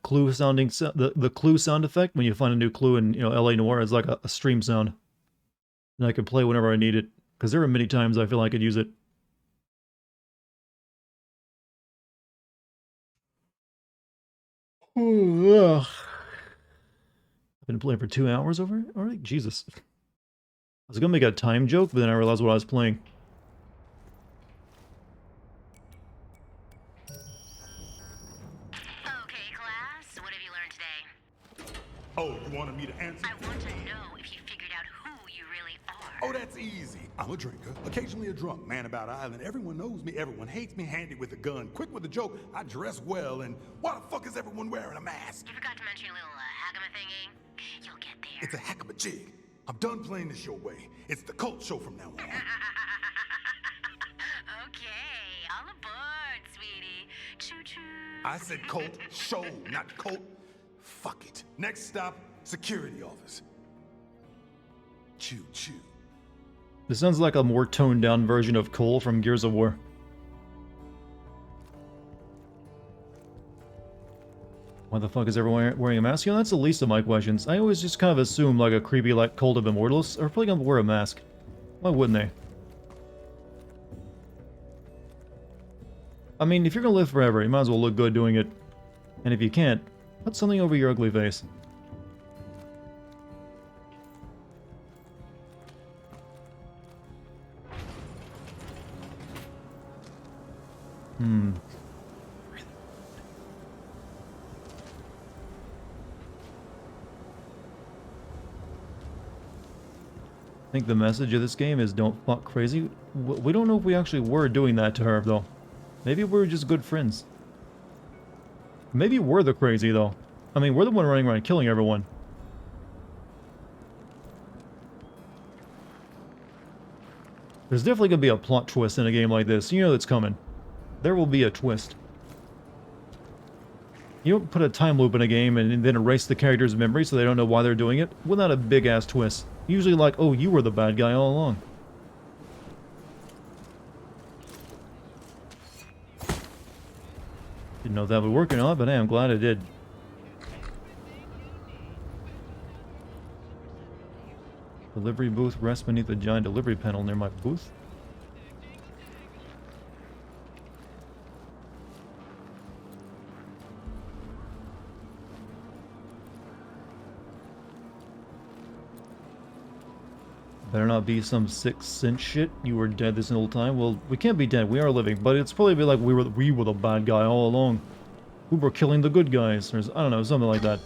clue sounding the clue sound effect when you find a new clue in LA Noire as like a stream sound, and I can play whenever I need it. Because there are many times I feel I could use it. Ugh. I've been playing for 2 hours over it already. Jesus. I was gonna make a time joke, but then I realized what I was playing. Okay, class, what have you learned today? Oh, you wanted me to answer? I want to know if you figured out who you really are. Oh, that's easy. I'm a drinker, occasionally a drunk, man about island. Everyone knows me, everyone hates me, handy with a gun, quick with a joke, I dress well, and why the fuck is everyone wearing a mask? You forgot to mention your little Hagama thingy. You'll get there. It's a heck of a jig. I'm done playing this your way. It's the cult show from now on. Okay, all aboard, sweetie. Choo-choo. I said cult show, not cult. Fuck it. Next stop, security office. Choo-choo. This sounds like a more toned down version of Cole from Gears of War. Why the fuck is everyone wearing a mask? You know, that's the least of my questions. I always just kind of assume like a creepy like Cult of Immortals are probably gonna wear a mask. Why wouldn't they? I mean, if you're gonna live forever, you might as well look good doing it. And if you can't, put something over your ugly face. I think the message of this game is don't fuck crazy. We don't know if we actually were doing that to her, though. Maybe we're just good friends. Maybe we're the crazy, though. I mean, we're the one running around killing everyone. There's definitely going to be a plot twist in a game like this. You know it's coming. There will be a twist. You don't put a time loop in a game and then erase the character's memory so they don't know why they're doing it without a big-ass twist. Usually like, oh, you were the bad guy all along. Didn't know if that would work or not, but hey, I'm glad it did. Delivery booth rests beneath a giant delivery panel near my booth. Better not be some Sixth Sense shit. You were dead this whole time. Well, we can't be dead. We are living, but it's probably be like we were the bad guy all along. We were killing the good guys, or I don't know, something like that.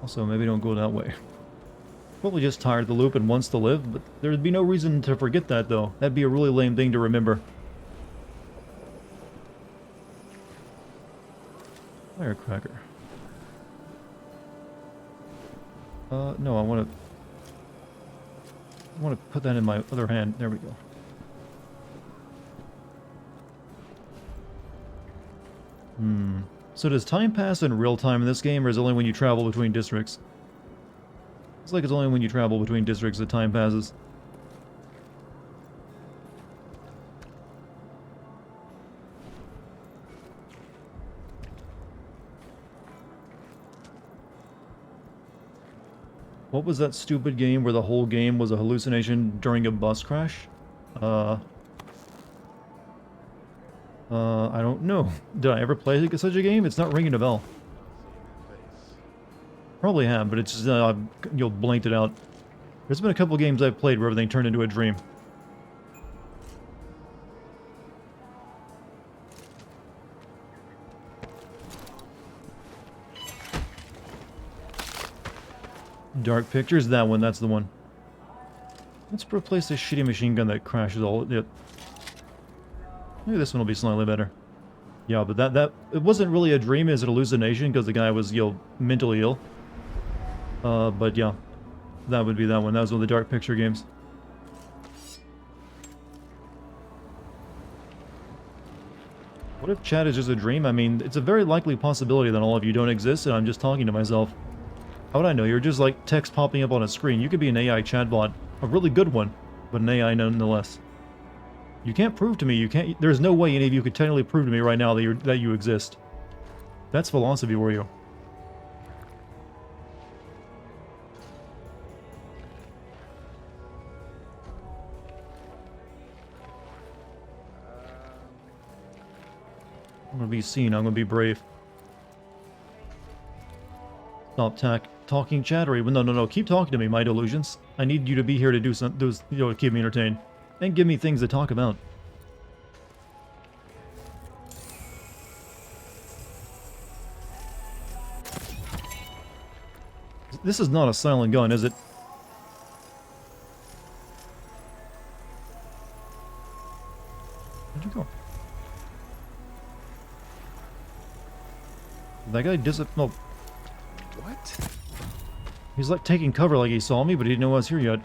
Also, maybe don't go that way. Probably just tired of the loop and wants to live, but there'd be no reason to forget that, though. That'd be a really lame thing to remember. Firecracker. No, I want to put that in my other hand. There we go. So does time pass in real time in this game, or is it only when you travel between districts? It's like it's only when you travel between districts that time passes. What was that stupid game where the whole game was a hallucination during a bus crash? I don't know. Did I ever play such a game? It's not ringing a bell. Probably have, but it's just, you'll blanked it out. There's been a couple games I've played where everything turned into a dream. Dark Pictures, that one, that's the one. Let's replace this shitty machine gun that crashes all... Yep. Maybe this one will be slightly better. Yeah, but that it wasn't really a dream, it's an hallucination, because the guy was, mentally ill. But yeah, that would be that one. That was one of the Dark Picture games. What if chat is just a dream? I mean, it's a very likely possibility that all of you don't exist and I'm just talking to myself. How would I know? You're just like text popping up on a screen. You could be an AI chatbot. A really good one, but an AI nonetheless. You can't prove to me, there's no way any of you could technically prove to me right now that you exist. That's philosophy for you. I'm gonna be seen, I'm gonna be brave. Stop talking chattery. Well, no, keep talking to me, my delusions. I need you to be here to do to keep me entertained. And give me things to talk about. This is not a silent gun, is it? Where'd you go? That guy no. What? He's like taking cover like he saw me, but he didn't know I was here yet.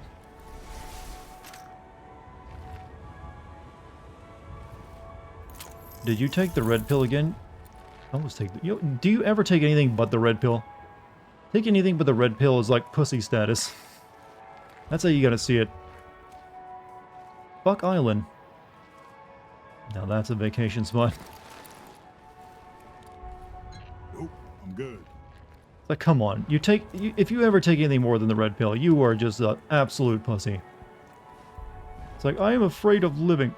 Did you take the red pill again? I always take the... do you ever take anything but the red pill? Take anything but the red pill is like pussy status. That's how you gotta see it. Fuck Island. Now that's a vacation spot. Nope, I'm good. Like, come on. If you ever take anything more than the red pill, you are just an absolute pussy. It's like, I am afraid of living.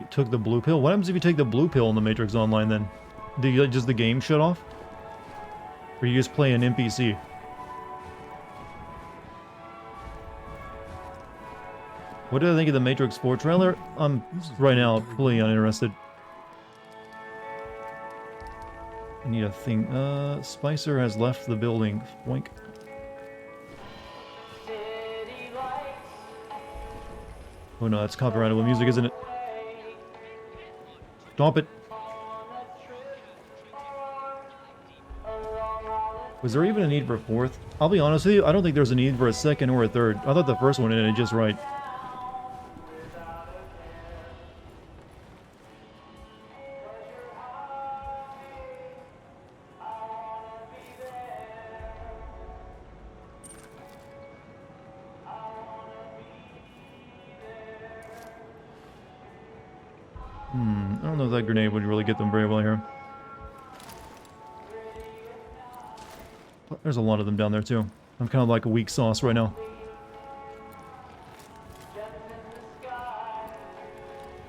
You took the blue pill? What happens if you take the blue pill in the Matrix Online then? Does the game shut off? Or you just play an NPC? What do I think of the Matrix 4 trailer? I'm right now completely uninterested. I need a thing. Spicer has left the building. Boink. Oh no, that's copyrightable music, isn't it? Stop it. Was there even a need for a fourth? I'll be honest with you, I don't think there's a need for a second or a third. I thought the first one ended just right. I don't know if that grenade would really get them very well here. But there's a lot of them down there too. I'm kind of like a weak sauce right now.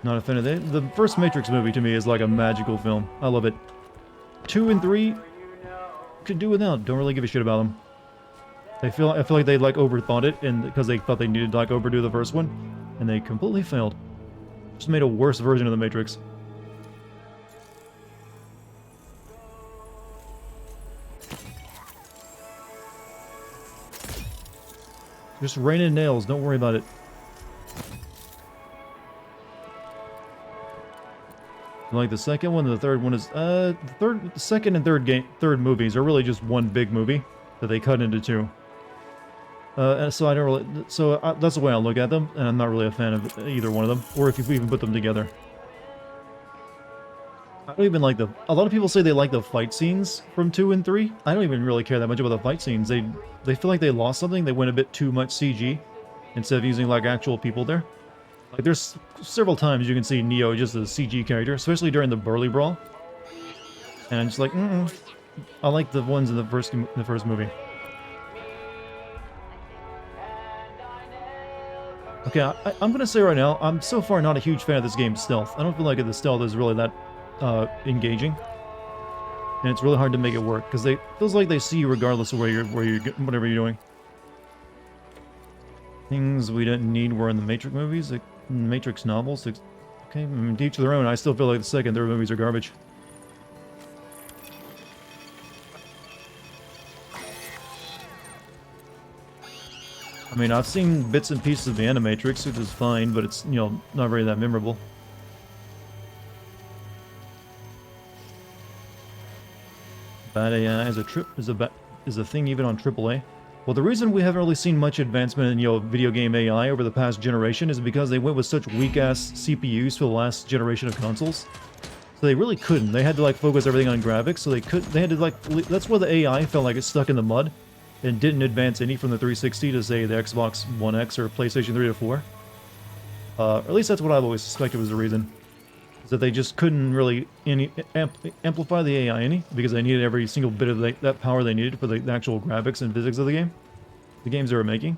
Not a fan of it. The first Matrix movie to me is like a magical film. I love it. 2 and 3 could do without. Don't really give a shit about them. I feel like they like overthought it, and because they thought they needed to like overdo the first one, and they completely failed. Just made a worse version of the Matrix. Just raining nails, don't worry about it. Like the second one, the third one is the second and third movies are really just one big movie that they cut into two. So I don't really, that's the way I look at them, and I'm not really a fan of either one of them, or if you even put them together. I don't even like a lot of people say they like the fight scenes from 2 and 3. I don't even really care that much about the fight scenes. They feel like they lost something. They went a bit too much CG instead of using like actual people there. Like there's several times you can see Neo just a CG character, especially during the Burly Brawl. And I'm just like, I like the ones in the first movie. Okay, I'm gonna say right now, I'm so far not a huge fan of this game's stealth. I don't feel like the stealth is really that engaging, and it's really hard to make it work because it feels like they see you regardless of whatever you're doing. Things we didn't need were in the Matrix movies, like Matrix novels. Okay, to each their own. I still feel like the second and third movies are garbage. I mean, I've seen bits and pieces of the Animatrix, which is fine, but it's, not very that memorable. Bad AI is a thing even on AAA. Well, the reason we haven't really seen much advancement in, video game AI over the past generation is because they went with such weak-ass CPUs for the last generation of consoles. So they really couldn't. They had to, like, focus everything on graphics, so they had to, like, that's where the AI felt like it's stuck in the mud and didn't advance any from the 360 to, say, the Xbox One X or PlayStation 3 to 4. Or at least that's what I've always suspected was the reason. Is that they just couldn't really amplify the AI any, because they needed every single bit of that power they needed for the actual graphics and physics of the game. The games they were making.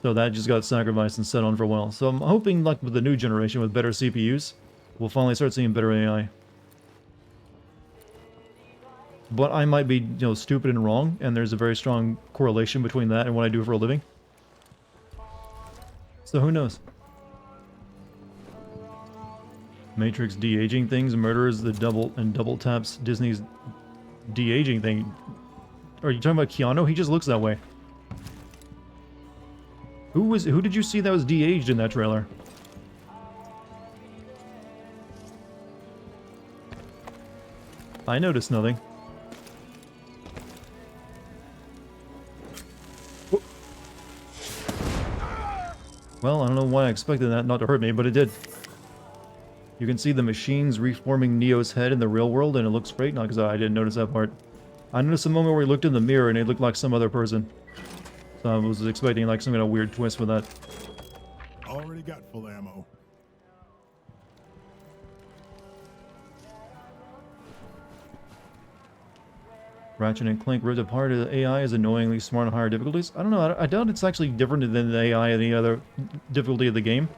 So that just got sacrificed and set on for a while. So I'm hoping, like, with the new generation with better CPUs, we'll finally start seeing better AI. But I might be, stupid and wrong, and there's a very strong correlation between that and what I do for a living. So who knows? Matrix de-aging things, murderers, the double taps Disney's de-aging thing. Are you talking about Keanu? He just looks that way. Who did you see that was de-aged in that trailer? I noticed nothing. Well, I don't know why I expected that not to hurt me, but it did. You can see the machines reforming Neo's head in the real world, and it looks great. Not because I didn't notice that part. I noticed a moment where he looked in the mirror and it looked like some other person. So I was expecting like some kind of weird twist with that. Already got full ammo. Ratchet and Clank ripped apart the AI is annoyingly smart on higher difficulties. I don't know. I doubt it's actually different than the AI in any other difficulty of the game.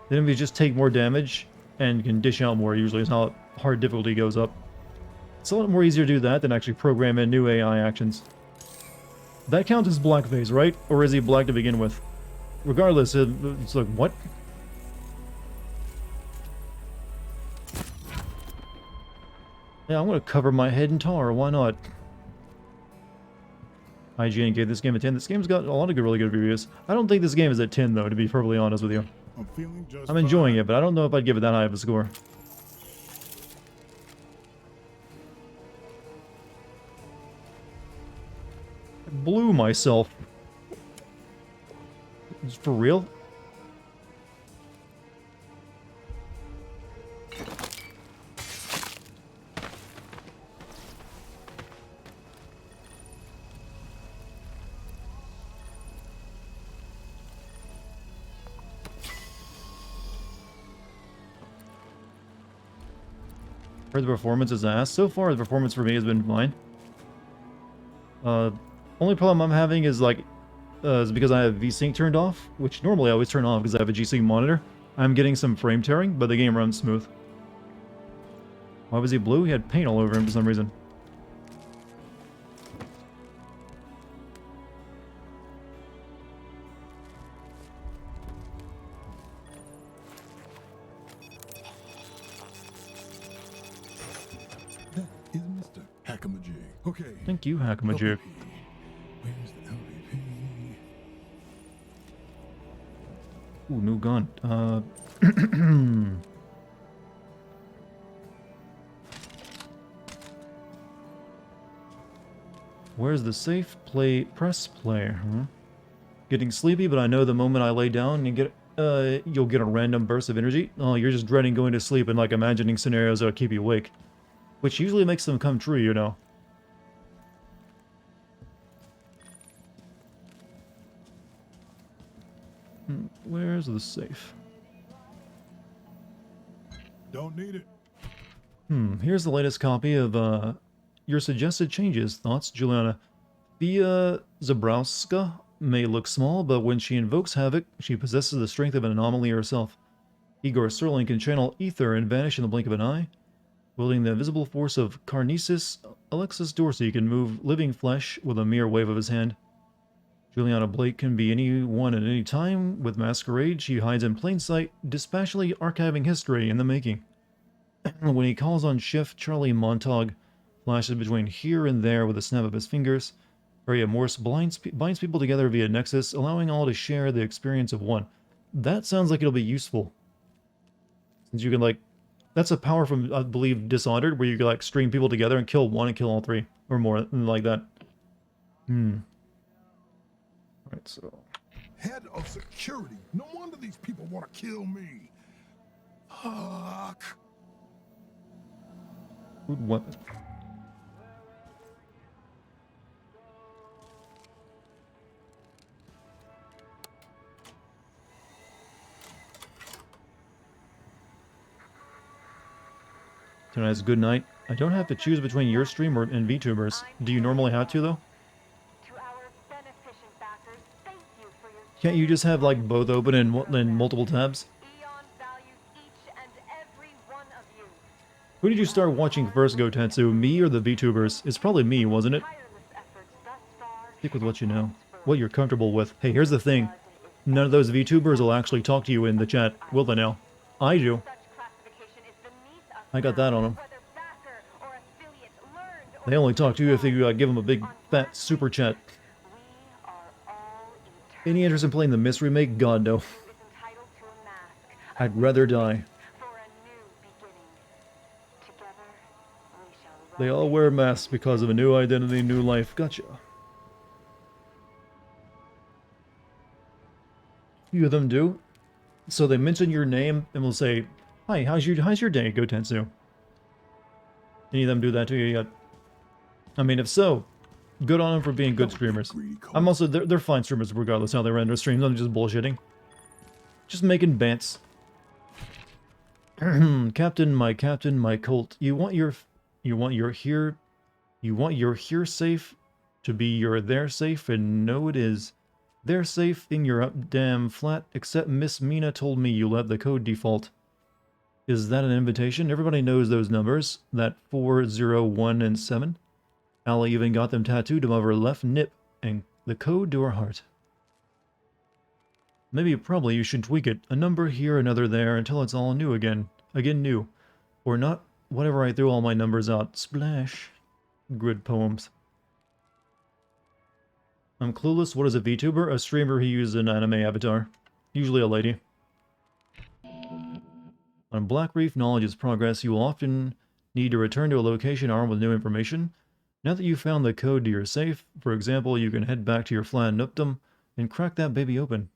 The enemies just take more damage and can dish out more, usually is how hard difficulty goes up. It's a lot more easier to do that than actually program in new AI actions. That counts as blackface, right? Or is he black to begin with? Regardless, it's like, what? Yeah, I'm gonna cover my head in tar, why not? IGN gave this game a 10. This game's got a lot of really good reviews. I don't think this game is a 10, though, to be perfectly honest with you. I'm enjoying it, but I don't know if I'd give it that high of a score. I blew myself. Is it for real? Heard the performance is ass. So far, the performance for me has been fine. Only problem I'm having is like, is because I have VSync turned off, which normally I always turn off because I have a G-Sync monitor. I'm getting some frame tearing, but the game runs smooth. Why was he blue? He had paint all over him for some reason. Is Mr. Hackamajig. Okay. Thank you, Hackamajig. Where's the LVP? Ooh, new gun. Where's the safe play? Press play, huh? Getting sleepy, but I know the moment I lay down and get, you'll get a random burst of energy. Oh, you're just dreading going to sleep and like imagining scenarios that'll keep you awake. Which usually makes them come true, you know. Where's the safe? Don't need it. Here's the latest copy of, your suggested changes. Thoughts, Juliana? Thea Zabrowska may look small, but when she invokes Havoc, she possesses the strength of an anomaly herself. Igor Sterling can channel ether and vanish in the blink of an eye. Wielding the invisible force of Carnesis, Alexis Dorsey can move living flesh with a mere wave of his hand. Juliana Blake can be anyone at any time. With Masquerade, she hides in plain sight, dispassionately archiving history in the making. When he calls on Chef Charlie Montag, flashes between here and there with a snap of his fingers. Maria Morse binds people together via Nexus, allowing all to share the experience of one. That sounds like it'll be useful. Since you can, like... That's a power from, I believe, Dishonored, where you can, like, string people together and kill one and kill all three. Or more, like that. Alright, so... Head of security. No wonder these people want to kill me. Fuck. Good weapon. Tonight's good night. I don't have to choose between your stream and VTubers. Do you normally have to, though? To our beneficent backers, thank you for your Can't you just have, like, both open in multiple tabs? Eon values each and every one of you. Who did you start watching first, Gotetsu? Me or the VTubers? It's probably me, wasn't it? Tireless efforts thus far Stick with what you know. What you're comfortable with. Hey, here's the thing. None of those VTubers will actually talk to you in the chat, will they now? I do. such classification is beneath us. I got that on them. Whether backer or affiliate, learned or They only talk to you if you give them a big, fat super chat. we are all Any interest in playing the Myst remake? God, no. is entitled to a mask I'd rather die. for a new beginning. Together we shall They all wear masks because of a new identity, new life. Gotcha. Few of them do. So they mention your name and will say, "Hi, how's your day, Gotensu?" Any of them do that to you yet? I mean, if so, good on them for being good streamers. I'm also, they're fine streamers regardless how they run their streams. I'm just bullshitting. Just making bants. Captain, my colt. You want your here safe to be your there safe, and no it is. They're safe in your up damn flat, except Miss Mina told me you let the code default. Is that an invitation? Everybody knows those numbers. That 4, 0, 1, and 7. Allie even got them tattooed above her left nip, and the code to her heart. Probably you should tweak it. A number here, another there, until it's all new again. Again new. Or not, whatever I threw all my numbers out. Splash. Good poems. I'm clueless. What is a VTuber? A streamer who uses an anime avatar. Usually a lady. On Black Reef, knowledge is progress. You will often need to return to a location armed with new information. Now that you've found the code to your safe, for example, you can head back to your flat nuptum and crack that baby open.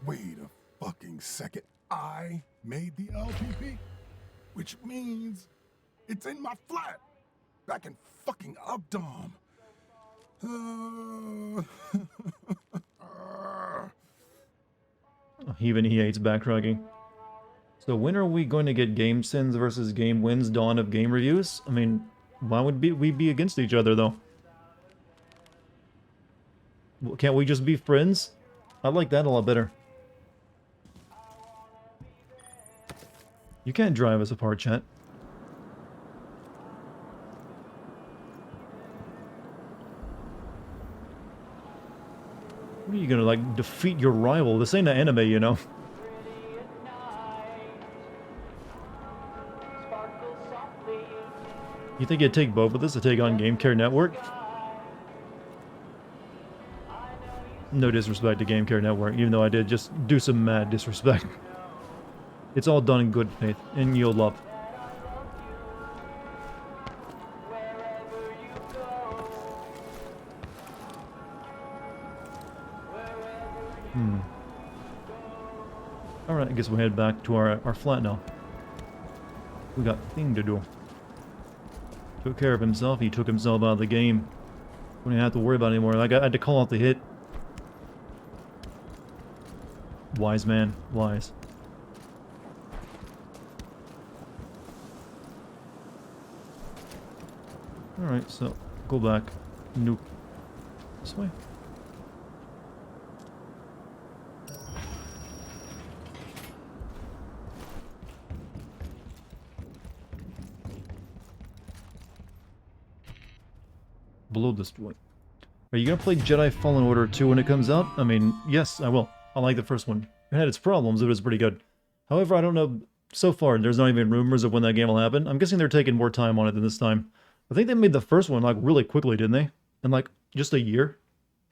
Wait a fucking second. I made the LPP, which means it's in my flat, back in fucking Updom. Even he hates backtracking. So when are we going to get game sins versus game wins dawn of game reviews? I mean, why would we be against each other though? Can't we just be friends? I like that a lot better. You can't drive us apart, chat. What are you gonna, like, defeat your rival? This ain't an anime, you know? You think you'd take both of us to take on Game Care Network? No disrespect to Game Care Network, even though I did just do some mad disrespect. It's all done in good faith, and yield love. Alright, I guess we'll head back to our flat now. We got thing to do. Took care of himself, he took himself out of the game. We didn't have to worry about it anymore. Like, I had to call out the hit. Wise man, wise. Alright, so go back. Nuke. This way. Below this point. Are you gonna play Jedi Fallen Order 2 when it comes out? I mean, yes, I will. I like the first one. It had its problems, it was pretty good. However, I don't know, so far, there's not even rumors of when that game will happen. I'm guessing they're taking more time on it than this time. I think they made the first one, like, really quickly, didn't they? In, like, just a year?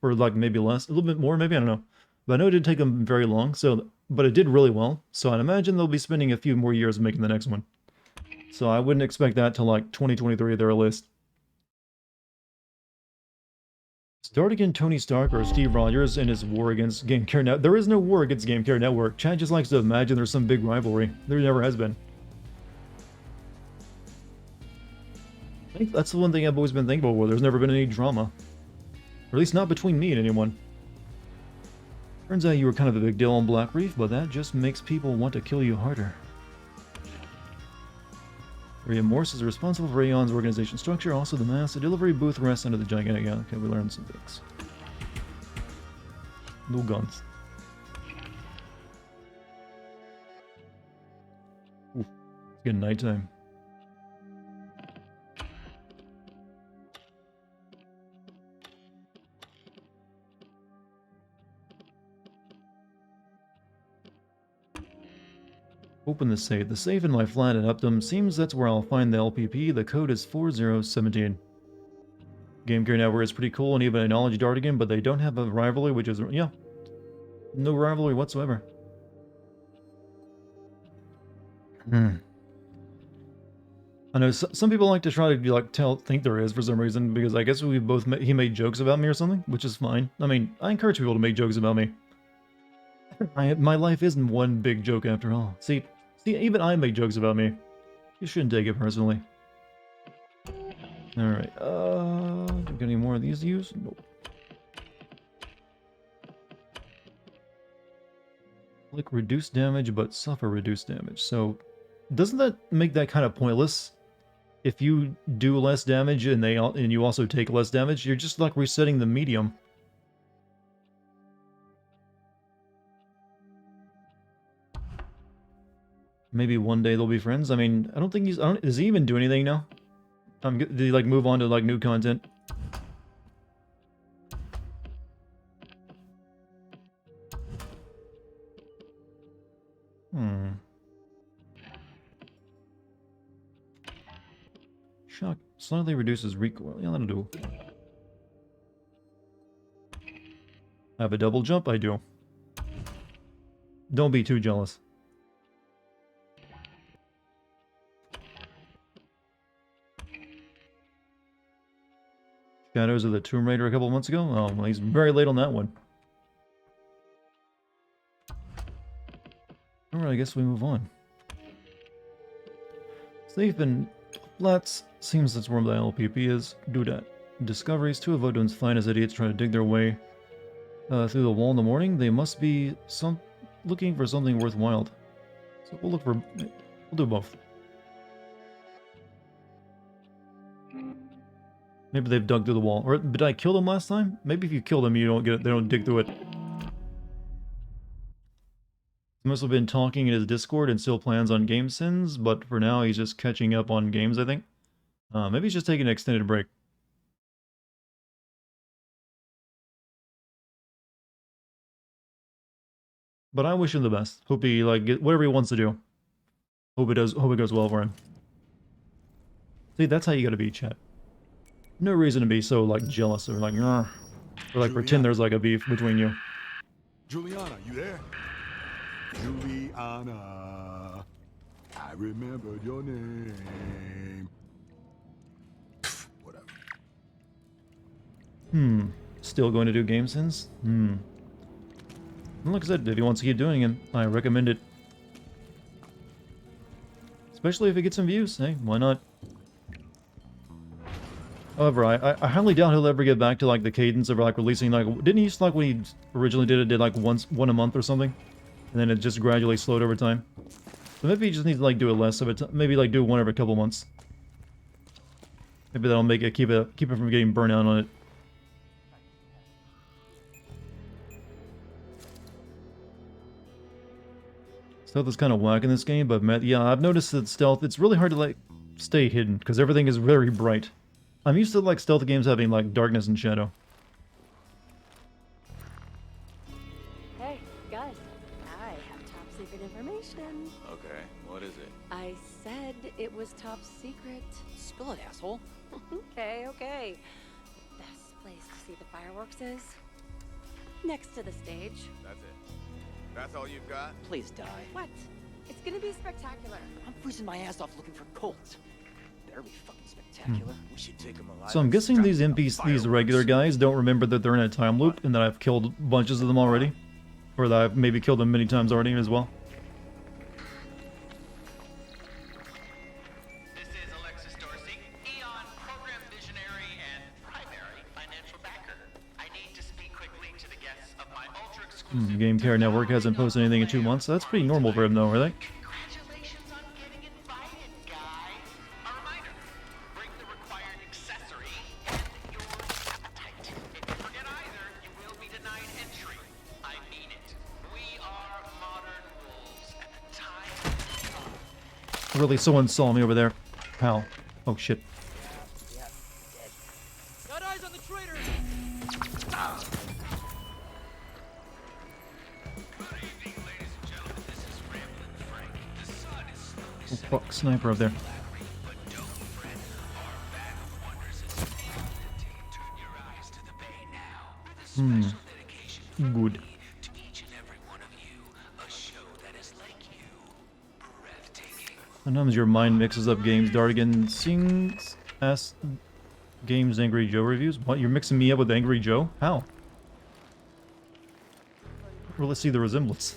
Or, like, maybe less? A little bit more, maybe? I don't know. But I know it didn't take them very long, so... But it did really well, so I'd imagine they'll be spending a few more years making the next one. So I wouldn't expect that till, like, 2023 at the earliest. Dartigan, Tony Stark, or Steve Rogers in his war against Game Care Network. There is no war against Game Care Network. Chad just likes to imagine there's some big rivalry. There never has been. I think that's the one thing I've always been thankful for. There's never been any drama. Or at least not between me and anyone. Turns out you were kind of a big deal on Black Reef, but that just makes people want to kill you harder. Area Morse is responsible for Aeon's organization structure, also the mass. The delivery booth rests under the gigantic... Yeah, okay, we learned some things. No guns. Ooh, it's getting nighttime. Open the safe. The safe in my flat in Upton seems that's where I'll find the LPP. The code is 4017. Game Gear Network is pretty cool and even acknowledge Dartigan, but they don't have a rivalry, which is... Yeah. No rivalry whatsoever. I know some people like to try to like think there is for some reason, because I guess we both he made jokes about me or something, which is fine. I mean, I encourage people to make jokes about me. My life isn't one big joke after all. See, even I make jokes about me. You shouldn't take it personally. Alright, do we got any more of these to use? Nope. Like reduce damage, but suffer reduced damage. So, doesn't that make that kind of pointless? If you do less damage and you also take less damage, you're just like resetting the medium. Maybe one day they'll be friends. I mean, I don't think he's... does he even do anything now? Did he, like, move on to, like, new content? Shock. Slightly reduces recoil. Yeah, that'll do. I have a double jump? I do. Don't be too jealous. Shadows of the Tomb Raider a couple months ago? Oh, well, he's very late on that one. Alright, I guess we move on. Safe and flats. Seems that's where the LPP is. Do that. Discoveries. Two of Odin's finest idiots try to dig their way through the wall in the morning. They must be looking for something worthwhile. So we'll do both. Maybe they've dug through the wall. Or did I kill them last time? Maybe if you kill them, you don't get it. They don't dig through it. He must have been talking in his Discord and still plans on game sins, but for now he's just catching up on games, I think. Maybe he's just taking an extended break. But I wish him the best. Hope he get whatever he wants to do. Hope it goes well for him. See, that's how you gotta be, chat. No reason to be so like jealous or like or like pretend there's like a beef between you. Juliana, you there? Juliana, I remembered your name. Whatever. Still going to do game sins? Well, like I said, if he wants to keep doing it, I recommend it. Especially if it gets some views. Hey, why not? However, I highly doubt he'll ever get back to like the cadence of like releasing like... Didn't he used to, like when he originally did like one a month or something? And then it just gradually slowed over time. So maybe he just needs to like do it less of it. Maybe like do one every couple months. Maybe that'll make it keep it from getting burnt out on it. Stealth is kind of whack in this game, but yeah, I've noticed that stealth, it's really hard to like stay hidden because everything is very bright. I'm used to like stealth games having like darkness and shadow. Hey, guys. I have top secret information. Okay, what is it? I said it was top secret. Spill it, asshole. Okay. Best place to see the fireworks is next to the stage. That's it. That's all you've got? Please die. What? It's gonna be spectacular. I'm freezing my ass off looking for Colt. That'd be fucking spectacular. We should take him alive. So I'm guessing these NPCs, these regular guys, don't remember that they're in a time loop and that I've killed bunches of them already. Or that I've maybe killed them many times already as well. This is Alexis Dorsey, Eon program visionary and primary financial backer. I need to speak quickly to the guests of my ultra-exclusive Game Care Network hasn't posted anything in 2 months. That's pretty normal for him though, really. Congratulations on getting invited, guys. A reminder, bring the required accessory and your appetite. If you forget either, you will be denied entry. I mean it. We are modern wolves at the time. Really, someone saw me over there. How? Oh shit. Got eyes on the traitor! Oh fuck, sniper up there. Good. Sometimes your mind mixes up games. Dartigan sings ass games Angry Joe reviews. What? You're mixing me up with Angry Joe? How? Well, let's see the resemblance.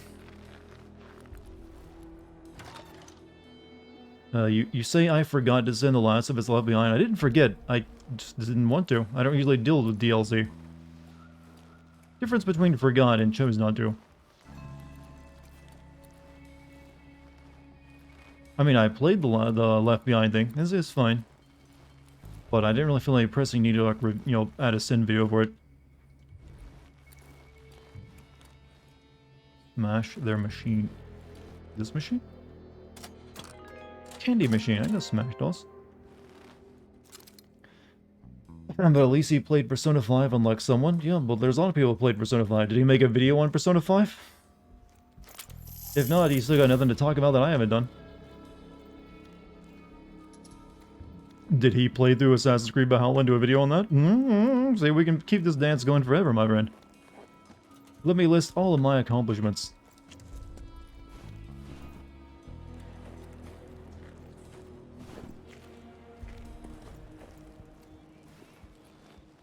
You say I forgot to send The Last of Us Left Behind. I didn't forget. I just didn't want to. I don't usually deal with DLC. Difference between forgot and chose not to. I mean, I played the Left Behind thing. This is fine. But I didn't really feel any pressing need to, like, you know, add a send video for it. Smash their machine. This machine? Candy machine. I know Smash Dolls. But at least he played Persona 5 unlike someone. Yeah, but there's a lot of people who played Persona 5. Did he make a video on Persona 5? If not, he's still got nothing to talk about that I haven't done. Did he play through Assassin's Creed Valhalla and do a video on that? See, we can keep this dance going forever, my friend. Let me list all of my accomplishments.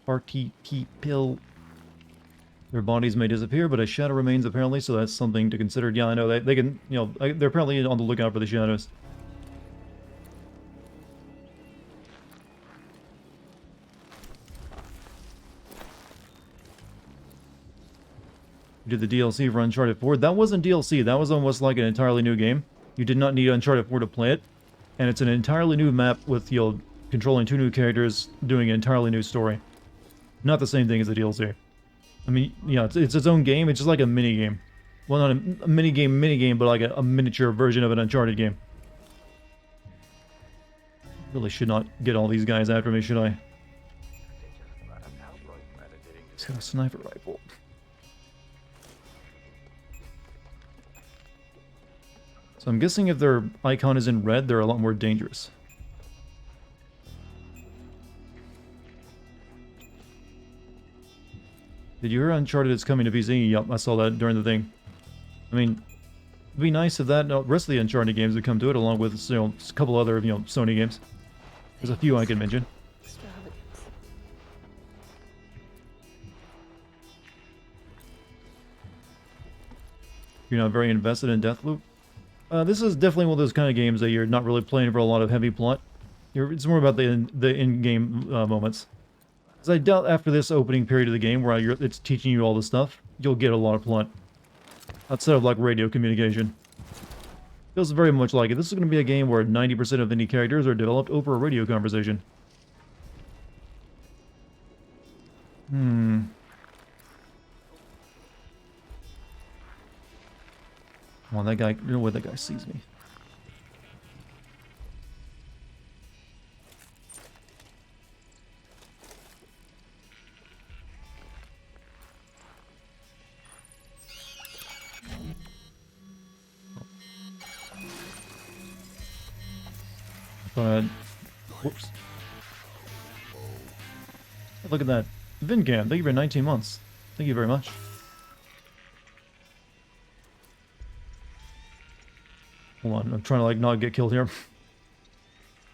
Party pill. Their bodies may disappear, but a shadow remains apparently, so that's something to consider. Yeah, I know, they can, you know, they're apparently on the lookout for the shadows. Did the DLC for Uncharted 4? That wasn't DLC, that was almost like an entirely new game. You did not need Uncharted 4 to play it. And it's an entirely new map with, you know, controlling 2 new characters, doing an entirely new story. Not the same thing as the DLC. I mean, yeah, it's its own game, it's just like a mini-game. Well, not a mini-game, but like a miniature version of an Uncharted game. Really should not get all these guys after me, should I? He's got a sniper rifle. So I'm guessing if their icon is in red, they're a lot more dangerous. Did you hear Uncharted is coming to PC? Yup, I saw that during the thing. I mean, it'd be nice if that rest of the Uncharted games would come to it, along with, you know, a couple other, you know, Sony games. There's a few I can mention. You're not very invested in Deathloop? This is definitely one of those kind of games that you're not really playing for a lot of heavy plot. It's more about the in-game moments. Because I doubt after this opening period of the game, where it's teaching you all this stuff, you'll get a lot of plot. Outside of, like, radio communication. Feels very much like it. This is going to be a game where 90% of any characters are developed over a radio conversation. Well, that guy, you know what, that guy sees me. But, whoops. Look at that. Vincam, thank you for 19 months. Thank you very much. Hold on, I'm trying to, like, not get killed here.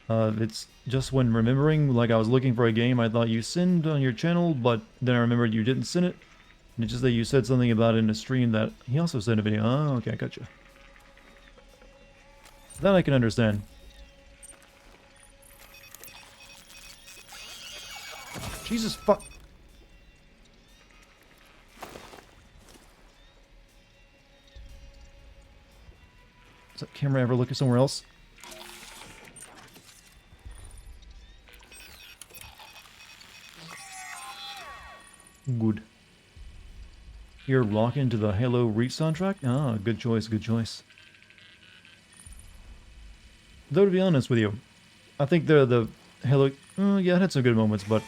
It's just when remembering, like I was looking for a game I thought you sent on your channel, but then I remembered you didn't send it. And it's just that you said something about it in a stream that he also sent a video. Oh, okay, I gotcha. That I can understand. Jesus fuck. Does that camera ever look at somewhere else? Good. You're rocking to the Halo Reach soundtrack? Ah, good choice, good choice. Though to be honest with you, I think the Halo, yeah, it had some good moments, but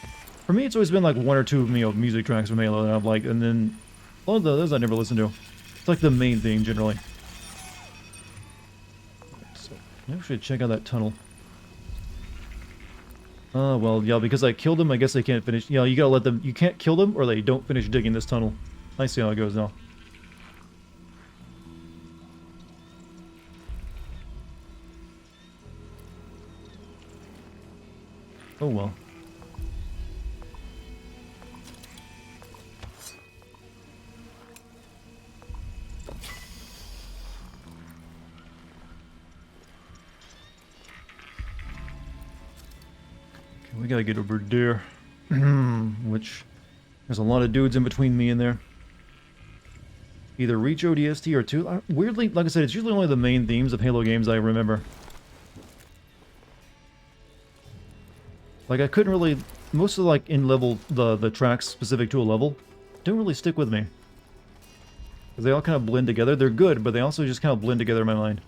for me it's always been like one or two, music tracks from Halo that I've liked, and then all of the others I never listened to. It's like the main theme generally. So maybe we should check out that tunnel. Well, yeah, because I killed them, I guess they can't finish. Yeah, you gotta let them, you can't kill them or they don't finish digging this tunnel. I see how it goes now. Oh well. Okay, we gotta get over there. Which, there's a lot of dudes in between me and there. Either Reach ODST or 2. Weirdly, like I said, it's usually only the main themes of Halo games I remember. Like, I couldn't really... Most of, like, in-level, the tracks specific to a level don't really stick with me. Because they all kind of blend together. They're good, but they also just kind of blend together in my mind.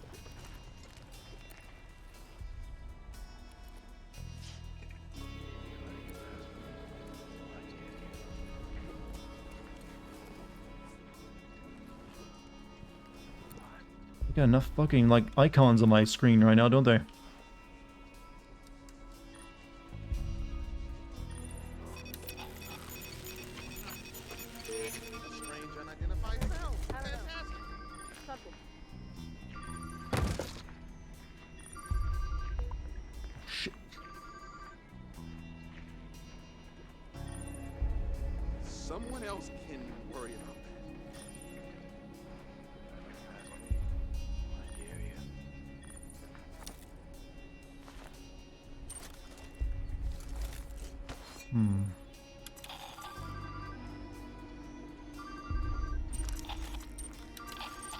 Got enough fucking, like, icons on my screen right now, don't they? Strange unidentified sound. Fantastic. Something. Shit. Someone else can worry about that.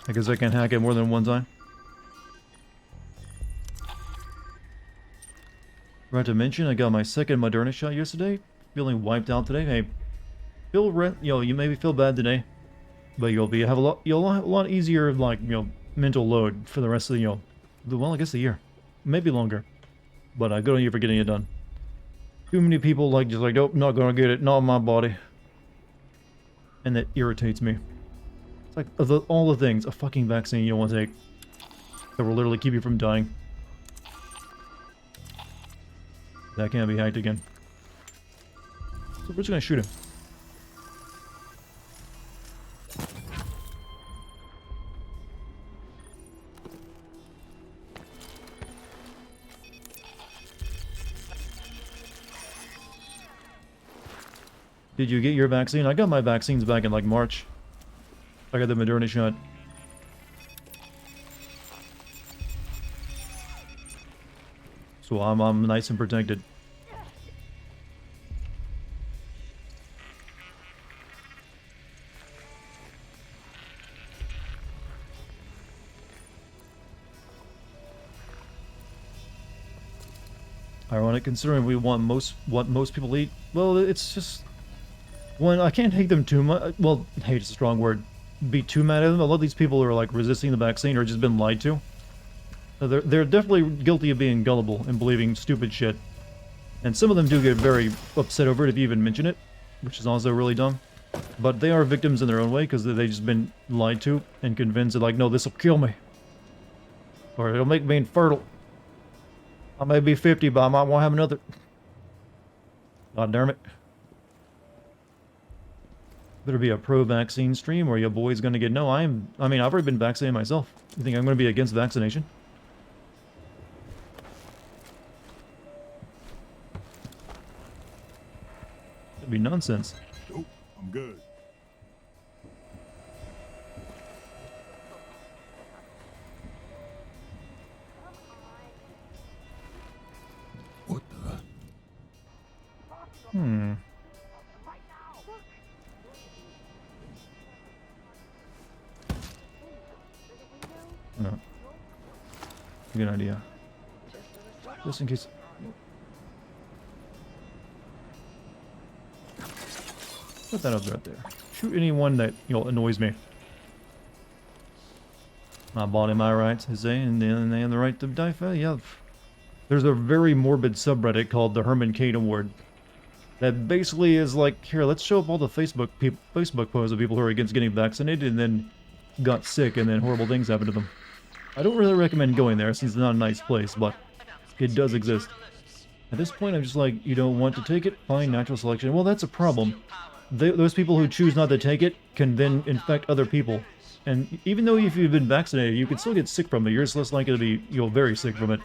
I guess I can hack it more than one time. Forgot to mention, I got my second Moderna shot yesterday. Feeling wiped out today. Hey, you maybe feel bad today, but you'll have a lot easier, like, mental load for the rest of well, I guess the year, maybe longer. But good on you for getting it done. Too many people just like, nope, not gonna get it, not in my body, and that irritates me. It's like all the things, a fucking vaccine you don't want to take that will literally keep you from dying. That can't be hacked again. So we're just gonna shoot him. Did you get your vaccine? I got my vaccines back in like March. I got the Moderna shot. So I'm nice and protected. Ironic considering we want what most people eat. Well, it's just one, I can't hate them too much. Well, hate is a strong word. Be too mad at them. A lot of these people are like resisting the vaccine or just been lied to. They're definitely guilty of being gullible and believing stupid shit. And some of them do get very upset over it if you even mention it, which is also really dumb. But they are victims in their own way because they've just been lied to and convinced that, like, no, this will kill me. Or it'll make me infertile. I may be 50, but I might want to have another. God damn it. Better be a pro-vaccine stream or your boy's gonna get... No, I mean, I've already been vaccinated myself. You think I'm gonna be against vaccination? That'd be nonsense. Nope, I'm good. What the? Hmm. No. Good idea. Just in case. Put that up right there. Shoot anyone that, you know, annoys me. My body, my rights, I say, and then they have the right to die for. Yeah. There's a very morbid subreddit called the Herman Cain Award. That basically is like, here, let's show up all the Facebook posts of people who are against getting vaccinated and then got sick and then horrible things happened to them. I don't really recommend going there since it's not a nice place, but it does exist. At this point, I'm just like, you don't want to take it? Fine, natural selection. Well, that's a problem. Those people who choose not to take it can then infect other people. And even though if you've been vaccinated, you can still get sick from it. You're just less likely to be, you know, very sick from it.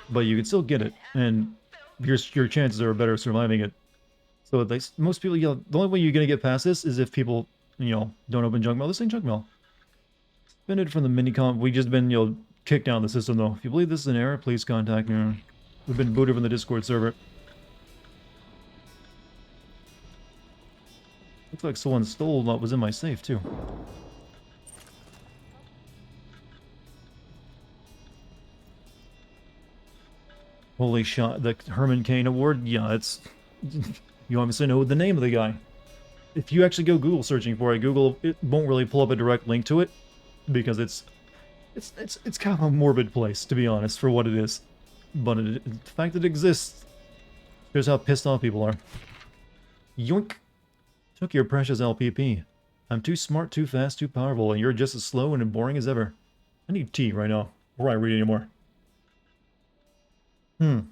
But you can still get it, and your chances are better surviving it. So most people, you know, the only way you're gonna get past this is if people, you know, don't open junk mail. This ain't junk mail. Suspended from the minicom. We just been, you know, kicked out of the system though. If you believe this is an error, please contact me. We've been booted from the Discord server. Looks like someone stole what was in my safe too. Holy shot, the Herman Cain Award? Yeah, it's... You obviously know the name of the guy. If you actually go Google searching for it, Google, it won't really pull up a direct link to it, because it's kind of a morbid place, to be honest, for what it is. But the fact that it exists shows how pissed off people are. Yoink! Took your precious LPP. I'm too smart, too fast, too powerful, and you're just as slow and boring as ever. I need tea right now, before I read anymore. I'm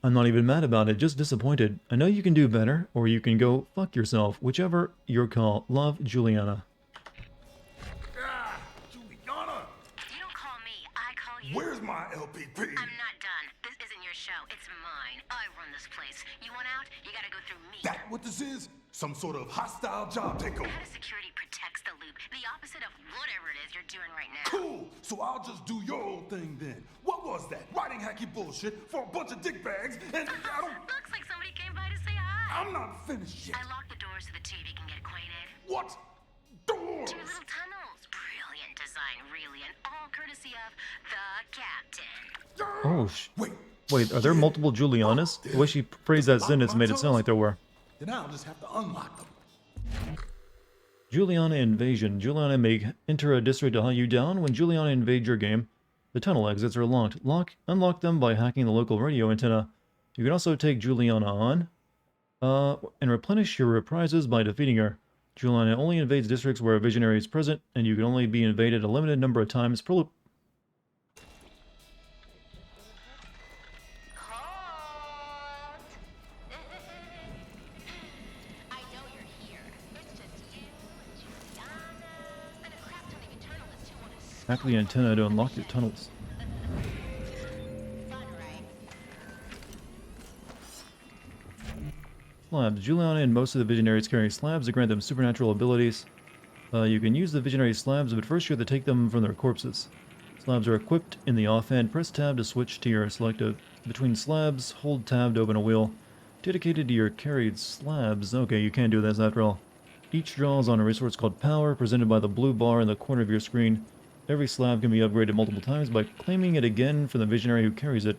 not even mad about it, just disappointed. I know you can do better, or you can go fuck yourself, whichever your call. Love, Juliana. Juliana! You don't call me, I call you. Where's my LPP? I'm not done. This isn't your show. It's mine. I run this place. You want out? You gotta go through me. That what this is? Some sort of hostile job takeover. How does security protects the loop? The opposite of whatever it is you're doing right now. Cool! So I'll just do your old thing then. What was that? Writing hacky bullshit for a bunch of dick bags and I don't... Looks like somebody came by to say hi. I'm not finished yet. I locked the doors so the TV can get acquainted. What? Doors! 2 little tunnels. Brilliant design, really, and all courtesy of the captain. Oh, wait, are there shit. multiple Julianas? The way she phrased that sentence made it sound like there were. Then I'll just have to unlock them. Juliana Invasion. Juliana may enter a district to hunt you down. When Juliana invades your game, the tunnel exits are locked. Unlock them by hacking the local radio antenna. You can also take Juliana on, and replenish your reprisals by defeating her. Juliana only invades districts where a visionary is present, and you can only be invaded a limited number of times per loop. I know you're here. It's just you, Juliana, and a crap ton of Eternalists who want to Hack the antenna to unlock the tunnels. fun, right? Slabs. Juliana and most of the visionaries carry slabs that grant them supernatural abilities. You can use the visionary slabs, but first you have to take them from their corpses. Slabs are equipped in the offhand. Press tab to switch to your selected between slabs. Hold tab to open a wheel dedicated to your carried slabs. Okay, you can do this after all. Each draws on a resource called power, presented by the blue bar in the corner of your screen. Every slab can be upgraded multiple times by claiming it again from the visionary who carries it.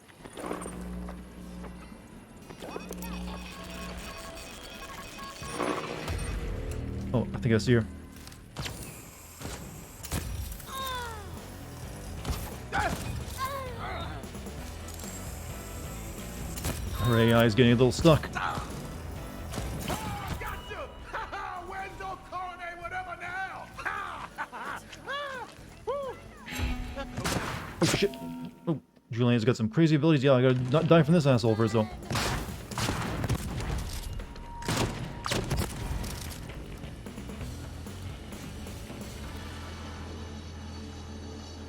Oh, I think I see her. Her AI is getting a little stuck. Gotcha! Where's your coronet whatever now? Oh shit! Oh, Juliana's got some crazy abilities. Yeah, I gotta not die from this asshole first though.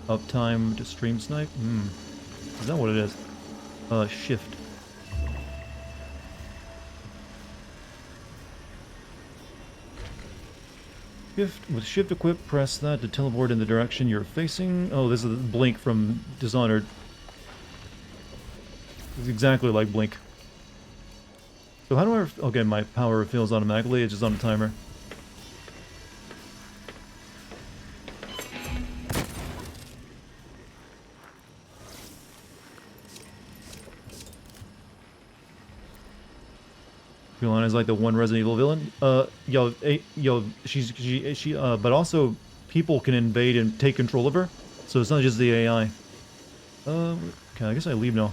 Uptime to stream snipe? Is that what it is? Shift. With shift equipped, press that to teleport in the direction you're facing. Oh, this is the Blink from Dishonored. It's exactly like Blink. So how do I... Okay, my power refills automatically, it's just on a timer. Juliana's like the one Resident Evil villain. But also people can invade and take control of her, so it's not just the AI. Okay, I guess I leave now.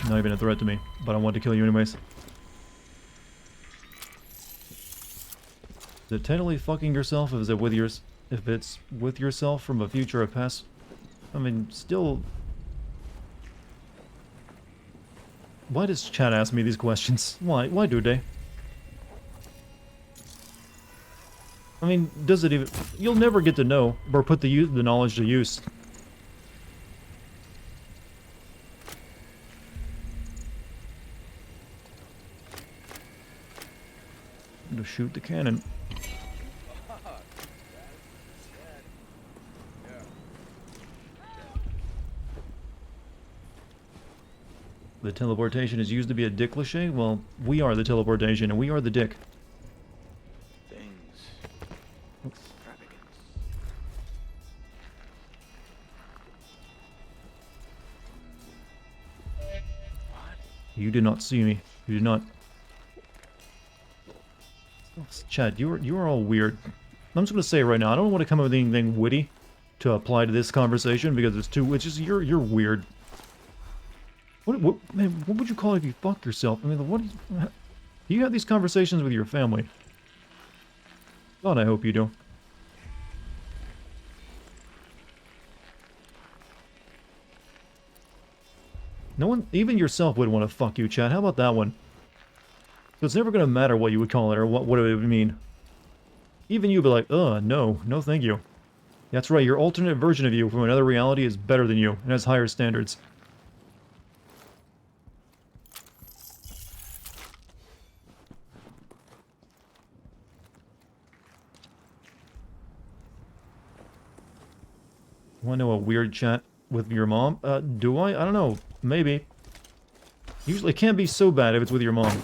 Not even a threat to me, but I want to kill you anyways. Is it technically fucking yourself if it's with yourself from a future or past? I mean, still... Why does chat ask me these questions? Why? Why do they? I mean, does it even... You'll never get to know, or put the knowledge to use. To shoot the cannon. The teleportation is used to be a dick cliche? Well, we are the teleportation, and we are the dick. You did not see me. You did not. Chad, you are all weird. I'm just gonna say right now, I don't want to come up with anything witty to apply to this conversation because it's just you're weird. Man, what would you call it if you fuck yourself? I mean, do you have these conversations with your family? God, I hope you do. No one, even yourself would want to fuck you, Chad. How about that one? So it's never gonna matter what you would call it or what it would mean. Even you'd be like, no thank you. That's right, your alternate version of you from another reality is better than you and has higher standards. Want to know a weird chat with your mom? Do I? I don't know. Maybe. Usually it can't be so bad if it's with your mom.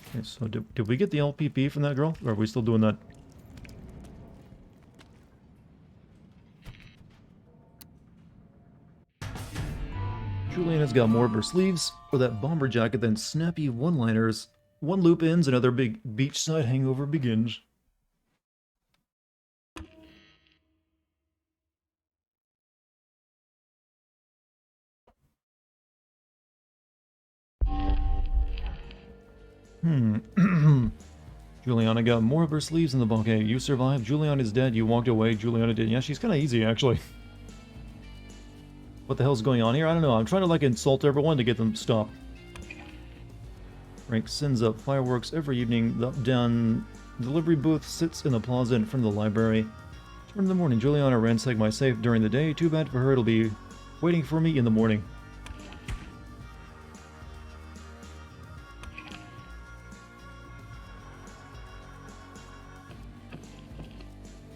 Okay, so did we get the LPP from that girl? Or are we still doing that? Juliana's got more of her sleeves for that bomber jacket than snappy one-liners. One loop ends, another big beachside hangover begins. Juliana got more of her sleeves in the bouquet. You survived. Juliana's dead. You walked away. Juliana did. Yeah, she's kind of easy, actually. What the hell's going on here? I don't know. I'm trying to, like, insult everyone to get them stopped. Frank sends up fireworks every evening. The down delivery booth sits in the plaza in front of the library. Turn in the morning. Juliana ransacked my safe during the day. Too bad for her. It'll be waiting for me in the morning.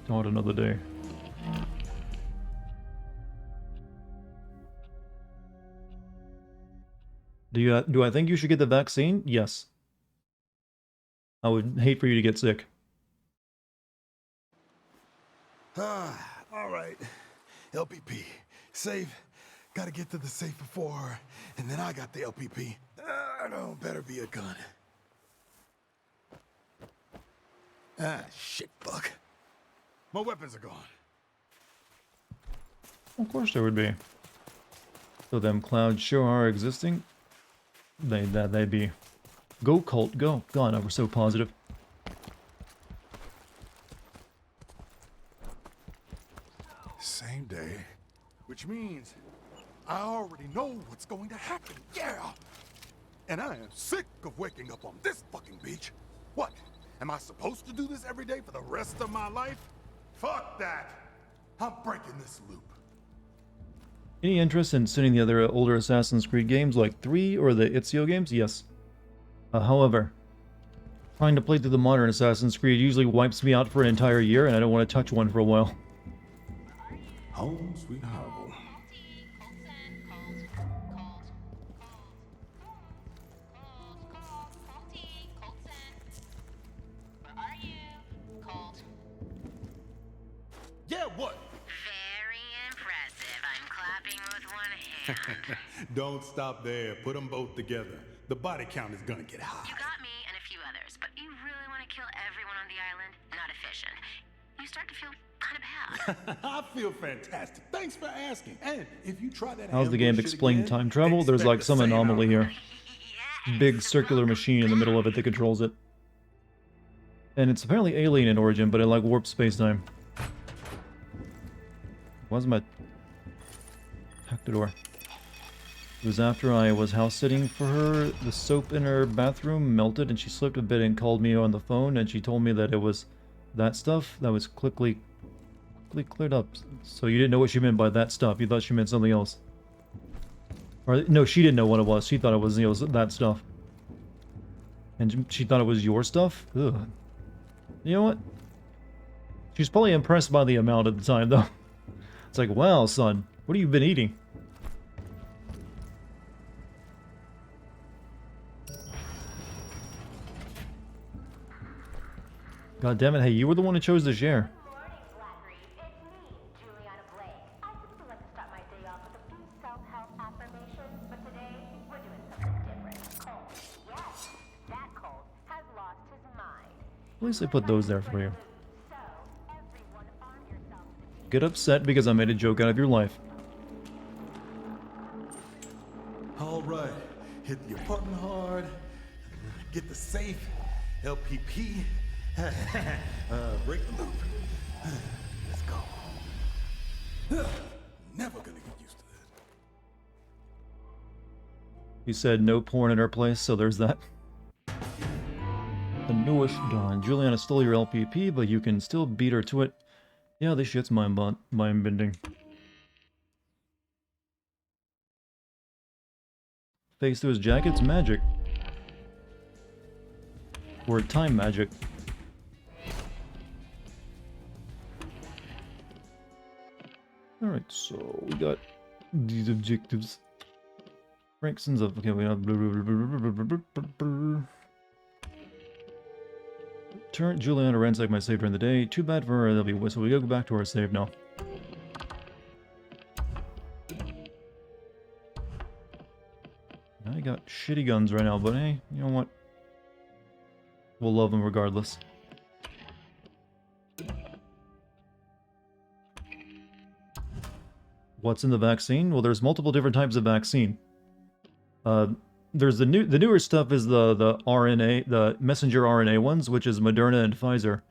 Not another day. Do I think you should get the vaccine? Yes. I would hate for you to get sick. All right. LPP. Safe. Gotta get to the safe before her. And then I got the LPP. No, better be a gun. Shit, fuck. My weapons are gone. Of course there would be. So them clouds sure are existing. They'd be. Go cult, go. God, we're so positive. which means I already know what's going to happen, yeah! And I am sick of waking up on this fucking beach. What? Am I supposed to do this every day for the rest of my life? Fuck that! I'm breaking this loop. Any interest in studying the other older Assassin's Creed games like 3 or the Ezio games? Yes. However, trying to play through the modern Assassin's Creed usually wipes me out for an entire year, and I don't want to touch one for a while. Home sweet harbor. Where are you? Colt. Yeah, what? Very impressive. I'm clapping with one hand. Don't stop there. Put them both together. The body count is gonna get high. You got me and a few others, but you really want to kill everyone on the island? Not efficient. You start to feel kind of bad. I feel fantastic. Thanks for asking. And if you try that, How's the game ambush shit explain again, time travel? There's like expect some the same anomaly here. Yeah, Big it's circular wrong. machine in the middle of it that controls it. And it's apparently alien in origin, but it like warps space-time. Why's my... Hack the door. It was after I was house-sitting for her. The soap in her bathroom melted and she slipped a bit and called me on the phone, and she told me that it was that stuff that was quickly cleared up. So you didn't know what she meant by that stuff. You thought she meant something else. Or no, she didn't know what it was. She thought it was, you know, that stuff. And she thought it was your stuff? Ugh. You know what? She's probably impressed by the amount at the time, though. It's like, wow, son, what have you been eating? God damn it, hey, you were the one who chose to share. Good morning, Blackreed. It's me, Juliana Blake. I typically like to start my day off with a few self-help affirmations, but today we're doing something different. Colt. Yes, that Colt has lost his mind. At least I put those there for you. So, everyone arm yourselves with Get upset because I made a joke out of your life. All right, hit the apartment hard. Get the safe. LPP. Break the loop. Let's go. Never gonna get used to that. You said no porn in our place, so there's that. The newish Dawn. Juliana stole your LPP, but you can still beat her to it. Yeah, this shit's mind-bending. Face through his jacket's magic. Or time magic. Alright, so we got these objectives. Frankson's up. Okay, we have. Turn Juliana ransack my save during the day. Too bad for her. That'll be so we go back to our save now. I got shitty guns right now, but hey, you know what? We'll love them regardless. What's in the vaccine? Well, there's multiple different types of vaccine. There's the newer stuff is the RNA, the messenger RNA ones, which is Moderna and Pfizer,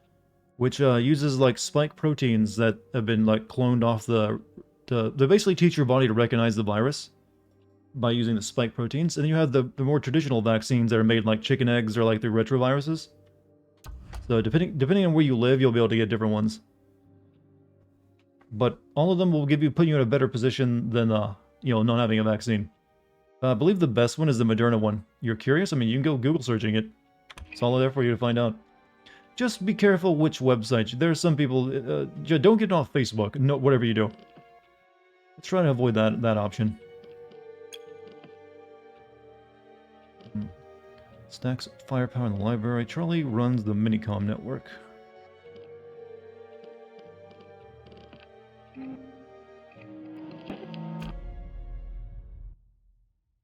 which uses like spike proteins that have been like cloned off they basically teach your body to recognize the virus by using the spike proteins. And then you have the more traditional vaccines that are made like chicken eggs or like the retroviruses. So depending on where you live, you'll be able to get different ones. But all of them will put you in a better position than you know, not having a vaccine. I believe the best one is the Moderna one. You're curious? I mean, you can go Google searching it. It's all there for you to find out. Just be careful which website. There are some people. Don't get off Facebook. No, whatever you do. Let's try to avoid that option. Stacks firepower in the library. Charlie runs the Minicom network.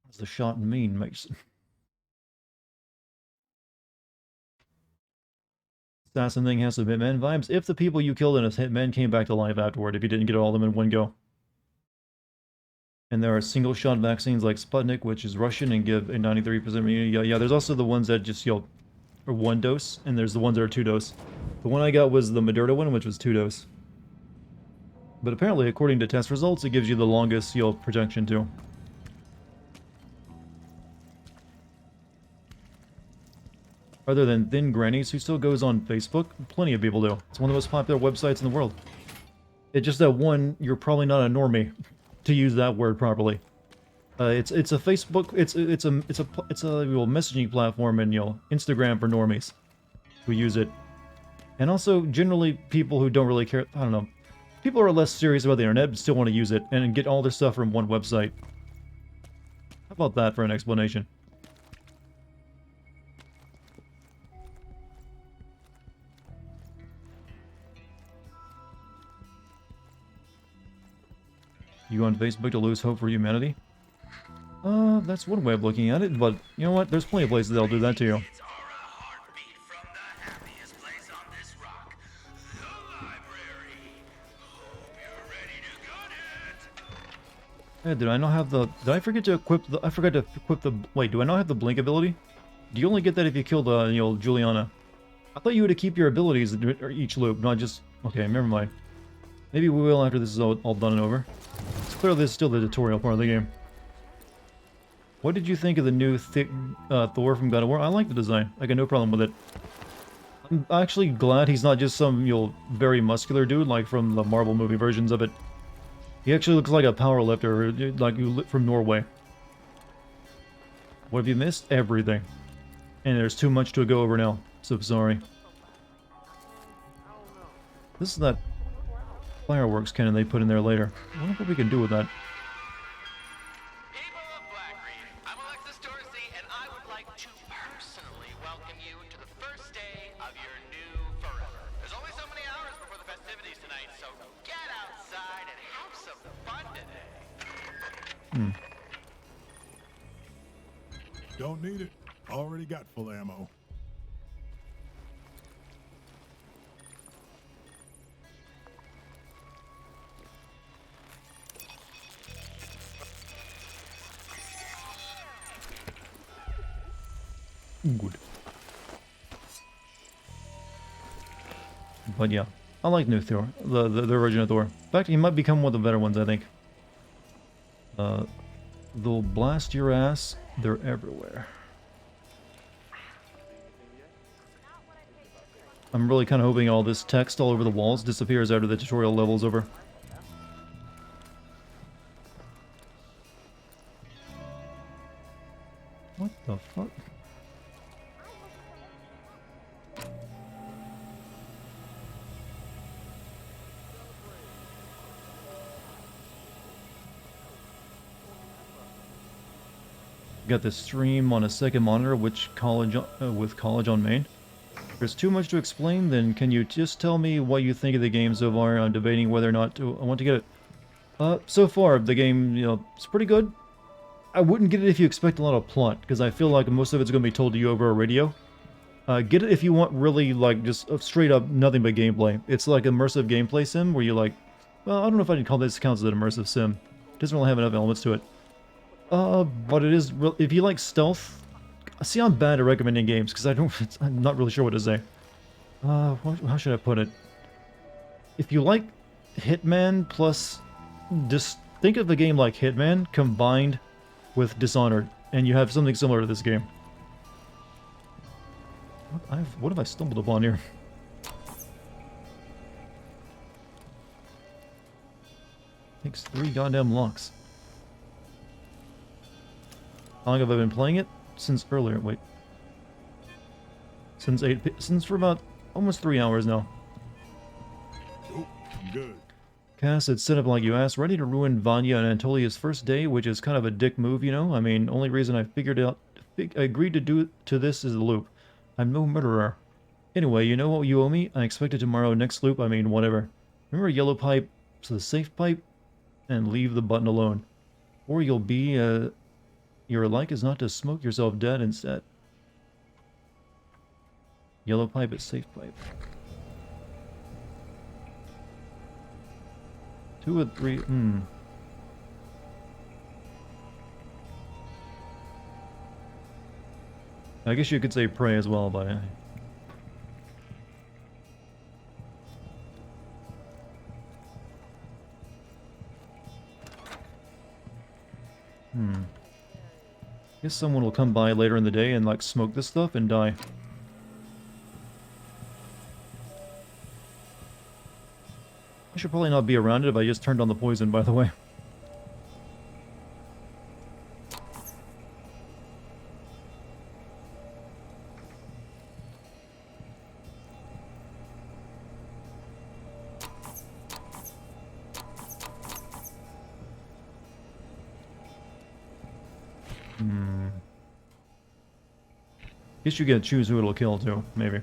What's the shot in mean, Mason? Assassin thing has some Hitman vibes. If the people you killed in a Hitman came back to life afterward, if you didn't get all of them in one go. And there are single-shot vaccines like Sputnik, which is Russian and give a 93% immunity. Yeah, there's also the ones that just, you know, are one dose, and there's the ones that are two dose. The one I got was the Moderna one, which was two dose. But apparently, according to test results, it gives you the longest seal protection too. Other than Thin Grannies, who still goes on Facebook, plenty of people do. It's one of the most popular websites in the world. It's just that one, you're probably not a normie, to use that word properly. It's a Facebook, it's a messaging platform and Instagram for normies who use it, and also generally people who don't really care. I don't know, people who are less serious about the internet but still want to use it and get all their stuff from one website. How about that for an explanation? You on Facebook to lose hope for humanity? That's one way of looking at it, but you know what? There's plenty of places that'll do that to you. Hey, did I not have the... Did I forget to equip the... I forgot to equip the... Wait, do I not have the blink ability? Do you only get that if you kill the, Juliana? I thought you would keep your abilities each loop, not just... Okay, never mind. Maybe we will after this is all done and over. It's clearly this is still the tutorial part of the game. What did you think of the new thick Thor from God of War? I like the design. I got no problem with it. I'm actually glad he's not just some, very muscular dude like from the Marvel movie versions of it. He actually looks like a power lifter, like from Norway. What have you missed? Everything. And there's too much to go over now, so sorry. This is that fireworks cannon they put in there later. I wonder what we can do with that. People of Blackreef, I'm Alexis Dorsey, and I would like to personally welcome you to the first day of your new forever. There's only so many hours before the festivities tonight, so get outside and have some fun today. Don't need it. Already got full ammo. Good. But yeah, I like new Thor, the original Thor. In fact, he might become one of the better ones, I think. They'll blast your ass. They're everywhere. I'm really kind of hoping all this text all over the walls disappears after the tutorial level's over. What the fuck? Got the stream on a second monitor, with college on main. If there's too much to explain, then can you just tell me what you think of the game so far? I'm debating whether or not I want to get it. So far, the game, it's pretty good. I wouldn't get it if you expect a lot of plot, because I feel like most of it's going to be told to you over a radio. Get it if you want really, like, just straight up nothing but gameplay. It's like immersive gameplay sim, where you like... Well, I don't know if I can call this counts as an immersive sim. It doesn't really have enough elements to it. But it is real. If you like stealth, see, I'm bad at recommending games because I'm not really sure what to say. How should I put it? If you like Hitman plus, just think of the game like Hitman combined with Dishonored, and you have something similar to this game. What have I stumbled upon here? Takes 3 goddamn locks. How long have I been playing it? Since earlier, wait. Since for about almost 3 hours now. Oh, good. Cass, it's set up like you asked, ready to ruin Vanya and Antolia's first day, which is kind of a dick move, I mean, only reason I agreed to do this is the loop. I'm no murderer. Anyway, you know what you owe me? I expect it tomorrow, next loop, I mean, whatever. Remember yellow pipe, so the safe pipe, and leave the button alone. Or you'll be, your like is not to smoke yourself dead instead. Yellow pipe is safe pipe. 2 or 3, I guess you could say pray as well, but... Guess someone will come by later in the day and, like, smoke this stuff and die. I should probably not be around it if I just turned on the poison, by the way. Guess you get to choose who it'll kill, too, maybe.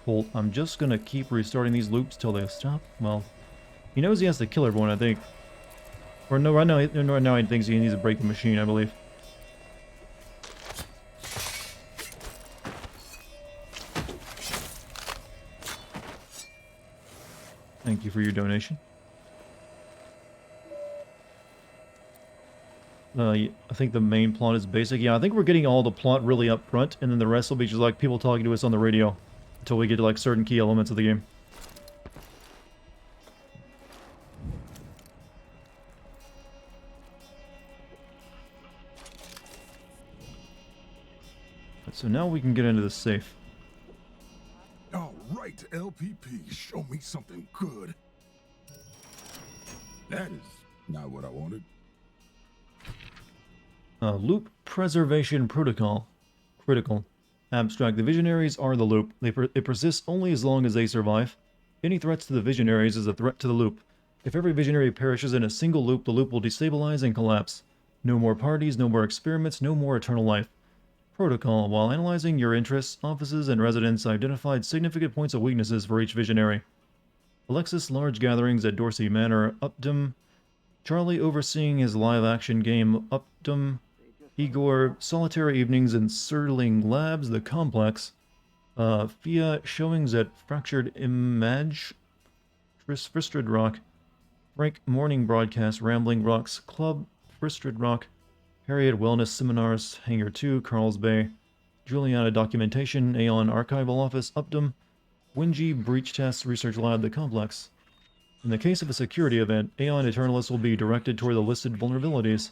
Colt, I'm just gonna keep restarting these loops till they stop. Well, he knows he has to kill everyone, I think. Or no, right now he thinks he needs to break the machine, I believe. Thank you for your donation. I think the main plot is basic. Yeah, I think we're getting all the plot really up front, and then the rest will be just like people talking to us on the radio until we get to like certain key elements of the game. So now we can get into the safe. All right, LPP, show me something good. That is not what I wanted. Loop Preservation Protocol. Critical. Abstract. The Visionaries are the loop. They persist only as long as they survive. Any threats to the Visionaries is a threat to the loop. If every Visionary perishes in a single loop, the loop will destabilize and collapse. No more parties, no more experiments, no more eternal life. Protocol. While analyzing your interests, offices and residents identified significant points of weaknesses for each Visionary. Alexis, large gatherings at Dorsey Manor, Upton. Charlie overseeing his live-action game, Upton. Igor, solitary evenings in Serling Labs, the complex. Fia, showings at Fractured Image, Fristrid Rock. Frank, morning broadcast, Rambling Rocks Club, Fristrid Rock. Harriet, wellness seminars, Hangar 2, Carl's Bay. Juliana, documentation, Aeon archival office, Upton. Wingy, breach test, research lab, the complex. In the case of a security event, Aeon Eternalists will be directed toward the listed vulnerabilities.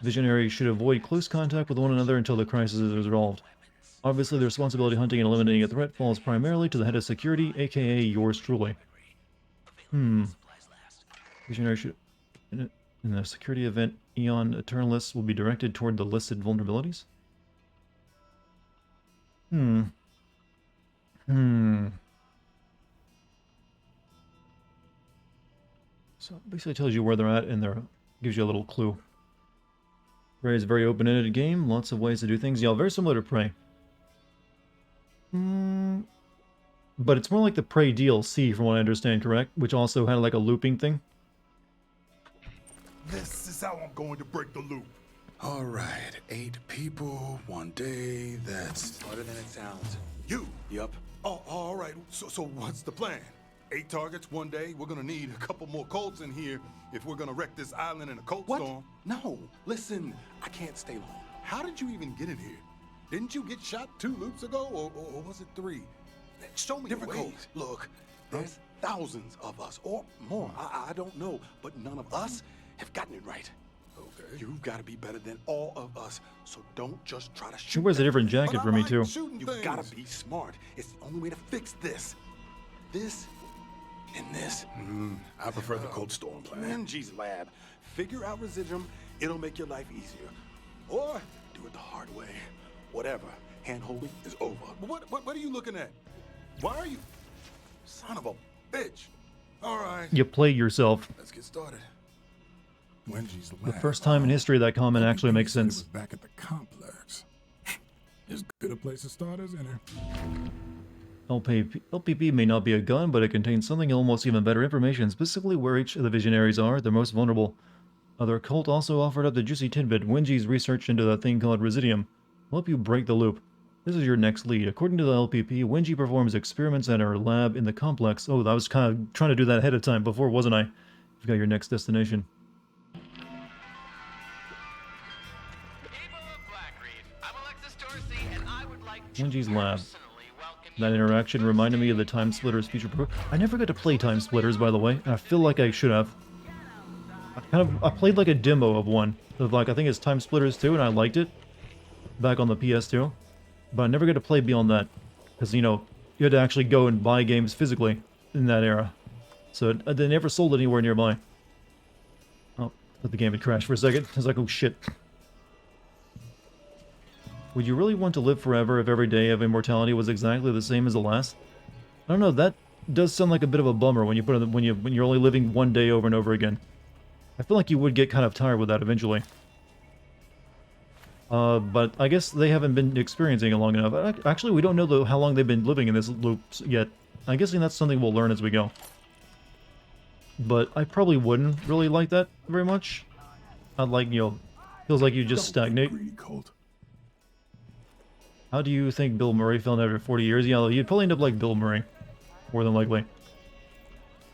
Visionaries should avoid close contact with one another until the crisis is resolved. Obviously, the responsibility hunting and eliminating a threat falls primarily to the head of security, aka yours truly. Visionaries should... In the security event, Aeon Eternalists will be directed toward the listed vulnerabilities? So it basically tells you where they're at and there gives you a little clue. Prey is a very open-ended game, lots of ways to do things. Yeah, very similar to Prey. But it's more like the Prey DLC, from what I understand, correct? Which also had like a looping thing. This is how I'm going to break the loop. All right, 8 people, 1 day, that's... Harder than it sounds. You? Yup. Oh, all right, so what's the plan? 8 targets, 1 day. We're gonna need a couple more Colts in here if we're gonna wreck this island in a Colt storm. No, listen, I can't stay long. How did you even get in here? Didn't you get shot 2 loops ago, or was it 3? Show me Different the way. Colts. Look, there's thousands of us, or more. I don't know, but none of us have gotten it right. Okay. You've got to be better than all of us, so don't just try to shoot. She wears a different jacket But for I me like too. shooting You've things. got to be smart. It's the only way to fix this. This and this. I prefer the Colt storm plan. Menji's lab. Figure out residuum. It'll make your life easier. Or do it the hard way. Whatever. Hand-holding is over. What are you looking at? Why are you... Son of a bitch. All right, You played yourself. let's get started. Wenji's The lab. first time in history that comment actually makes Said it sense. was back at the complex. As good a place to start as any. LPP may not be a gun, but it contains something almost even better information, specifically where each of the Visionaries are, the most vulnerable. Other cult also offered up the juicy tidbit, Wingy's research into the thing called Residium. Will help you break the loop. This is your next lead. According to the LPP, Wingy performs experiments at her lab in the complex. Oh, I was kind of trying to do that ahead of time before, wasn't I? You've got your next destination. People of Blackreef, I'm Alexis Dorsey, and I would like to Wingy's lab. personally welcome you That interaction reminded me of the Time Splitters feature. I never got to play Time Splitters, by the way, and I feel like I should have. I played like a demo of one of like I think it's Time Splitters 2, and I liked it back on the PS2, but I never got to play beyond that because you know you had to actually go and buy games physically in that era, so they never sold it anywhere nearby. Oh, but the game had crashed for a second. I was like, oh shit. Would you really want to live forever if every day of immortality was exactly the same as the last? I don't know. That does sound like a bit of a bummer when you put it when you're only living one day over and over again. I feel like you would get kind of tired with that eventually. But I guess they haven't been experiencing it long enough. Actually, we don't know how long they've been living in this loop yet. I'm guessing that's something we'll learn as we go. But I probably wouldn't really like that very much. I'd like, you know, feels like you just stagnate. Greedy cult. How do you think Bill Murray felt after 40 years? Yeah, you'd probably end up like Bill Murray, more than likely.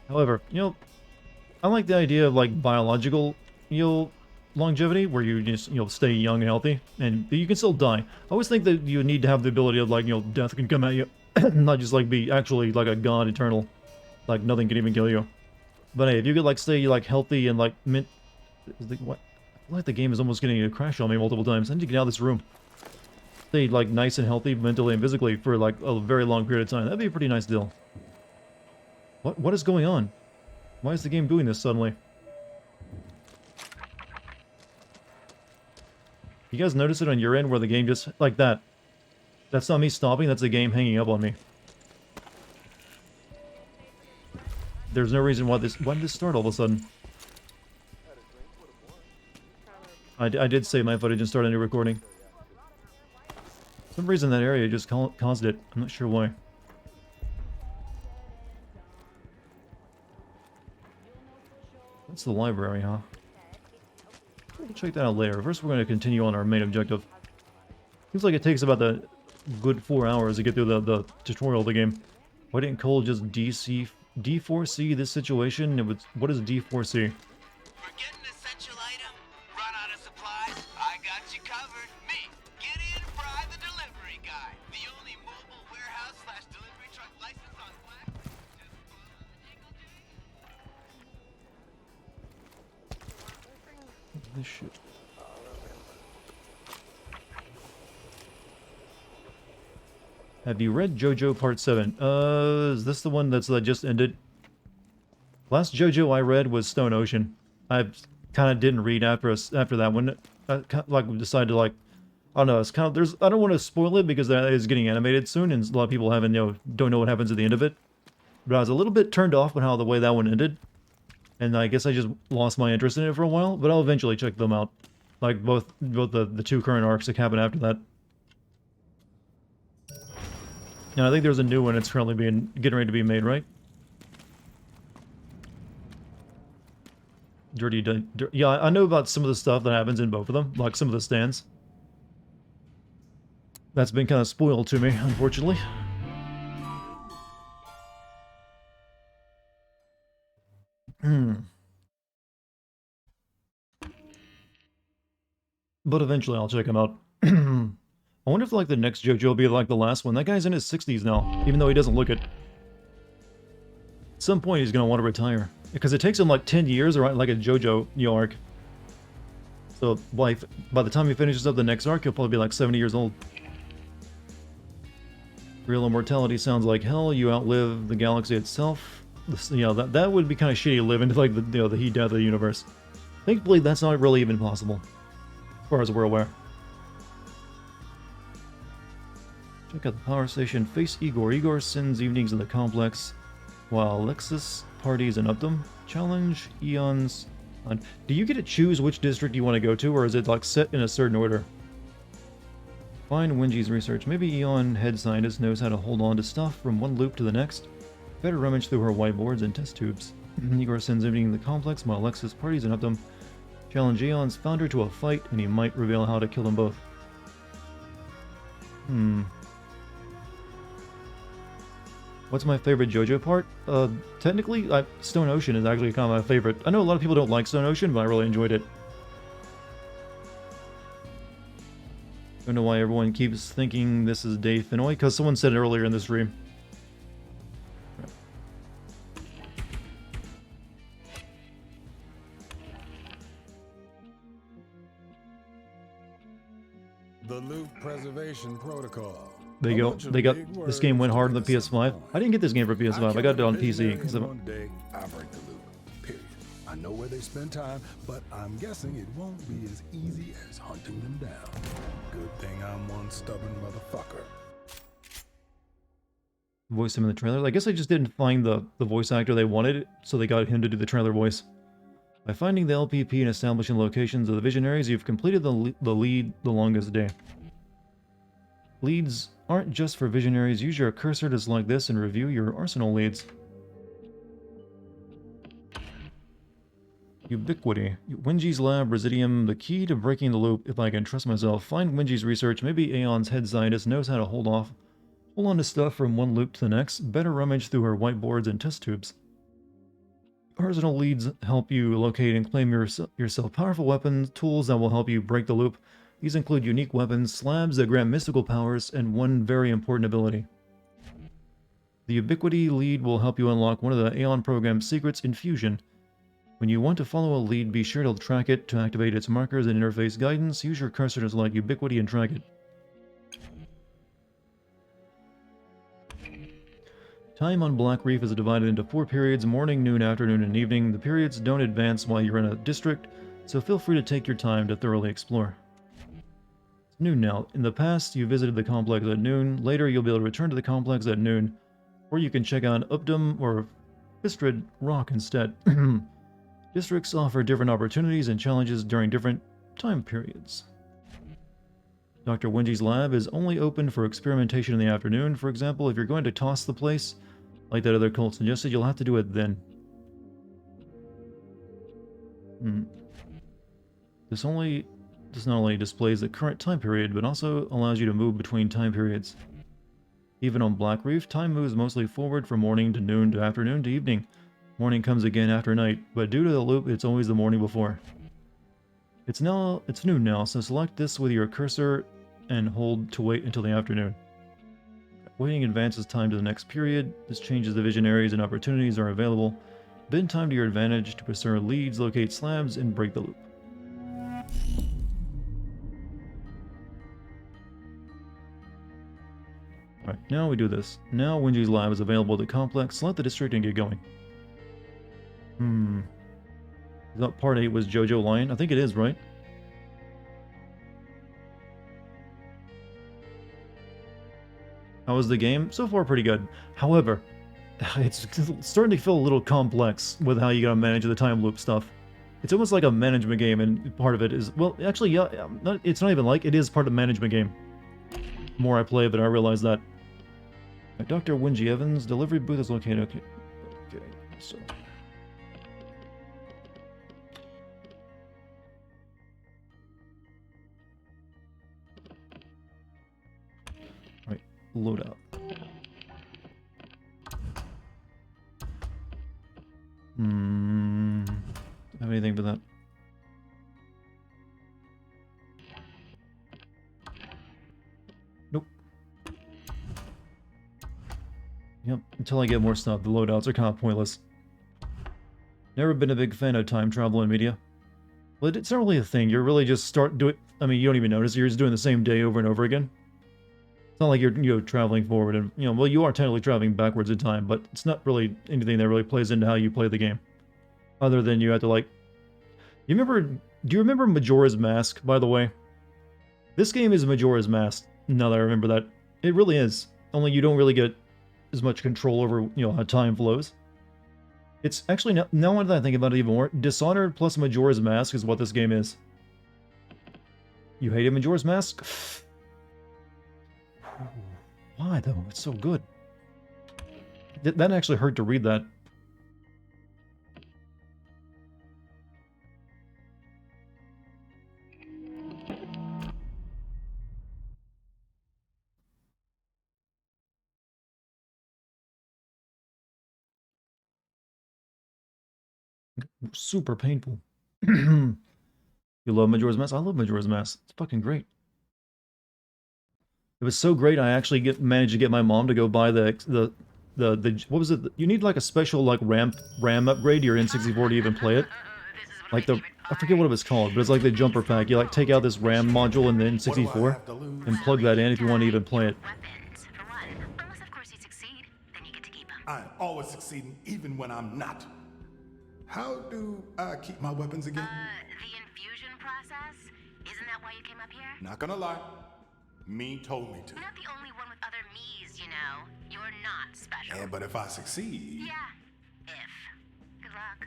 However, you know, I like the idea of like biological, you know, longevity, where you just, you know, stay young and healthy, and you can still die. I always think that you need to have the ability of like, you know, death can come at you, not just like be actually like a god eternal, like nothing can even kill you. But hey, if you could like stay like healthy and like what? I feel like the game is almost getting a crash on me multiple times. I need to get out of this room. Stay like nice and healthy mentally and physically for like a very long period of time. That'd be a pretty nice deal. What is going on? Why is the game doing this suddenly? You guys notice it on your end where the game just like that? That's not me stopping, that's the game hanging up on me. There's no reason why did this start all of a sudden? I did save my footage and start a new recording. For some reason that area just caused it. I'm not sure why. That's the library, huh? We'll check that out later. First we're going to continue on our main objective. Seems like it takes about the good 4 hours to get through the tutorial of the game. Why didn't Cole just D4C this situation? What is D4C? Forget an essential item? Run out of supplies? I got you covered. Me, Gideon Fry, the delivery guy. The only mobile warehouse / delivery truck license on Black. This shit. Have you read JoJo Part 7? Is this the one that just ended? Last JoJo I read was Stone Ocean. I kind of didn't read after that one. I like decided to like, I don't know. It's kind of I don't want to spoil it because that is getting animated soon, and a lot of people haven't don't know what happens at the end of it. But I was a little bit turned off with how the way that one ended, and I guess I just lost my interest in it for a while. But I'll eventually check them out, like both the two current arcs that happen after that. And I think there's a new one that's currently getting ready to be made, right? Yeah, I know about some of the stuff that happens in both of them, like some of the stands. That's been kind of spoiled to me, unfortunately. But eventually I'll check them out. I wonder if like the next JoJo will be like the last one. That guy's in his 60s now, even though he doesn't look it. At some point he's going to want to retire. Because it takes him like 10 years or like a JoJo arc. So by the time he finishes up the next arc, he'll probably be like 70 years old. Real immortality sounds like hell. You outlive the galaxy itself. That would be kind of shitty to live into like the heat death of the universe. Thankfully, that's not really even possible, as far as we're aware. Check out the power station. Face Igor. Igor sends evenings in the complex, while Alexis parties in Upton. Challenge Eon's. Do you get to choose which district you want to go to, or is it like set in a certain order? Find Wenji's research. Maybe Eon, head scientist, knows how to hold on to stuff from one loop to the next. Better rummage through her whiteboards and test tubes. Igor sends evening in the complex, while Alexis parties in Upton. Challenge Eon's founder to a fight, and he might reveal how to kill them both. What's my favorite JoJo part? Technically, Stone Ocean is actually kind of my favorite. I know a lot of people don't like Stone Ocean, but I really enjoyed it. Don't know why everyone keeps thinking this is Dave Fennoy, because someone said it earlier in this stream. The loop preservation protocol. There you go. They got this game went hard on the PS5. I didn't get this game for PS5. I got it on PC because of one day I break the loop. Period. I know where they spend time, but I'm guessing it won't be as easy as hunting them down. Good thing I'm one stubborn motherfucker. voice him in the trailer. I guess they just didn't find the voice actor they wanted, so they got him to do the trailer voice. By finding the LPP and establishing locations of the Visionaries, you've completed the lead the longest day. Leads aren't just for Visionaries. Use your cursor to select this and review your arsenal leads. Ubiquity. Wenji's lab, Residium, the key to breaking the loop, if I can trust myself. Find Wenji's research. Maybe Aeon's head scientist knows how to hold on to stuff from one loop to the next. Better rummage through her whiteboards and test tubes. Arsenal leads help you locate and claim yourself powerful weapons, tools that will help you break the loop. These include unique weapons, slabs that grant mystical powers, and one very important ability. The Ubiquity lead will help you unlock one of the Aeon program's secrets, Infusion. When you want to follow a lead, be sure to track it to activate its markers and interface guidance. Use your cursor to select Ubiquity and track it. Time on Black Reef is divided into 4 periods: morning, noon, afternoon, and evening. The periods don't advance while you're in a district, so feel free to take your time to thoroughly explore. It's noon now. In the past, you visited the complex at noon. Later, you'll be able to return to the complex at noon, or you can check out Updom or Bistrid Rock instead. Districts offer different opportunities and challenges during different time periods. Dr. Wenji's lab is only open for experimentation in the afternoon. For example, if you're going to toss the place, like that other cult suggested, you'll have to do it then. This not only displays the current time period, but also allows you to move between time periods. Even on Black Reef, time moves mostly forward from morning to noon to afternoon to evening. Morning comes again after night, but due to the loop, it's always the morning before. It's noon now, so select this with your cursor and hold to wait until the afternoon. Waiting advances time to the next period. This changes the visionaries and opportunities are available. Bend time to your advantage to pursue leads, locate slabs, and break the loop. Alright, now we do this. Now Wenji's lab is available at the complex. Select the district and get going. I thought part 8 was Jojo Lion. I think it is, right? How was the game? So far, pretty good. However, it's starting to feel a little complex with how you gotta manage the time loop stuff. It's almost like a management game, and part of it is... Well, actually, yeah, it's not even like... It is part of the management game. The more I play of it, I realize that. Dr. Wenji Evans, delivery booth is located... Okay, so... Load out. Have anything for that? Nope. Yep, until I get more stuff, the loadouts are kind of pointless. Never been a big fan of time travel in media. But it's not really a thing, you're really just you don't even notice, you're just doing the same day over and over again. It's not like you're traveling forward and, well, you are technically traveling backwards in time, but it's not really anything that really plays into how you play the game. Other than you have to, do you remember Majora's Mask, by the way? This game is Majora's Mask, now that I remember that. It really is. Only you don't really get as much control over, how time flows. It's actually, now that I think about it even more, Dishonored plus Majora's Mask is what this game is. You hated Majora's Mask? Why, though? It's so good. That actually hurt to read that. Super painful. You love Majora's Mask? I love Majora's Mask. It's fucking great. It was so great, I actually managed to get my mom to go buy the what was it? You need like a special RAM upgrade to your N64 to even play it. Like I forget what it was called, but it's like the jumper pack. You like take out this RAM module in the What do I N64 have to lose? and plug that in if you want to even play it. Weapons, for one. Unless, of course, you succeed. Then you get to keep them. I'm always succeeding, even when I'm not. How do I keep my weapons again? The infusion process? Isn't that why you came up here? Not gonna lie. Me told me to. You're not the only one with other me's, you know. You're not special. Yeah, but if I succeed... Yeah. If. Good luck.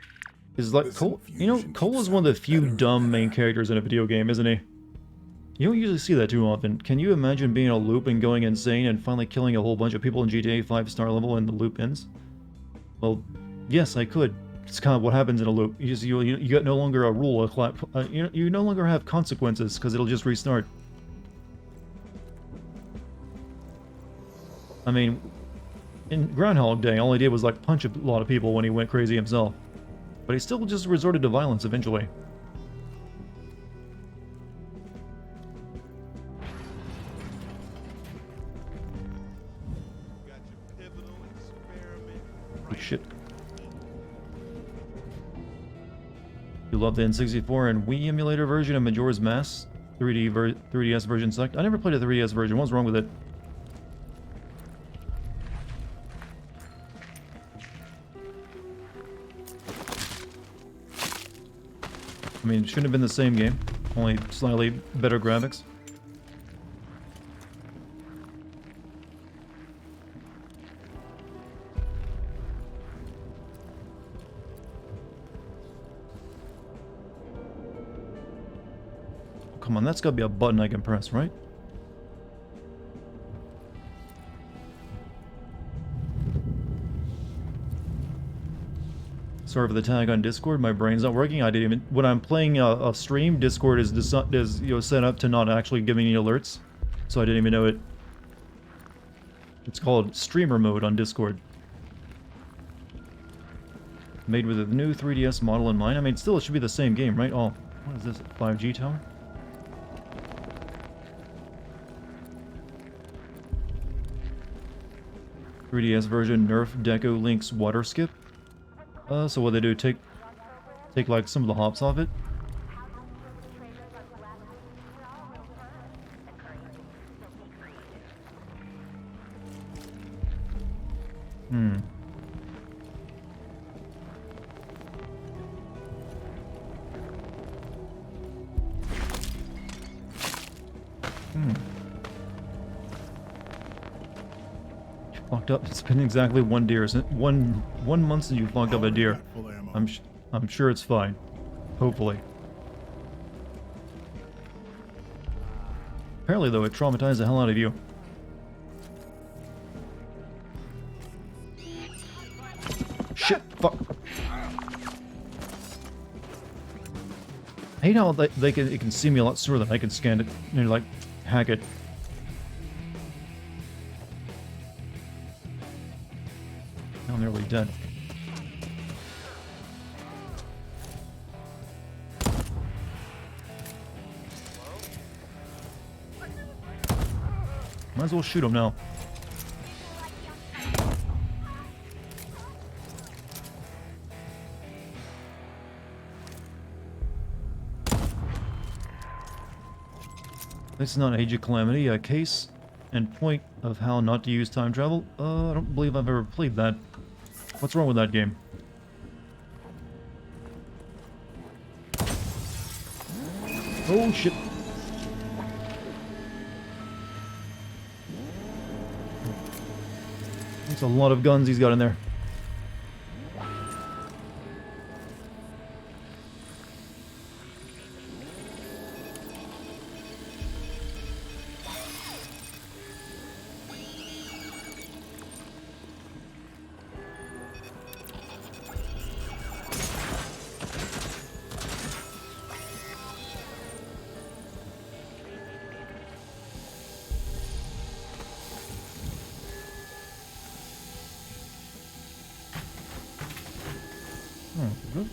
Is like This Cole, you know, infusion Cole keeps is one of the sounding few better dumb and main better. characters in a video game, isn't he? You don't usually see that too often. Can you imagine being in a loop and going insane and finally killing a whole bunch of people in GTA 5-star level and the loop ends? Well, yes, I could. It's kind of what happens in a loop. You get no longer a rule, you no longer have consequences because it'll just restart. I mean, in Groundhog Day, all he did was like punch a lot of people when he went crazy himself. But he still just resorted to violence eventually. Got your pivotal experiment. Oh, shit. You love the N64 and Wii emulator version of Majora's Mask? 3DS version sucked. I never played a 3DS version. What's wrong with it? I mean, it shouldn't have been the same game, only slightly better graphics. Come on, that's gotta be a button I can press, right? Sorry for the tag on Discord. My brain's not working. I didn't even. When I'm playing a stream, Discord is set up to not actually give me any alerts, so I didn't even know it. It's called streamer mode on Discord. Made with a new 3DS model in mind. I mean, still, it should be the same game, right? Oh, what is this? 5G tower? .3DS version Nerf Deco Link's water skip. So what they do, take like some of the hops off it. Hmm. You fucked up. It's been exactly one deer, one month since you fucked up a deer. Full ammo. I'm sure it's fine. Hopefully. Apparently, though, it traumatized the hell out of you. Shit! Fuck! I hate how it can see me a lot sooner than I can scan it and like hack it. Now I'm nearly dead. Might as well shoot him now. This is not Age of Calamity, a case and point of how not to use time travel. I don't believe I've ever played that. What's wrong with that game? Oh shit. That's a lot of guns he's got in there.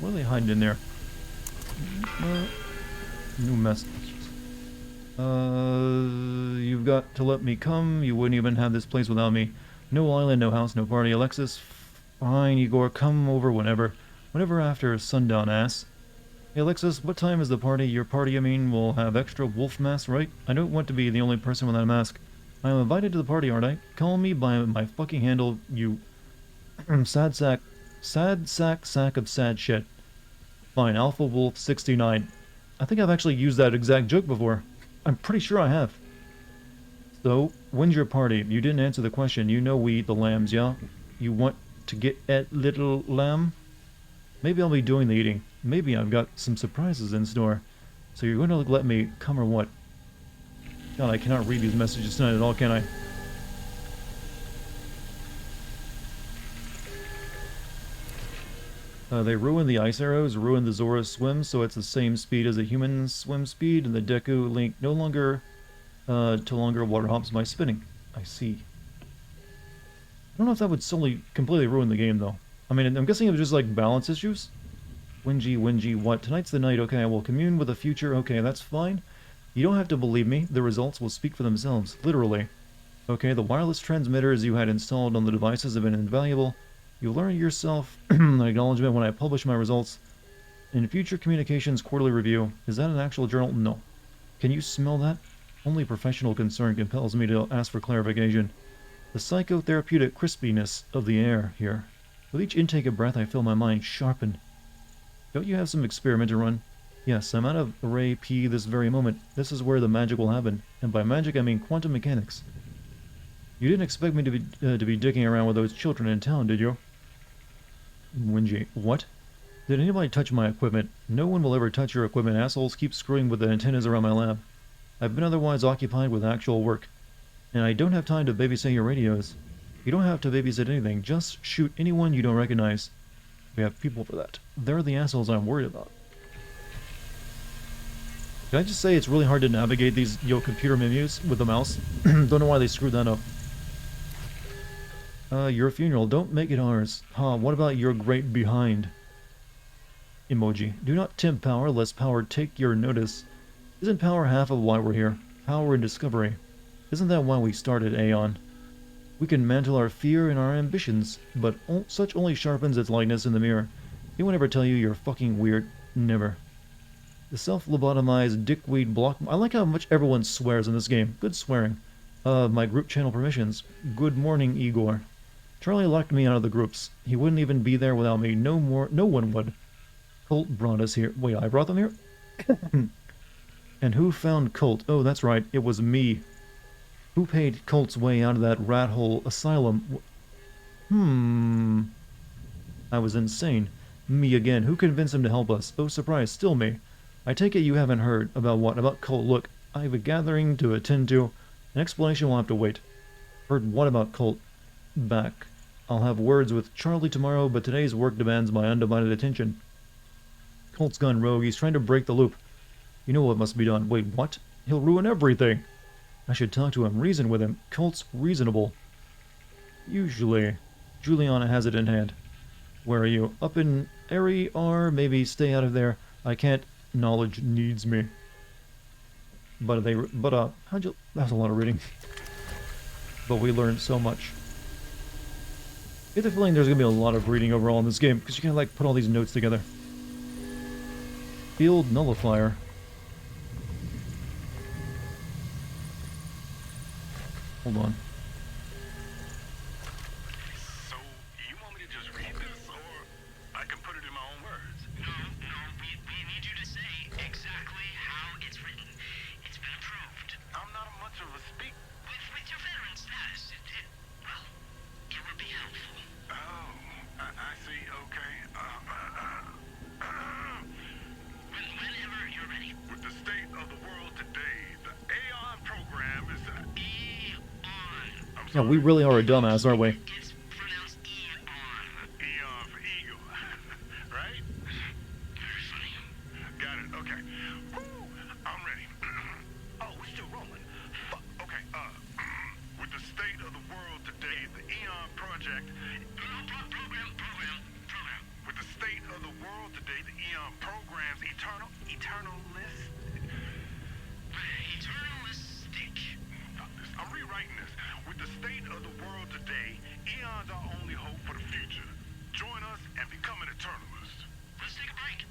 What are they hiding in there? New message. You've got to let me come. You wouldn't even have this place without me. No island, no house, no party. Alexis, fine, Igor, come over whenever. Whenever after sundown, ass. Hey Alexis, what time is the party? Your party, I mean, will have extra wolf masks, right? I don't want to be the only person with that mask. I am invited to the party, aren't I? Call me by my fucking handle, you sad sack of sad shit. Fine, Alpha Wolf 69. I think I've actually used that exact joke before. I'm pretty sure I have. So, when's your party? You didn't answer the question. You know we eat the lambs, yeah? You want to get at little lamb? Maybe I'll be doing the eating. Maybe I've got some surprises in store. So you're going to let me come or what? God, I cannot read these messages tonight at all, can I? They ruined the ice arrows, ruined the Zora swim, so it's the same speed as a human swim speed, and the Deku Link no longer water hops by spinning. I see. I don't know if that would solely completely ruin the game, though. I mean, I'm guessing it was just like balance issues. Wingy, what? Tonight's the night. Okay, I will commune with the future. Okay, that's fine. You don't have to believe me. The results will speak for themselves, literally. Okay, the wireless transmitters you had installed on the devices have been invaluable. You'll learn yourself an acknowledgement when I publish my results. In future communications quarterly review. Is that an actual journal? No. Can you smell that? Only professional concern compels me to ask for clarification. The psychotherapeutic crispiness of the air here. With each intake of breath, I feel my mind sharpen. Don't you have some experiment to run? Yes, I'm out of Array P this very moment. This is where the magic will happen. And by magic, I mean quantum mechanics. You didn't expect me to be dicking around with those children in town, did you? Wingy, what? Did anybody touch my equipment? No one will ever touch your equipment. Assholes keep screwing with the antennas around my lab. I've been otherwise occupied with actual work. And I don't have time to babysit your radios. You don't have to babysit anything. Just shoot anyone you don't recognize. We have people for that. They're the assholes I'm worried about. Can I just say it's really hard to navigate these computer menus with the mouse? Don't know why they screwed that up. Your funeral. Don't make it ours. Huh, what about your great behind? Emoji. Do not tempt power, lest power take your notice. Isn't power half of why we're here? Power and discovery. Isn't that why we started Aeon? We can mantle our fear and our ambitions, but such only sharpens its likeness in the mirror. Anyone ever tell you you're fucking weird? Never. The self-lobotomized dickweed block... I like how much everyone swears in this game. Good swearing. My group channel permissions. Good morning, Igor. Charlie locked me out of the groups. He wouldn't even be there without me. No one would. Colt brought us here. Wait, I brought them here? And who found Colt? Oh, that's right. It was me. Who paid Colt's way out of that rat hole asylum? I was insane. Me again. Who convinced him to help us? Oh, surprise, still me. I take it you haven't heard. About what? About Colt. Look, I have a gathering to attend to. An explanation will have to wait. Heard what about Colt? Back. I'll have words with Charlie tomorrow, but today's work demands my undivided attention. Colt's gone rogue. He's trying to break the loop. You know what must be done. Wait, what? He'll ruin everything. I should talk to him, reason with him. Colt's reasonable. Usually. Juliana has it in hand. Where are you? Up in Airy R? Maybe stay out of there. I can't. Knowledge needs me. But how'd you... That was a lot of reading. But we learned so much. I get the feeling there's gonna be a lot of reading overall in this game, because you can like put all these notes together. Field nullifier. Hold on. So, you want me to just read this, or I can put it in my own words? No, we need you to say exactly how it's written. It's been approved. I'm not much of a speak. With your veteran status, well, it would be helpful. Oh, I see, okay. Whenever you're ready. With the state of the world today, the Aeon program is Yeah, we really are a dumbass, aren't we? It's pronounced Eon. Eon for eagle, right? Very funny. Got it, okay. Woo, I'm ready. Oh, we're still rolling. Fuck, okay, with the state of the world today, the Eon project... Program. With the state of the world today, the Eon program's eternalistic. Fuck this, I'm rewriting this. With the state of the world today, Eon's our only hope for the future. Join us and become an eternalist. Let's take a break.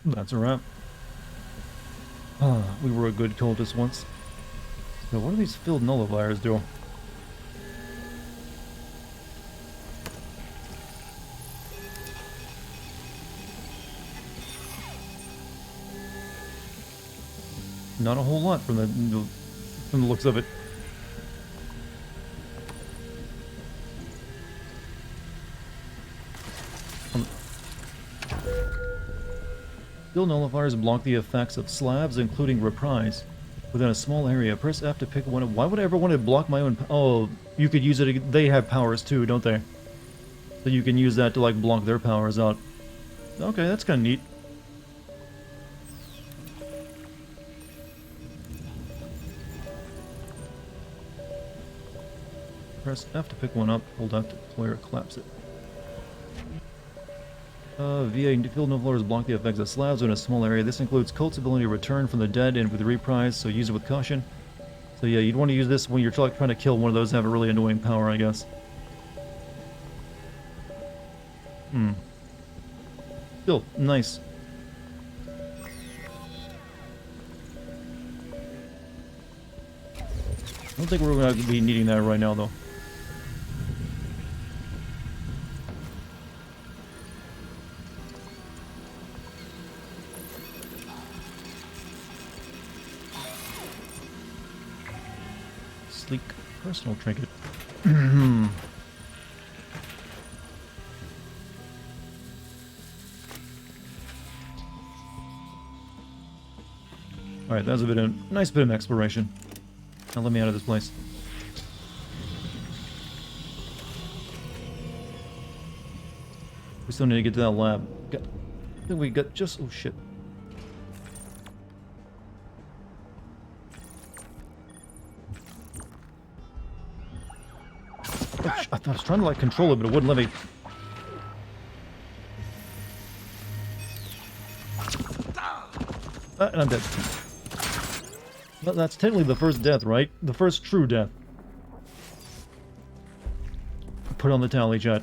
That's a wrap. We were a good cultist once. So what do these field nullifiers do? Not a whole lot from the looks of it. Field nullifiers block the effects of slabs, including reprise. Within a small area, press F to pick one up. Why would I ever want to block my own? Oh, you could use it. They have powers too, don't they? So you can use that to like block their powers out. Okay, that's kind of neat. Press F to pick one up, hold out to player collapse it. VA field nullifiers block the effects of slabs in a small area. This includes Cult's ability to return from the dead and with reprise, so use it with caution. So yeah, you'd want to use this when you're trying to kill one of those that have a really annoying power, I guess. Still, nice. I don't think we're going to be needing that right now, though. Sleek personal trinket. Alright, that was a nice bit of exploration. Now let me out of this place. We still need to get to that lab. I think we got just... oh shit. I was trying to like control it, but it wouldn't let me. And I'm dead. That's technically the first death, right? The first true death. Put on the tally, chat.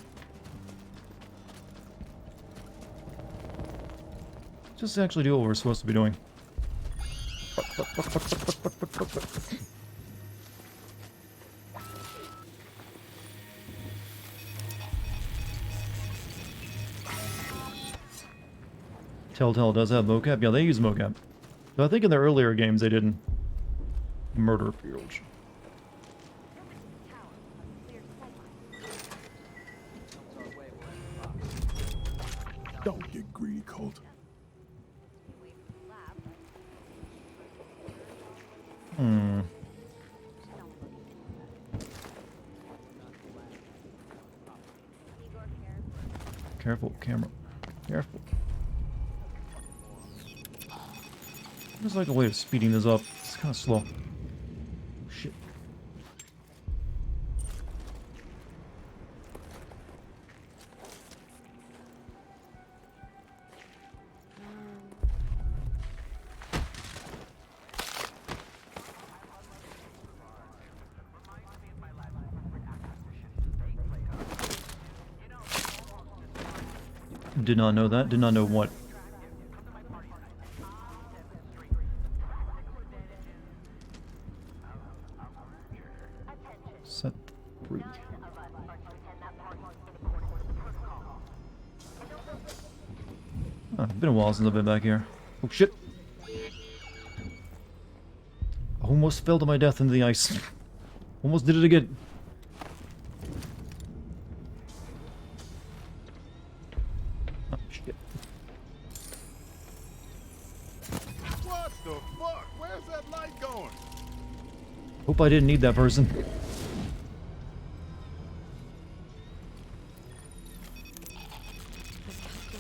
Just actually do what we're supposed to be doing. Telltale does have mocap. Yeah, they use mocap. But I think in their earlier games they didn't. Murder fields. Don't get greedy, Colt. Careful, camera. Careful. There's like a way of speeding this up. It's kind of slow. Shit. Did not know that. Did not know what. Set 3. Oh, been a while since I've been back here. Oh shit! I almost fell to my death into the ice. Almost did it again. Oh shit. What the fuck? Where's that light going? Hope I didn't need that person.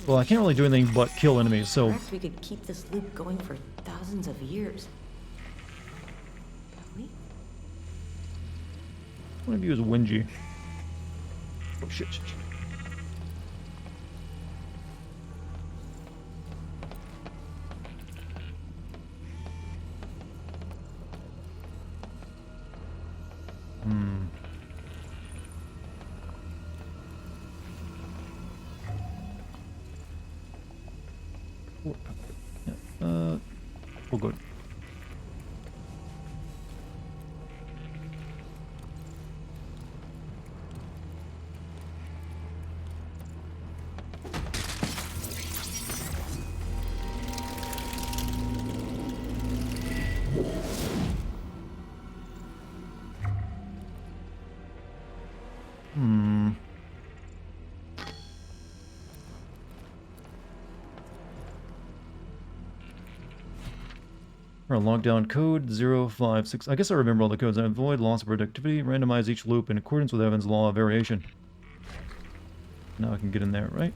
Well, I can't really do anything but kill enemies, so... Perhaps we could keep this loop going for thousands of years. Can we? One of you is Wingy. Oh shit, shit, shit. Yeah, oh good. Hmm. Or lockdown code 056. I guess I remember all the codes. Avoid loss of productivity. Randomize each loop in accordance with Evans' law of variation. Now I can get in there, right?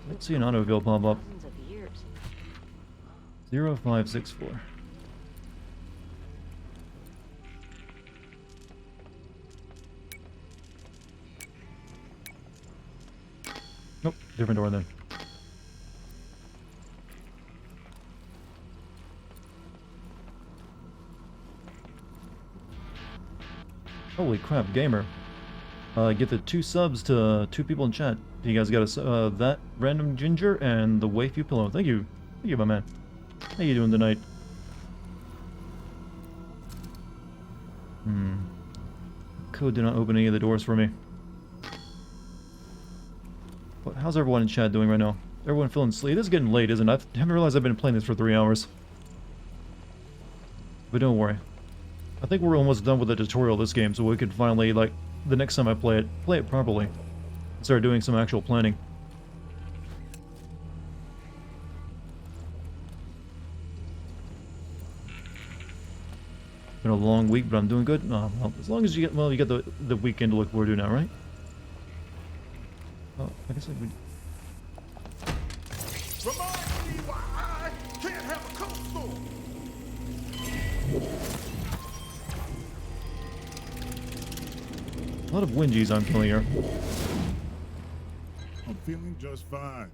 Let's see an autofill pop up. 0564. Nope, different door then. Holy crap, gamer. Get the 2 subs to 2 people in chat. You guys got that random ginger and the waifu pillow. Thank you. Thank you, my man. How you doing tonight? Code did not open any of the doors for me. But how's everyone in chat doing right now? Everyone feeling sleepy? It is getting late, isn't it? I haven't realized I've been playing this for 3 hours. But don't worry. I think we're almost done with the tutorial of this game, so we can finally, like, the next time I play it properly. Start doing some actual planning. Been a long week, but I'm doing good. Well, as long as you get, you get the weekend to look forward to now, right? Oh, I guess I would. Remind me why I can't have a cold storm. A lot of Wingies I'm killing here. I'm feeling just fine.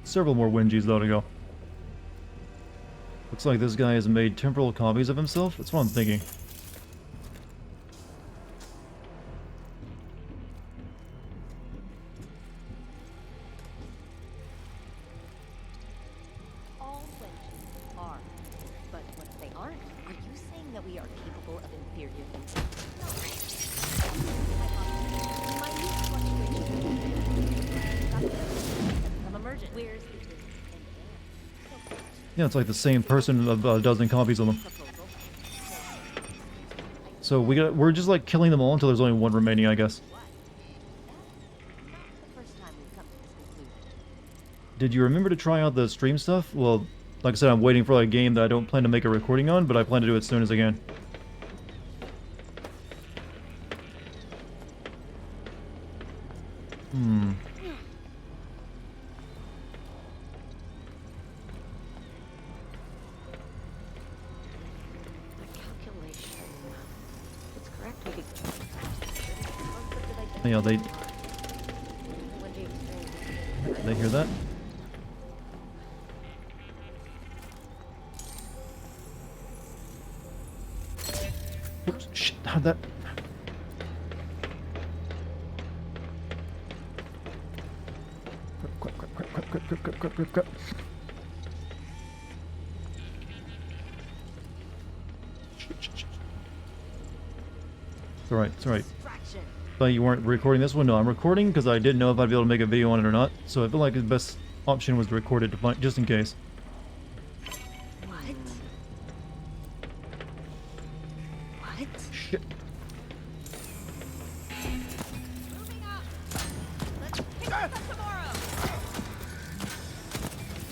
Several more Wingies though to go. Looks like this guy has made temporal copies of himself. That's what I'm thinking. All wenches are. But what if they aren't? Are you saying that we are capable of inferior things? I'm emergent. Where's the Yeah, it's like the same person of a dozen copies of them. So we're just like killing them all until there's only one remaining, I guess. Did you remember to try out the stream stuff? Well, like I said, I'm waiting for like a game that I don't plan to make a recording on, but I plan to do it as soon as I can. Yeah, they hear that? Oops, shit, how'd that... Crap. It's alright, it's alright. Thought you weren't recording this one? No, I'm recording because I didn't know if I'd be able to make a video on it or not. So I feel like the best option was to record it to find, just in case. What? What? Shit. Moving up. Let's pick this up tomorrow.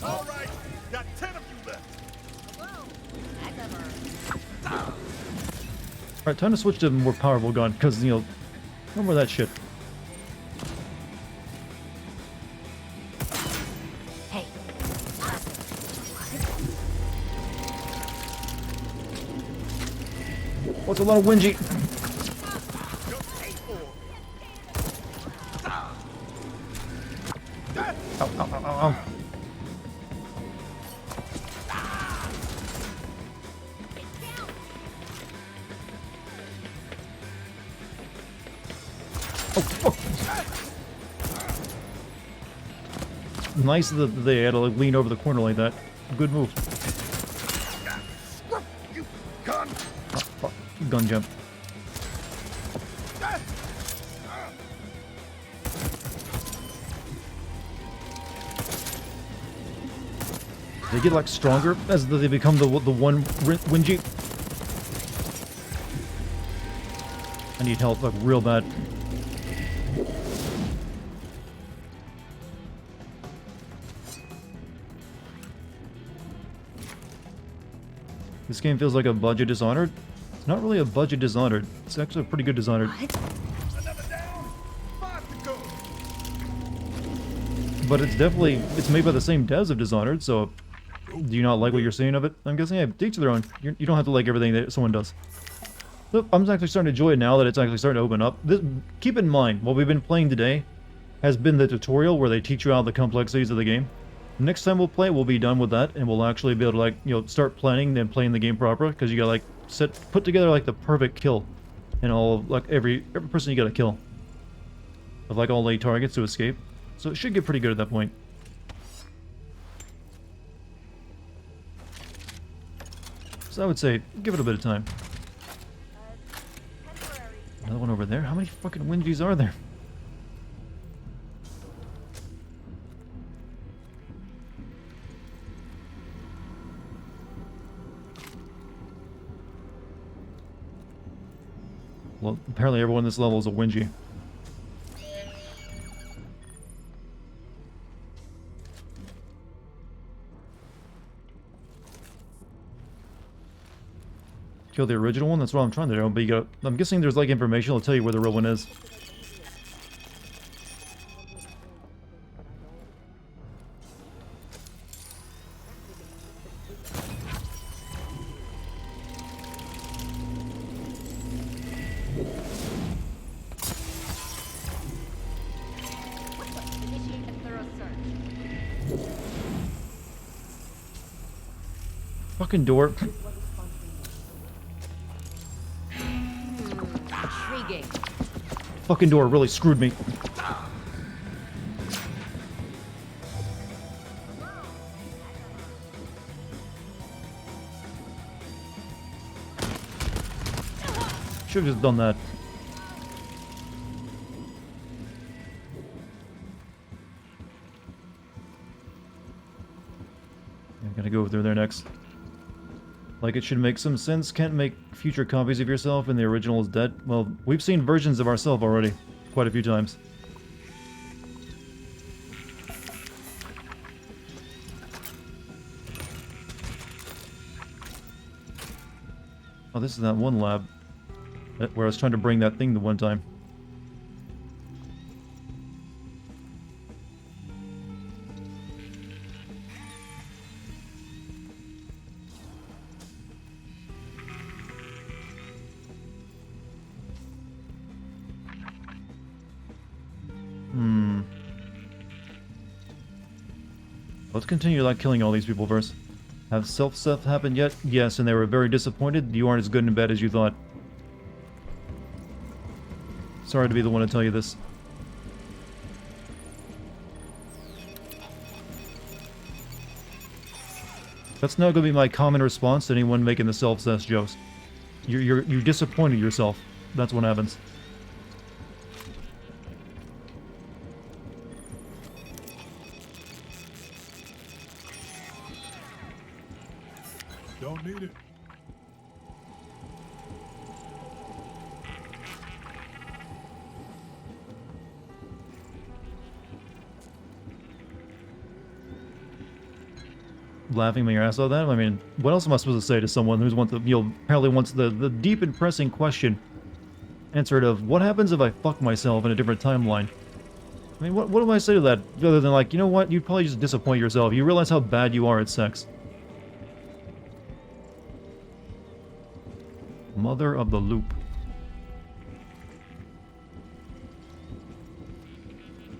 All right, got 10 of you left. Whoa. Alright, time to switch to a more powerful gun because, you know, remember that shit. Hey. What's a lot of Wingy? Ow. Nice that they had to like, lean over the corner like that. Good move. You gun! Oh, fuck. Gun jump. They get like stronger as they become the one Winji. I need help like real bad. This game feels like a budget Dishonored. It's not really a budget Dishonored. It's actually a pretty good Dishonored. Another down! 5 to go! But it's definitely, it's made by the same devs of Dishonored, so do you not like what you're seeing of it? I'm guessing, yeah, to each their own. You don't have to like everything that someone does. Look, I'm actually starting to enjoy it now that it's actually starting to open up. Keep in mind, what we've been playing today has been the tutorial where they teach you out the complexities of the game. Next time we'll play, we'll be done with that, and we'll actually be able to, like, you know, start planning and playing the game proper, because you gotta, like, put together, like, the perfect kill. And all of, like, every person you gotta kill. With, like, all 8 targets to escape. So it should get pretty good at that point. So I would say, give it a bit of time. Another one over there? How many fucking Wingies are there? Well, apparently everyone in this level is a Wingy. Kill the original one? That's what I'm trying to do, but you got I'm guessing there's like information that'll tell you where the real one is. Initiate a thorough search. Fucking door. Intriguing. Fucking door really screwed me. Should've just done that. I'm gonna go through there next. Like, it should make some sense. Can't make future copies of yourself and the original is dead. Well, we've seen versions of ourselves already. Quite a few times. Oh, this is that one lab. Where I was trying to bring that thing the one time. Let's continue like killing all these people first. Have self-stuff happened yet? Yes, and they were very disappointed. You aren't as good and bad as you thought. Sorry to be the one to tell you this. That's not going to be my common response to anyone making the self-cess jokes. You disappointed yourself. That's what happens. Don't need it. Laughing my ass off that? I mean, what else am I supposed to say to someone who's apparently wants the deep and pressing question answered of what happens if I fuck myself in a different timeline? I mean, what do I say to that other than like, you know what, you'd probably just disappoint yourself. You realize how bad you are at sex. Mother of the loop.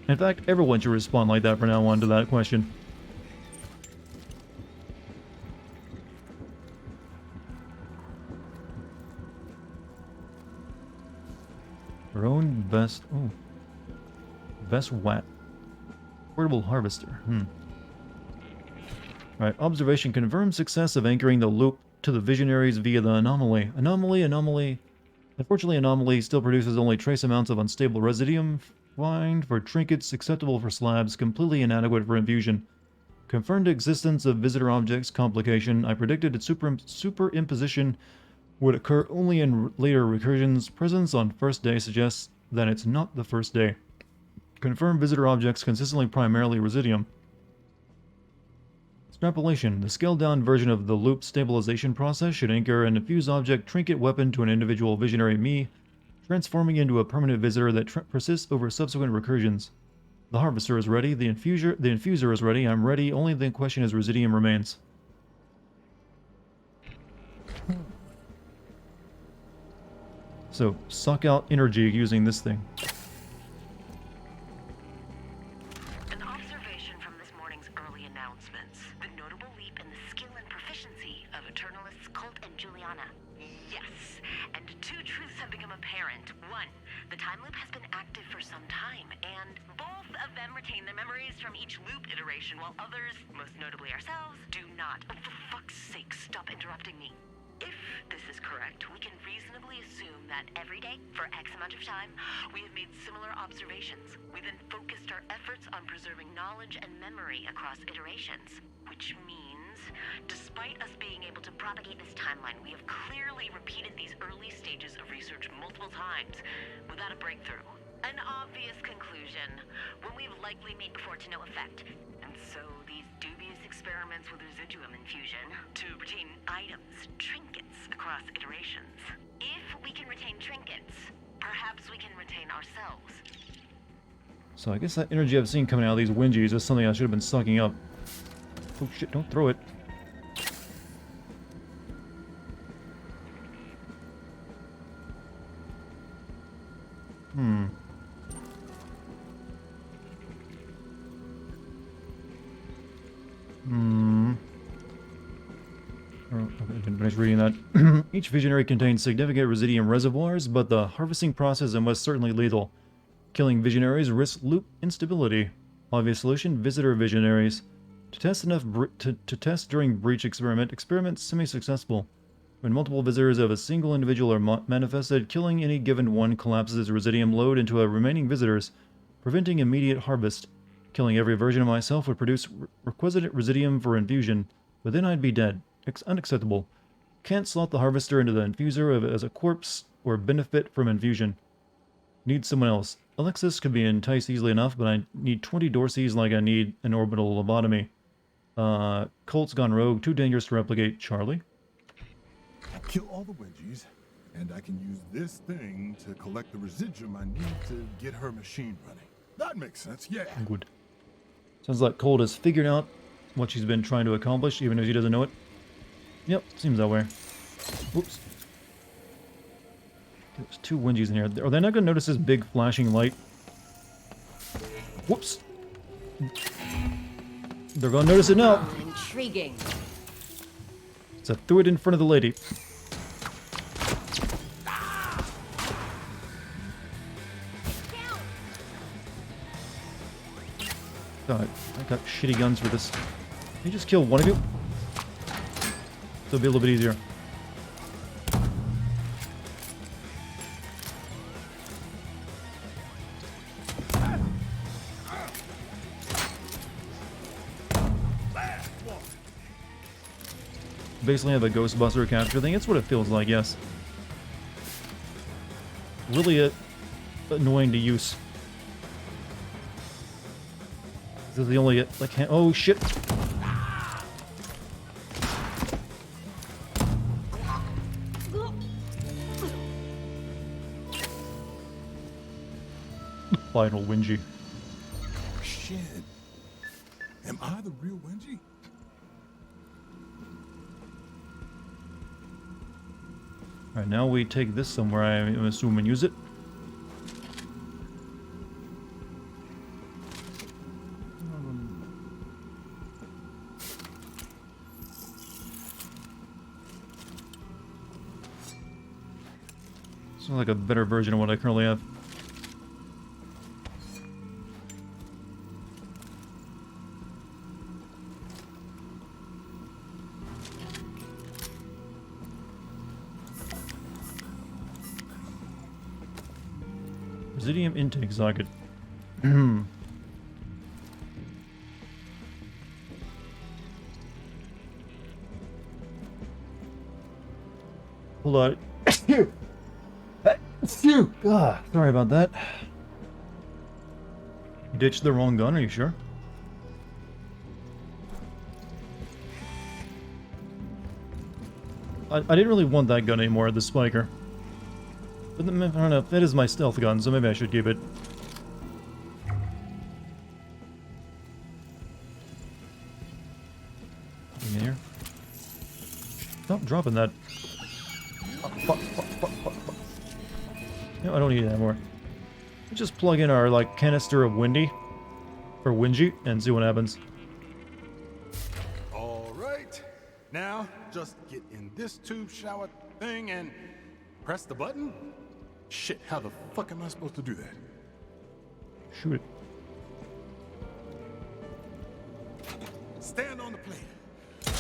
In fact, everyone should respond like that from now on to that question. Her own best... Oh. Best Wat. Portable harvester. Alright, observation confirms success of anchoring the loop to the visionaries via the anomaly. Anomaly. Unfortunately, anomaly still produces only trace amounts of unstable residuum. Fine for trinkets, acceptable for slabs, completely inadequate for infusion. Confirmed existence of visitor objects complication. I predicted its superimposition would occur only in later recursions. Presence on first day suggests that it's not the first day. Confirmed visitor objects consistently primarily residuum. Extrapolation. The scaled-down version of the loop stabilization process should anchor an infused object trinket weapon to an individual visionary me, transforming into a permanent visitor that persists over subsequent recursions. The harvester is ready, the infuser is ready, I'm ready, only the question is residuum remains. So, suck out energy using this thing. An observation from this morning's early announcements. The notable leap in the skill and proficiency of Eternalists Colt and Juliana. Yes, and two truths have become apparent. One, the time loop has been active for some time, and both of them retain their memories from each loop iteration, while others, most notably ourselves, do not. Oh, for fuck's sake, stop interrupting me. If this is correct, we can reasonably assume that every day, for X amount of time, we have made similar observations. We then focused our efforts on preserving knowledge and memory across iterations. Which means, despite us being able to propagate this timeline, we have clearly repeated these early stages of research multiple times, without a breakthrough. An obvious conclusion, one we've likely made before to no effect. And so these dubious experiments with residuum infusion to retain items, trinkets, across iterations. If we can retain trinkets, perhaps we can retain ourselves. So I guess that energy I've seen coming out of these Wingies is something I should have been sucking up. Oh shit, don't throw it. I didn't finish reading that. Each visionary contains significant residuum reservoirs, but the harvesting process is most certainly lethal. Killing visionaries risks loop instability. Obvious solution: visitor visionaries. To test during breach experiment semi-successful. When multiple visitors of a single individual are manifested, killing any given one collapses residuum load into a remaining visitors, preventing immediate harvest. Killing every version of myself would produce requisite residuum for infusion, but then I'd be dead. Unacceptable. Can't slot the harvester into the infuser as a corpse or benefit from infusion. Need someone else. Alexis could be enticed easily enough, but I need 20 Dorseys like I need an orbital lobotomy. Colt's gone rogue, too dangerous to replicate. Charlie? I'll kill all the Wingies, and I can use this thing to collect the residuum I need to get her machine running. That makes sense, yeah. Good. Sounds like Colt has figured out what she's been trying to accomplish, even if she doesn't know it. Yep, seems that way. Whoops. There's two Wingies in here. Are they not going to notice this big flashing light? Whoops. They're going to notice it now. Intriguing. So I threw it in front of the lady. God, I got shitty guns for this. Can you just kill one of you? It'll be a little bit easier. Basically have a Ghostbuster capture thing. It's what it feels like, yes. Really annoying to use. This is the only I can't. Oh shit! Final Wingy. Shit. Am I the real Wingy? Alright, now we take this somewhere, I'm assuming, use it. Sounds like a better version of what I currently have. Residium intake socket. Hold on. Sorry about that. You ditched the wrong gun, are you sure? I didn't really want that gun anymore, the spiker. But I don't know, that is my stealth gun, so maybe I should keep it. In here. Stop dropping that. No, I don't need it anymore. Let's just plug in our, like, canister of Windy. Or Wingy, and see what happens. Alright. Now, just get in this tube shower thing and press the button? Shit, how the fuck am I supposed to do that? Shoot it. Stand on the plate.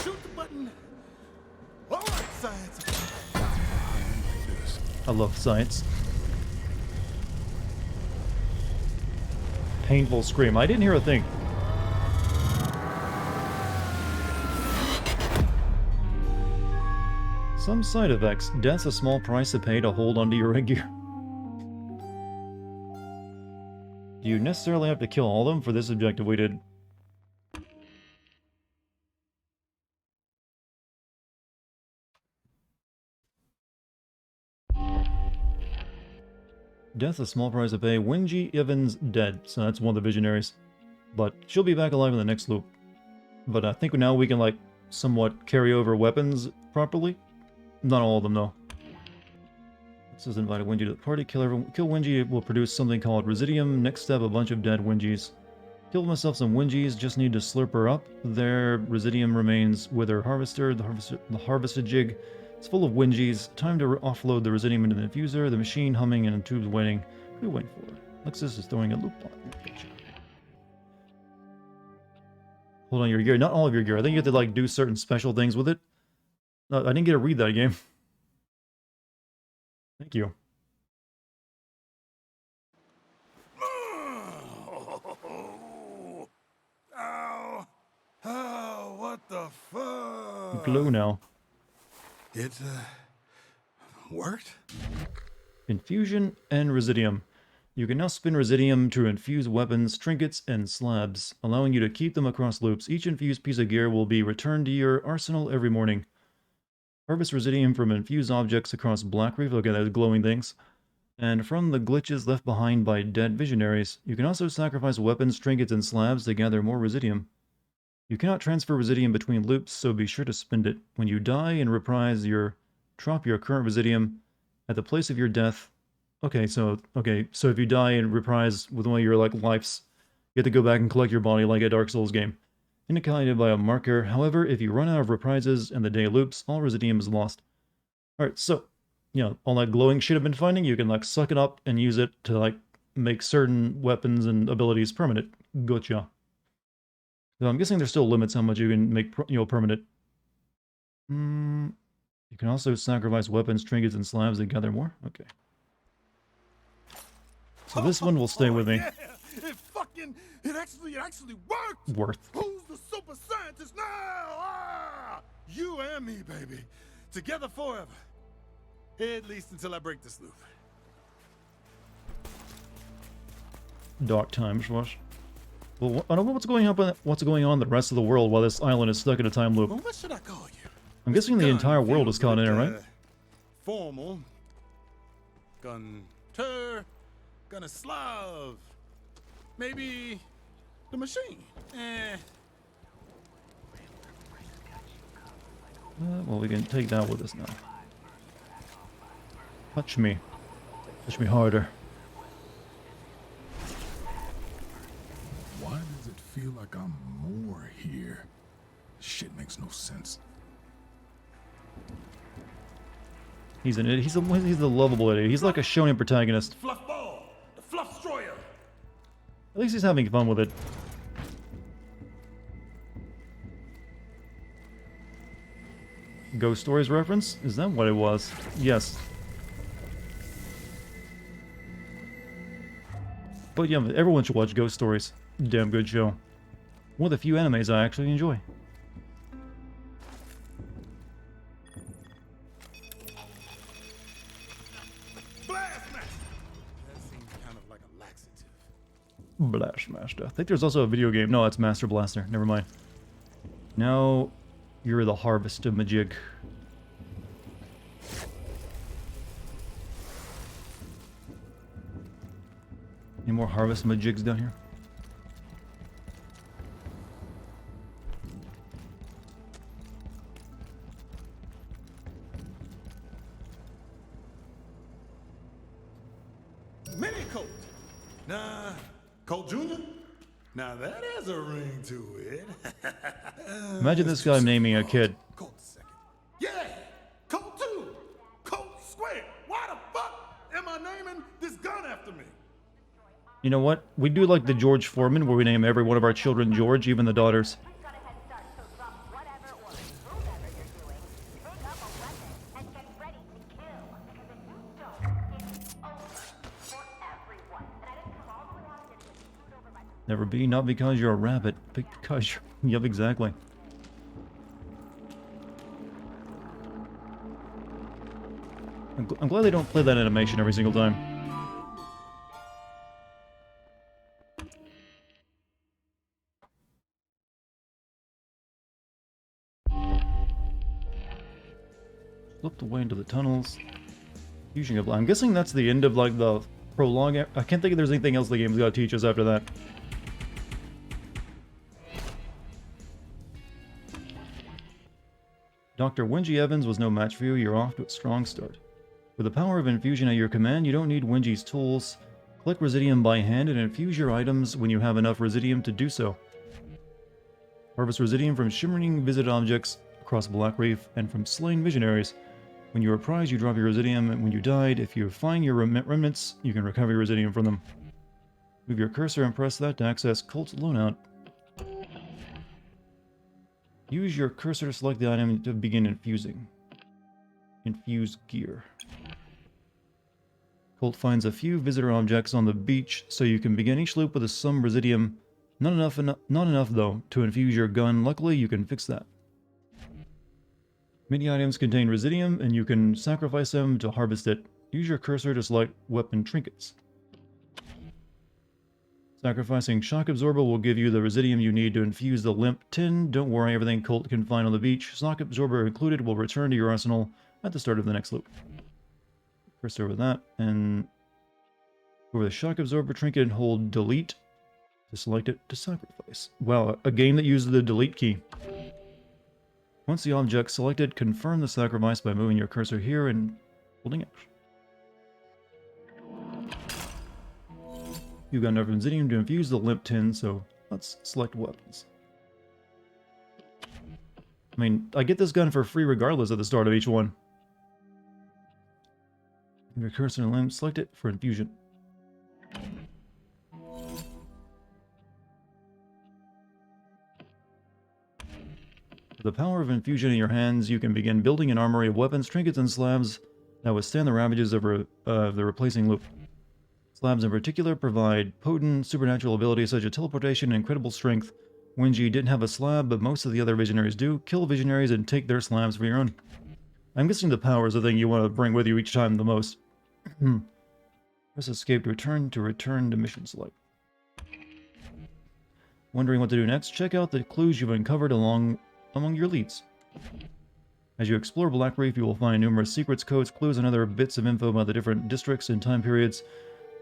Shoot the button. Alright, science. I love science. Painful scream. I didn't hear a thing. Some side effects. Death's a small price to pay to hold onto your gear. Do you necessarily have to kill all of them for this objective we did? Death, a small price to pay. Wingy Evans dead, so that's one of the visionaries. But she'll be back alive in the next loop. But I think now we can, like, somewhat carry over weapons properly. Not all of them, though. This is invited Wingy to the party. Kill Wingy will produce something called Residium. Next step, a bunch of dead Wingies. Killed myself some Wingies, just need to slurp her up. Their Residium remains with her harvester. The harvested jig is full of Wingies. Time to offload the Residium into the infuser. The machine humming and the tubes waiting. What are we waiting for? Lexus is throwing a loop on. Hold on your gear. Not all of your gear. I think you have to, like, do certain special things with it. No, I didn't get to read that game. Thank you. Ow! Oh, what the fuck? Glow now. It, worked? Infusion and Residium. You can now spin Residium to infuse weapons, trinkets, and slabs, allowing you to keep them across loops. Each infused piece of gear will be returned to your arsenal every morning. Harvest Residium from infused objects across Black Reef. Look at those glowing things. And from the glitches left behind by dead visionaries. You can also sacrifice weapons, trinkets, and slabs to gather more Residium. You cannot transfer Residium between loops, so be sure to spend it. When you die and reprise drop your current Residium at the place of your death. Okay, so if you die and reprise with one of your, like, lives, you have to go back and collect your body like a Dark Souls game. Indicated by a marker. However, if you run out of reprises and the day loops, all Residium is lost. Alright, so, you know, all that glowing shit I've been finding, you can, like, suck it up and use it to, like, make certain weapons and abilities permanent. Gotcha. So I'm guessing there's still limits how much you can make, permanent. You can also sacrifice weapons, trinkets, and slabs to gather more? Okay. So this one will stay with me. Yeah. It actually worked! Worth. Who's the super scientist now? Ah! You and me, baby. Together forever. At least until I break this loop. Dark times, Rush. Well, I don't know what's going on in the rest of the world while this island is stuck in a time loop. Well, what should I call you? I'm guessing the entire world is caught in it, right? Formal. Gunter. Gunnislav. Maybe the machine. Well, we can take that with us now. Touch me. Touch me harder. Why does it feel like I'm more here? Shit makes no sense. He's an idiot. He's the lovable idiot. He's like a shonen protagonist. Fluff ball! The fluff destroyer! At least he's having fun with it. Ghost Stories reference? Is that what it was? Yes. But yeah, everyone should watch Ghost Stories. Damn good show. One of the few animes I actually enjoy. Blastmaster! That seems kind of like a laxative. Blastmaster. I think there's also a video game. No, it's Master Blaster. Never mind. Now, you're the harvest of Majig. Any more harvest Majigs down here? Mini Colt. Nah, Colt Jr.? Now that has a ring to it. Imagine this guy naming a kid. Colt second. Yeah! Colt 2! Colt squared! Why the fuck am I naming this gun after me? You know what? We do like the George Foreman, where we name every one of our children George, even the daughters. We've got a head start, so drop whatever or whomever you're doing. Pick up a weapon and get ready to kill. Because if you don't, it's over for everyone. And I didn't come all the way out here to get screwed over by some. Never be, not because you're a rabbit, but because you're... Yep, exactly. I'm glad they don't play that animation every single time. Slipped away into the tunnels. Fusion of... I'm guessing that's the end of, like, the prologue. I can't think if there's anything else the game's got to teach us after that. Dr. Wenji Evans was no match for you. You're off to a strong start. With the power of infusion at your command, you don't need Wenji's tools. Collect Residium by hand and infuse your items when you have enough Residium to do so. Harvest Residium from shimmering visited objects across Black Reef and from slain visionaries. When you are prized, you drop your Residium, and when you died, if you find your remnants, you can recover your Residium from them. Move your cursor and press that to access Cult Loadout. Use your cursor to select the item to begin infusing. Infuse gear. Colt finds a few visitor objects on the beach, so you can begin each loop with some Residium. Not enough though, to infuse your gun. Luckily, you can fix that. Many items contain Residium, and you can sacrifice them to harvest it. Use your cursor to select weapon trinkets. Sacrificing Shock Absorber will give you the Residium you need to infuse the limp tin. Don't worry, everything Colt can find on the beach, Shock Absorber included, will return to your arsenal at the start of the next loop. Cursor over that, and over the Shock Absorber trinket and hold Delete to select it to sacrifice. Wow, a game that uses the Delete key. Once the object's selected, confirm the sacrifice by moving your cursor here and holding X. You've got enough Residium to infuse the limp tin, so let's select weapons. I mean, I get this gun for free regardless at the start of each one. Move your cursor and limb, select it for infusion. With the power of infusion in your hands, you can begin building an armory of weapons, trinkets, and slabs that withstand the ravages of the replacing loop. Slabs in particular provide potent supernatural abilities such as teleportation and incredible strength. Wenji didn't have a slab, but most of the other visionaries do. Kill visionaries and take their slabs for your own. I'm guessing the power is the thing you want to bring with you each time the most. Press escape to return to mission select. Wondering what to do next? Check out the clues you've uncovered among your leads. As you explore Black Reef, you will find numerous secrets, codes, clues, and other bits of info about the different districts and time periods.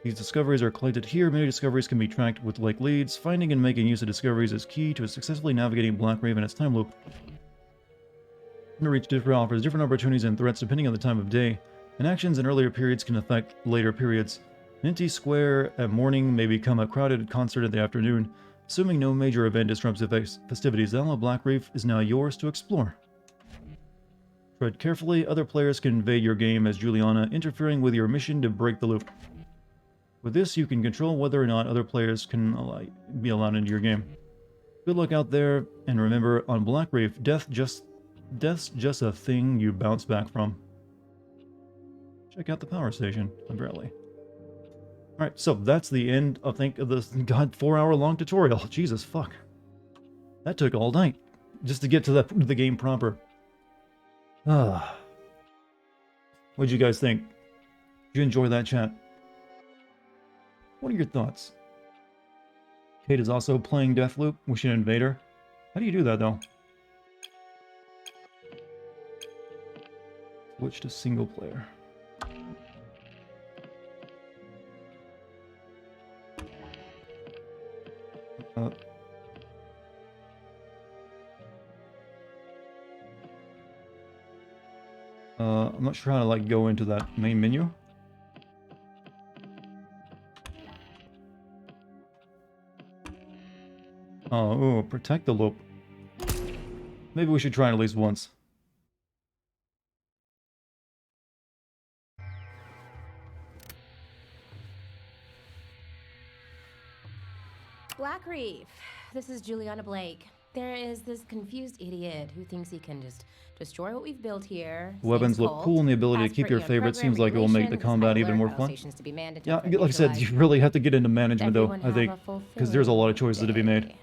These discoveries are collected here. Many discoveries can be tracked with like leads. Finding and making use of discoveries is key to successfully navigating Black Reef and its time loop. The Reach offers different opportunities and threats depending on the time of day, and actions in earlier periods can affect later periods. An empty square at morning may become a crowded concert in the afternoon. Assuming no major event disrupts the festivities, the Black Reef is now yours to explore. Tread carefully. Other players can invade your game as Juliana, interfering with your mission to break the loop. With this, you can control whether or not other players can be allowed into your game. Good luck out there, and remember, on Black Reef, death's just a thing you bounce back from. Check out the power station, apparently. Alright, so that's the end, I think, of this, god, 4-hour long tutorial. Jesus, fuck. That took all night, just to get to the game proper. Ah. What'd you guys think? Did you enjoy that, chat? What are your thoughts? Kate is also playing Deathloop. We should invade her. How do you do that, though? Switch to single player. I'm not sure how to, like, go into that main menu. Oh, protect the loop. Maybe we should try it at least once. Black Reef, this is Juliana Blake. There is this confused idiot who thinks he can just destroy what we've built here. Weapons look cool, and the ability to keep your favorite seems like it will make the combat even more fun. Yeah, like I said, you really have to get into management, though, I think, because there's a lot of choices to be made.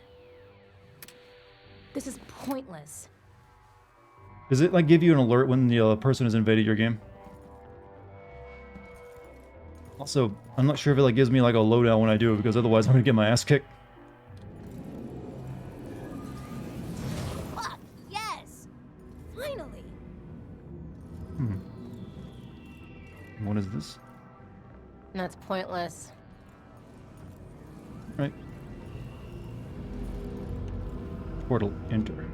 This is pointless. Does it, like, give you an alert when the person has invaded your game? Also, I'm not sure if it, like, gives me, like, a loadout when I do it, because otherwise I'm gonna get my ass kicked. Fuck, yes! Finally! What is this? That's pointless. Right. Portal, enter.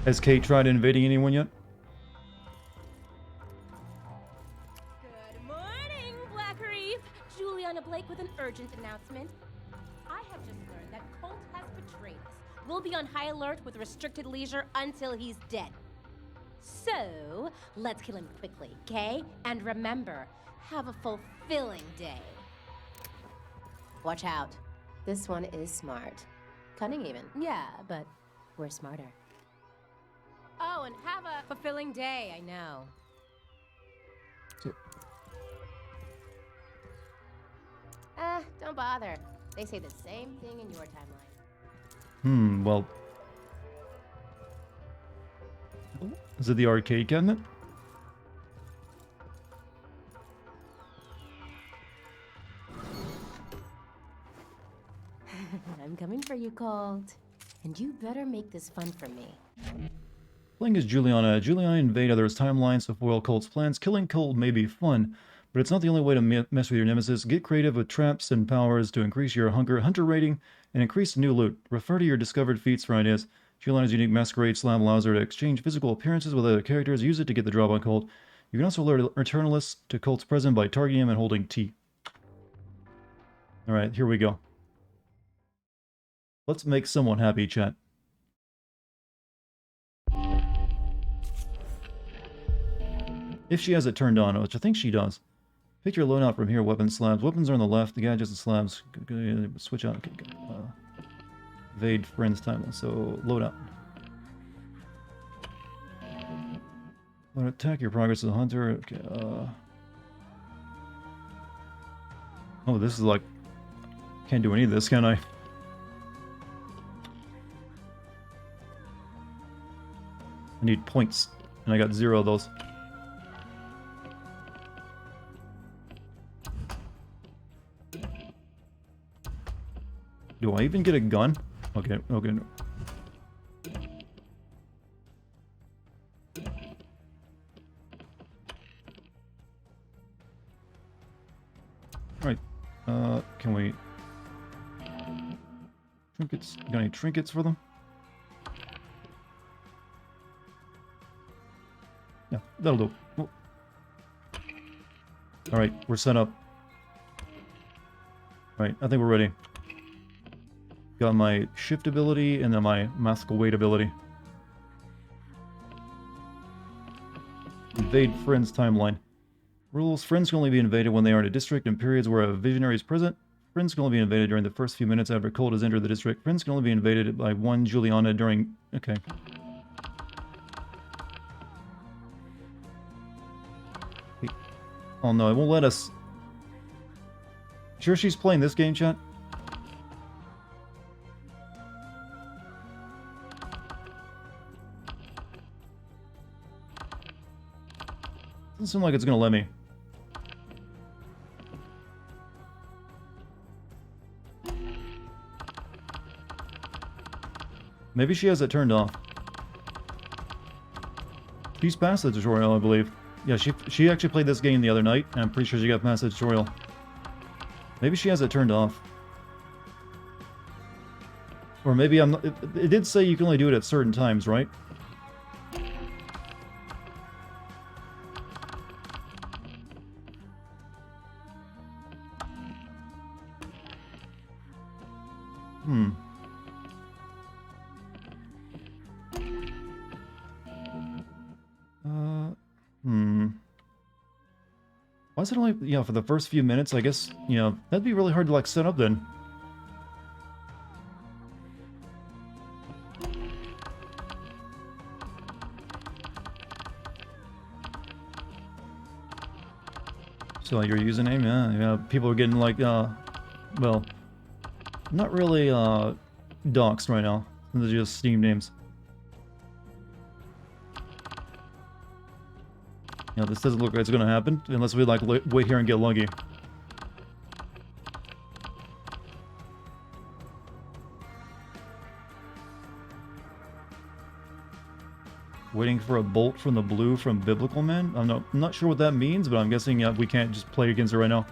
Has Kate tried invading anyone yet? Good morning, Black Reef! Juliana Blake with an urgent announcement. I have just learned that Colt has betrayed us. We'll be on high alert with restricted leisure until he's dead. So, let's kill him quickly, okay? And remember, have a fulfilling day. Watch out. This one is smart. Cunning even. Yeah, but we're smarter. Oh, and have a fulfilling day, I know. Don't bother. They say the same thing in your timeline. Well... Is it the arcade cabinet? I'm coming for you, Colt. And you better make this fun for me. Playing as Juliana. Juliana invade others' timelines to foil Colt's plans. Killing Colt may be fun, but it's not the only way to mess with your nemesis. Get creative with traps and powers to increase your hunter rating and increase new loot. Refer to your discovered feats for ideas. Juliana's unique masquerade slam allows her to exchange physical appearances with other characters. Use it to get the drop on Colt. You can also alert Eternalists to Colt's presence by targeting him and holding T. Alright, here we go. Let's make someone happy, chat. If she has it turned on, which I think she does. Pick your loadout from here. Weapon slabs. Weapons are on the left. The gadgets and slabs. Switch out. Okay, evade friends timeline. So loadout. Want to attack your progress as a hunter. Okay. Oh, this is like. Can't do any of this, can I? I need points, and I got 0 of those. Do I even get a gun? Okay, okay. No. Alright, can we... Trinkets? Got any trinkets for them? Yeah, that'll do. Oh. Alright, we're set up. Alright, I think we're ready. Got my shift ability and then my maskical weight ability. Invade friends timeline. Rules: friends can only be invaded when they are in a district in periods where a visionary is present. Friends can only be invaded during the first few minutes after Colt has entered the district. Friends can only be invaded by one Juliana during... Okay. Wait. Oh no, it won't let us. Sure she's playing this game, chat? Doesn't seem like it's gonna let me. Maybe she has it turned off. She's past the tutorial, I believe. Yeah, she actually played this game the other night, and I'm pretty sure she got past the tutorial. Maybe she has it turned off. Or maybe I'm not, it did say you can only do it at certain times, right? Hmm. Why is it only, yeah, for the first few minutes, I guess, you know, that'd be really hard to, like, set up then. So, your username, yeah, people are getting, like, well, not really, doxed right now. They're just Steam names. You know, this doesn't look like it's gonna happen, unless we, like, wait here and get lucky. Waiting for a bolt from the blue from Biblical Man? I'm not sure what that means, but I'm guessing we can't just play against it right now.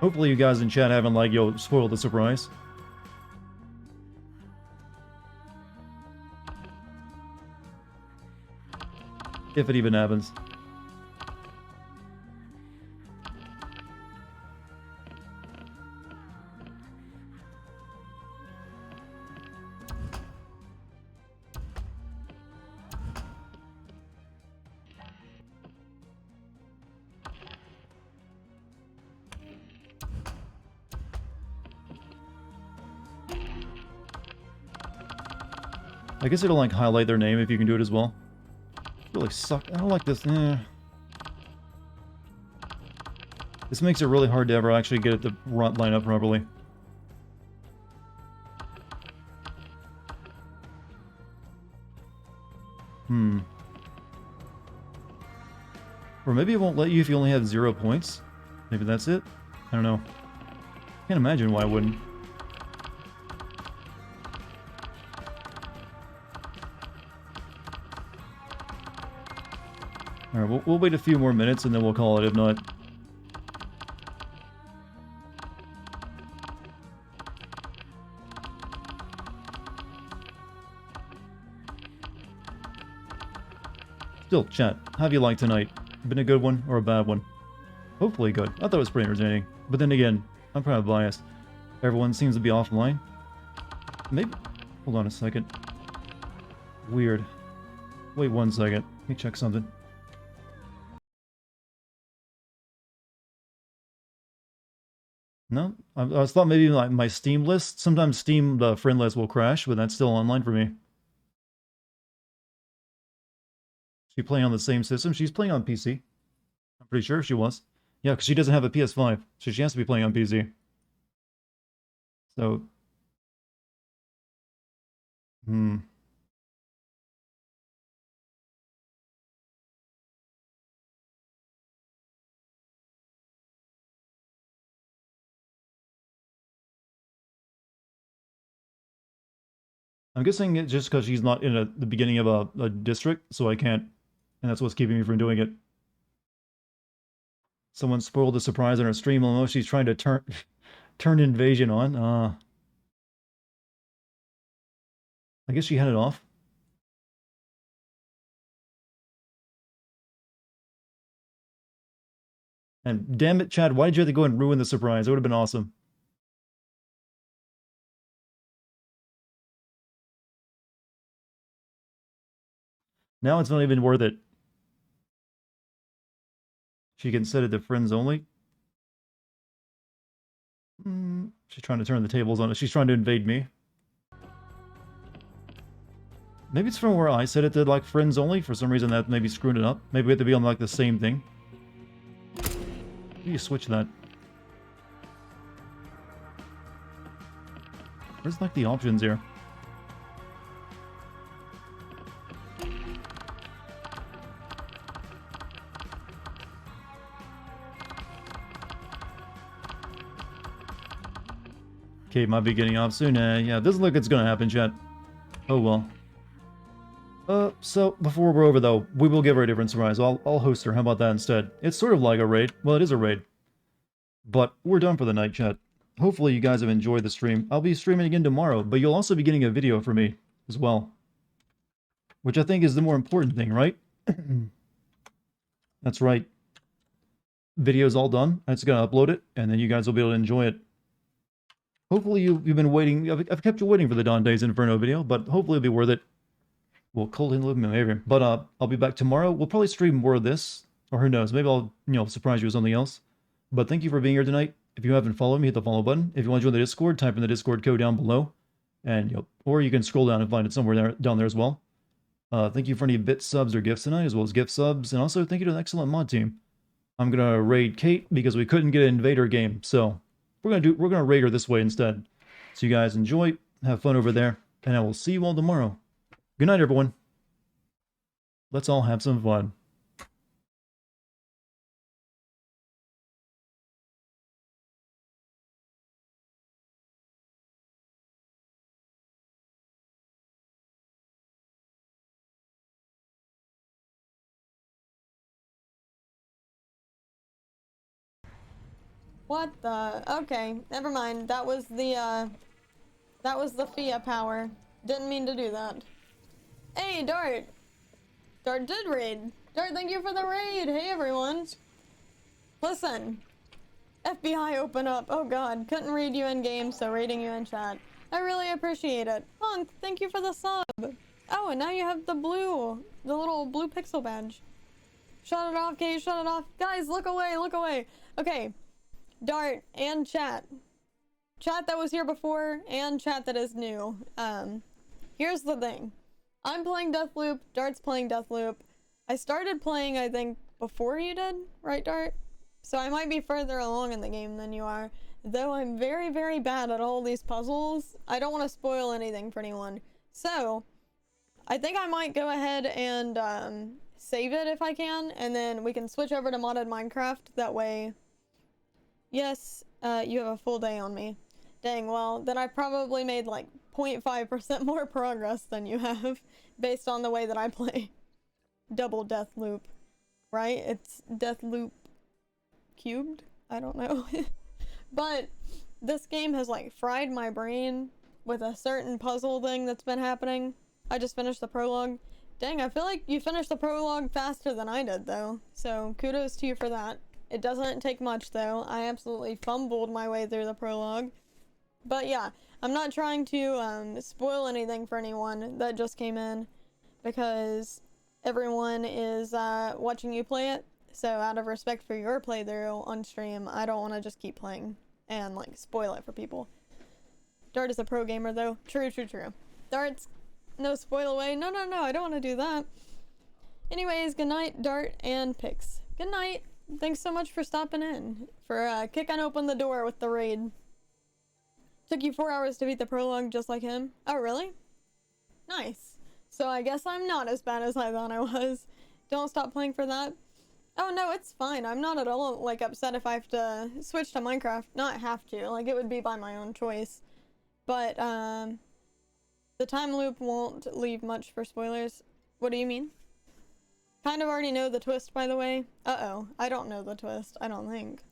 Hopefully you guys in chat haven't, like, spoiled the surprise. If it even happens. I guess it'll, like, highlight their name if you can do it as well. Really suck. I don't like this. This makes it really hard to ever actually get it to line up properly. Or maybe it won't let you if you only have 0 points. Maybe that's it? I don't know. Can't imagine why it wouldn't. Alright, we'll wait a few more minutes and then we'll call it if not. Still, chat, how have you liked tonight? Been a good one or a bad one? Hopefully good. I thought it was pretty entertaining. But then again, I'm kind of biased. Everyone seems to be offline. Maybe... Hold on a second. Weird. Wait 1 second. Let me check something. No? I thought maybe my Steam list. Sometimes Steam, the friend list will crash, but that's still online for me. She playing on the same system? She's playing on PC. I'm pretty sure she was. Yeah, because she doesn't have a PS5, so she has to be playing on PC. So... I'm guessing it's just because she's not in the beginning of a district, so I can't... And that's what's keeping me from doing it. Someone spoiled the surprise on her stream almost. She's trying to turn invasion on. I guess she had it off. And damn it, Chad, why did you have to go and ruin the surprise? It would have been awesome. Now it's not even worth it. She can set it to friends only. She's trying to turn the tables on it. She's trying to invade me. Maybe it's from where I set it to, like, friends only. For some reason, that maybe screwed it up. Maybe we have to be on, like, the same thing. You switch that. Where's, like, the options here? Okay, might be getting off soon. Yeah, doesn't look like it's gonna happen, chat. Oh well. So, before we're over though, we will give her a different surprise. I'll host her, how about that instead? It's sort of like a raid. Well, it is a raid. But we're done for the night, chat. Hopefully you guys have enjoyed the stream. I'll be streaming again tomorrow, but you'll also be getting a video from me as well. Which I think is the more important thing, right? That's right. Video's all done. I'm just gonna upload it, and then you guys will be able to enjoy it. Hopefully you've been waiting. I've kept you waiting for the Dante's Inferno video, but hopefully it'll be worth it. Well, cold and living behavior. But I'll be back tomorrow. We'll probably stream more of this, or who knows? Maybe I'll surprise you with something else. But thank you for being here tonight. If you haven't followed me, hit the follow button. If you want to join the Discord, type in the Discord code down below, and or you can scroll down and find it somewhere down there as well. Thank you for any bit subs or gifts tonight, as well as gift subs, and also thank you to the excellent mod team. I'm gonna raid Kate because we couldn't get an invader game, so we're gonna raid her this way instead. So you guys enjoy, have fun over there, and I will see you all tomorrow. Good night, everyone. Let's all have some fun. What the? Okay, never mind. That was the Fia power. Didn't mean to do that. Hey, Dart! Dart did raid. Dart, thank you for the raid! Hey, everyone! Listen. FBI, open up. Oh god, couldn't read you in game, so raiding you in chat. I really appreciate it. Honk, thank you for the sub! Oh, and now you have the little blue pixel badge. Shut it off, Kate, shut it off. Guys, look away, look away. Okay. Dart and chat. Chat that was here before and chat that is new. Here's the thing. I'm playing Deathloop, Dart's playing Deathloop. I started playing, I think, before you did, right, Dart? So I might be further along in the game than you are. Though I'm very, very bad at all these puzzles, I don't want to spoil anything for anyone. So, I think I might go ahead and save it if I can, and then we can switch over to modded Minecraft. That way, yes, you have a full day on me. Dang, well, then I probably made like 0.5% more progress than you have, based on the way that I play. Double Deathloop, right? It's Deathloop cubed? I don't know. But this game has like fried my brain with a certain puzzle thing that's been happening. I just finished the prologue. Dang, I feel like you finished the prologue faster than I did though. So kudos to you for that. It doesn't take much though. I absolutely fumbled my way through the prologue. But yeah, I'm not trying to spoil anything for anyone that just came in, because everyone is watching you play it. So out of respect for your playthrough on stream, I don't want to just keep playing and like spoil it for people. Dart is a pro gamer though. True, true, true. Dart's no spoil away. No, no, no, I don't want to do that. Anyways, good night, Dart and Pix. Good night. Thanks so much for stopping in, for kicking open the door with the raid. Took you 4 hours to beat the prologue just like him. Oh, really? Nice. So I guess I'm not as bad as I thought I was. Don't stop playing for that. Oh no, it's fine. I'm not at all like upset if I have to switch to Minecraft. Not have to, like it would be by my own choice. But the time loop won't leave much for spoilers. What do you mean? Kind of already know the twist, by the way. Uh-oh, I don't know the twist, I don't think.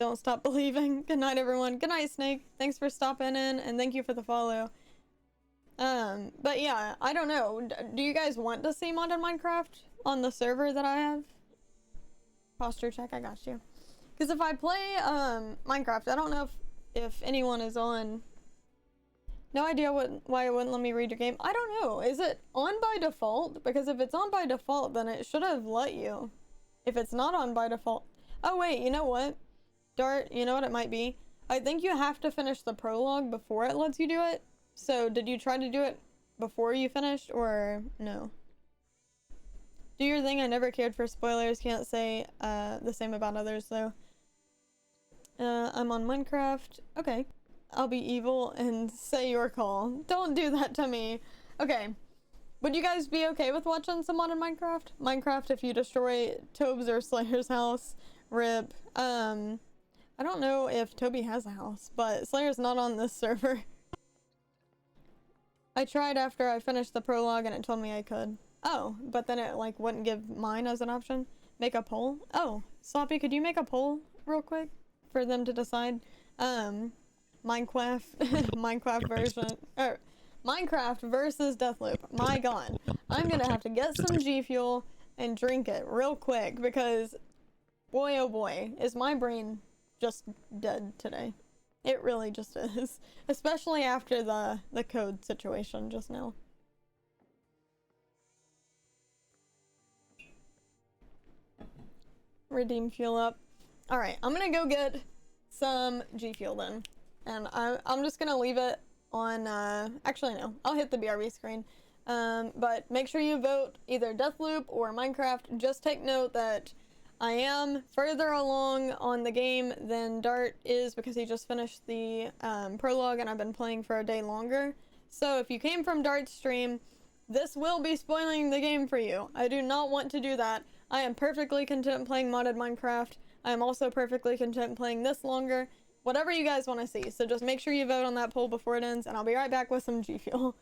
Don't stop believing. Good night, everyone. Good night, Snake. Thanks for stopping in, and thank you for the follow. But yeah, I don't know. Do you guys want to see modded Minecraft on the server that I have? Posture check, I got you. Because if I play, Minecraft, I don't know if anyone is on. No idea why it wouldn't let me read your game. I don't know. Is it on by default? Because if it's on by default, then it should have let you. If it's not on by default. Oh wait, you know what? Dart, you know what it might be? I think you have to finish the prologue before it lets you do it. So did you try to do it before you finished, or no? Do your thing. I never cared for spoilers. Can't say the same about others though. I'm on Minecraft. Okay. I'll be evil and say your call. Don't do that to me. Okay. Would you guys be okay with watching some modded Minecraft? Minecraft if you destroy Tobe's or Slayer's house. RIP. I don't know if Toby has a house, but Slayer's not on this server. I tried after I finished the prologue and it told me I could. Oh, but then it like wouldn't give mine as an option. Make a poll? Oh, Sloppy, could you make a poll real quick for them to decide? Minecraft, Minecraft version, or Minecraft versus Deathloop. My god. I'm gonna have to get some G Fuel and drink it real quick because boy oh boy, is my brain just dead today. It really just is. Especially after the code situation just now. Redeem fuel up. Alright, I'm gonna go get some G Fuel then. And I'm just gonna leave it on, actually no, I'll hit the BRB screen. But make sure you vote either Deathloop or Minecraft. Just take note that I am further along on the game than Dart is because he just finished the prologue and I've been playing for a day longer. So if you came from Dart's stream, this will be spoiling the game for you. I do not want to do that. I am perfectly content playing modded Minecraft. I am also perfectly content playing this longer. Whatever you guys want to see. So just make sure you vote on that poll before it ends and I'll be right back with some G Fuel.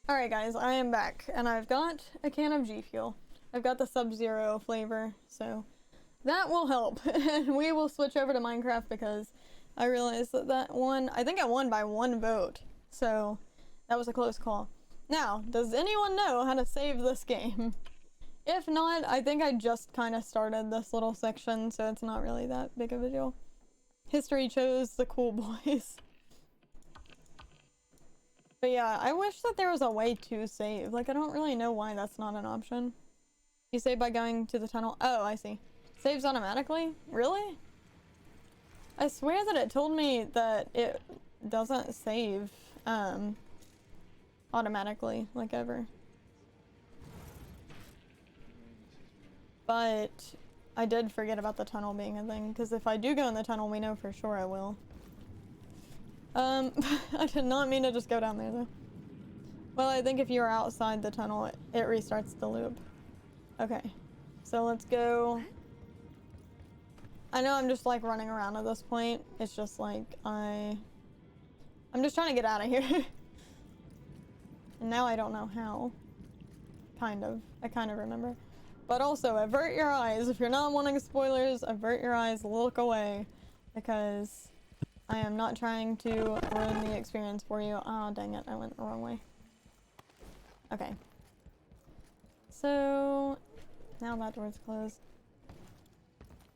Alright guys, I am back, and I've got a can of G Fuel. I've got the Sub-Zero flavor, so that will help. And we will switch over to Minecraft because I realized that that one, I think I won by 1 vote, so that was a close call. Now, does anyone know how to save this game? If not, I think I just kind of started this little section, so it's not really that big of a deal. History chose the cool boys. But yeah, I wish that there was a way to save. Like, I don't really know why that's not an option. You save by going to the tunnel. Oh, I see. Saves automatically? Really? I swear that it told me that it doesn't save automatically, like ever. But I did forget about the tunnel being a thing, because if I do go in the tunnel, we know for sure I will. I did not mean to just go down there though. Well, I think if you are outside the tunnel, it restarts the loop. Okay, so let's go. I know I'm just like running around at this point. It's just like I'm just trying to get out of here. And now I don't know how. Kind of. I kind of remember. But also, avert your eyes. If you're not wanting spoilers, avert your eyes, look away. Because I am not trying to ruin the experience for you. Oh, dang it. I went the wrong way. Okay. So, now that door's closed.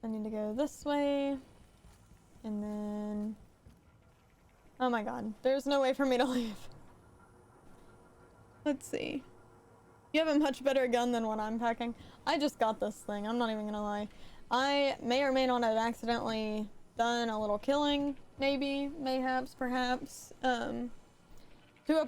I need to go this way. And then... Oh my god. There's no way for me to leave. Let's see. You have a much better gun than what I'm packing. I just got this thing. I'm not even gonna lie. I may or may not have accidentally done a little killing. Maybe. Mayhaps. Perhaps. To a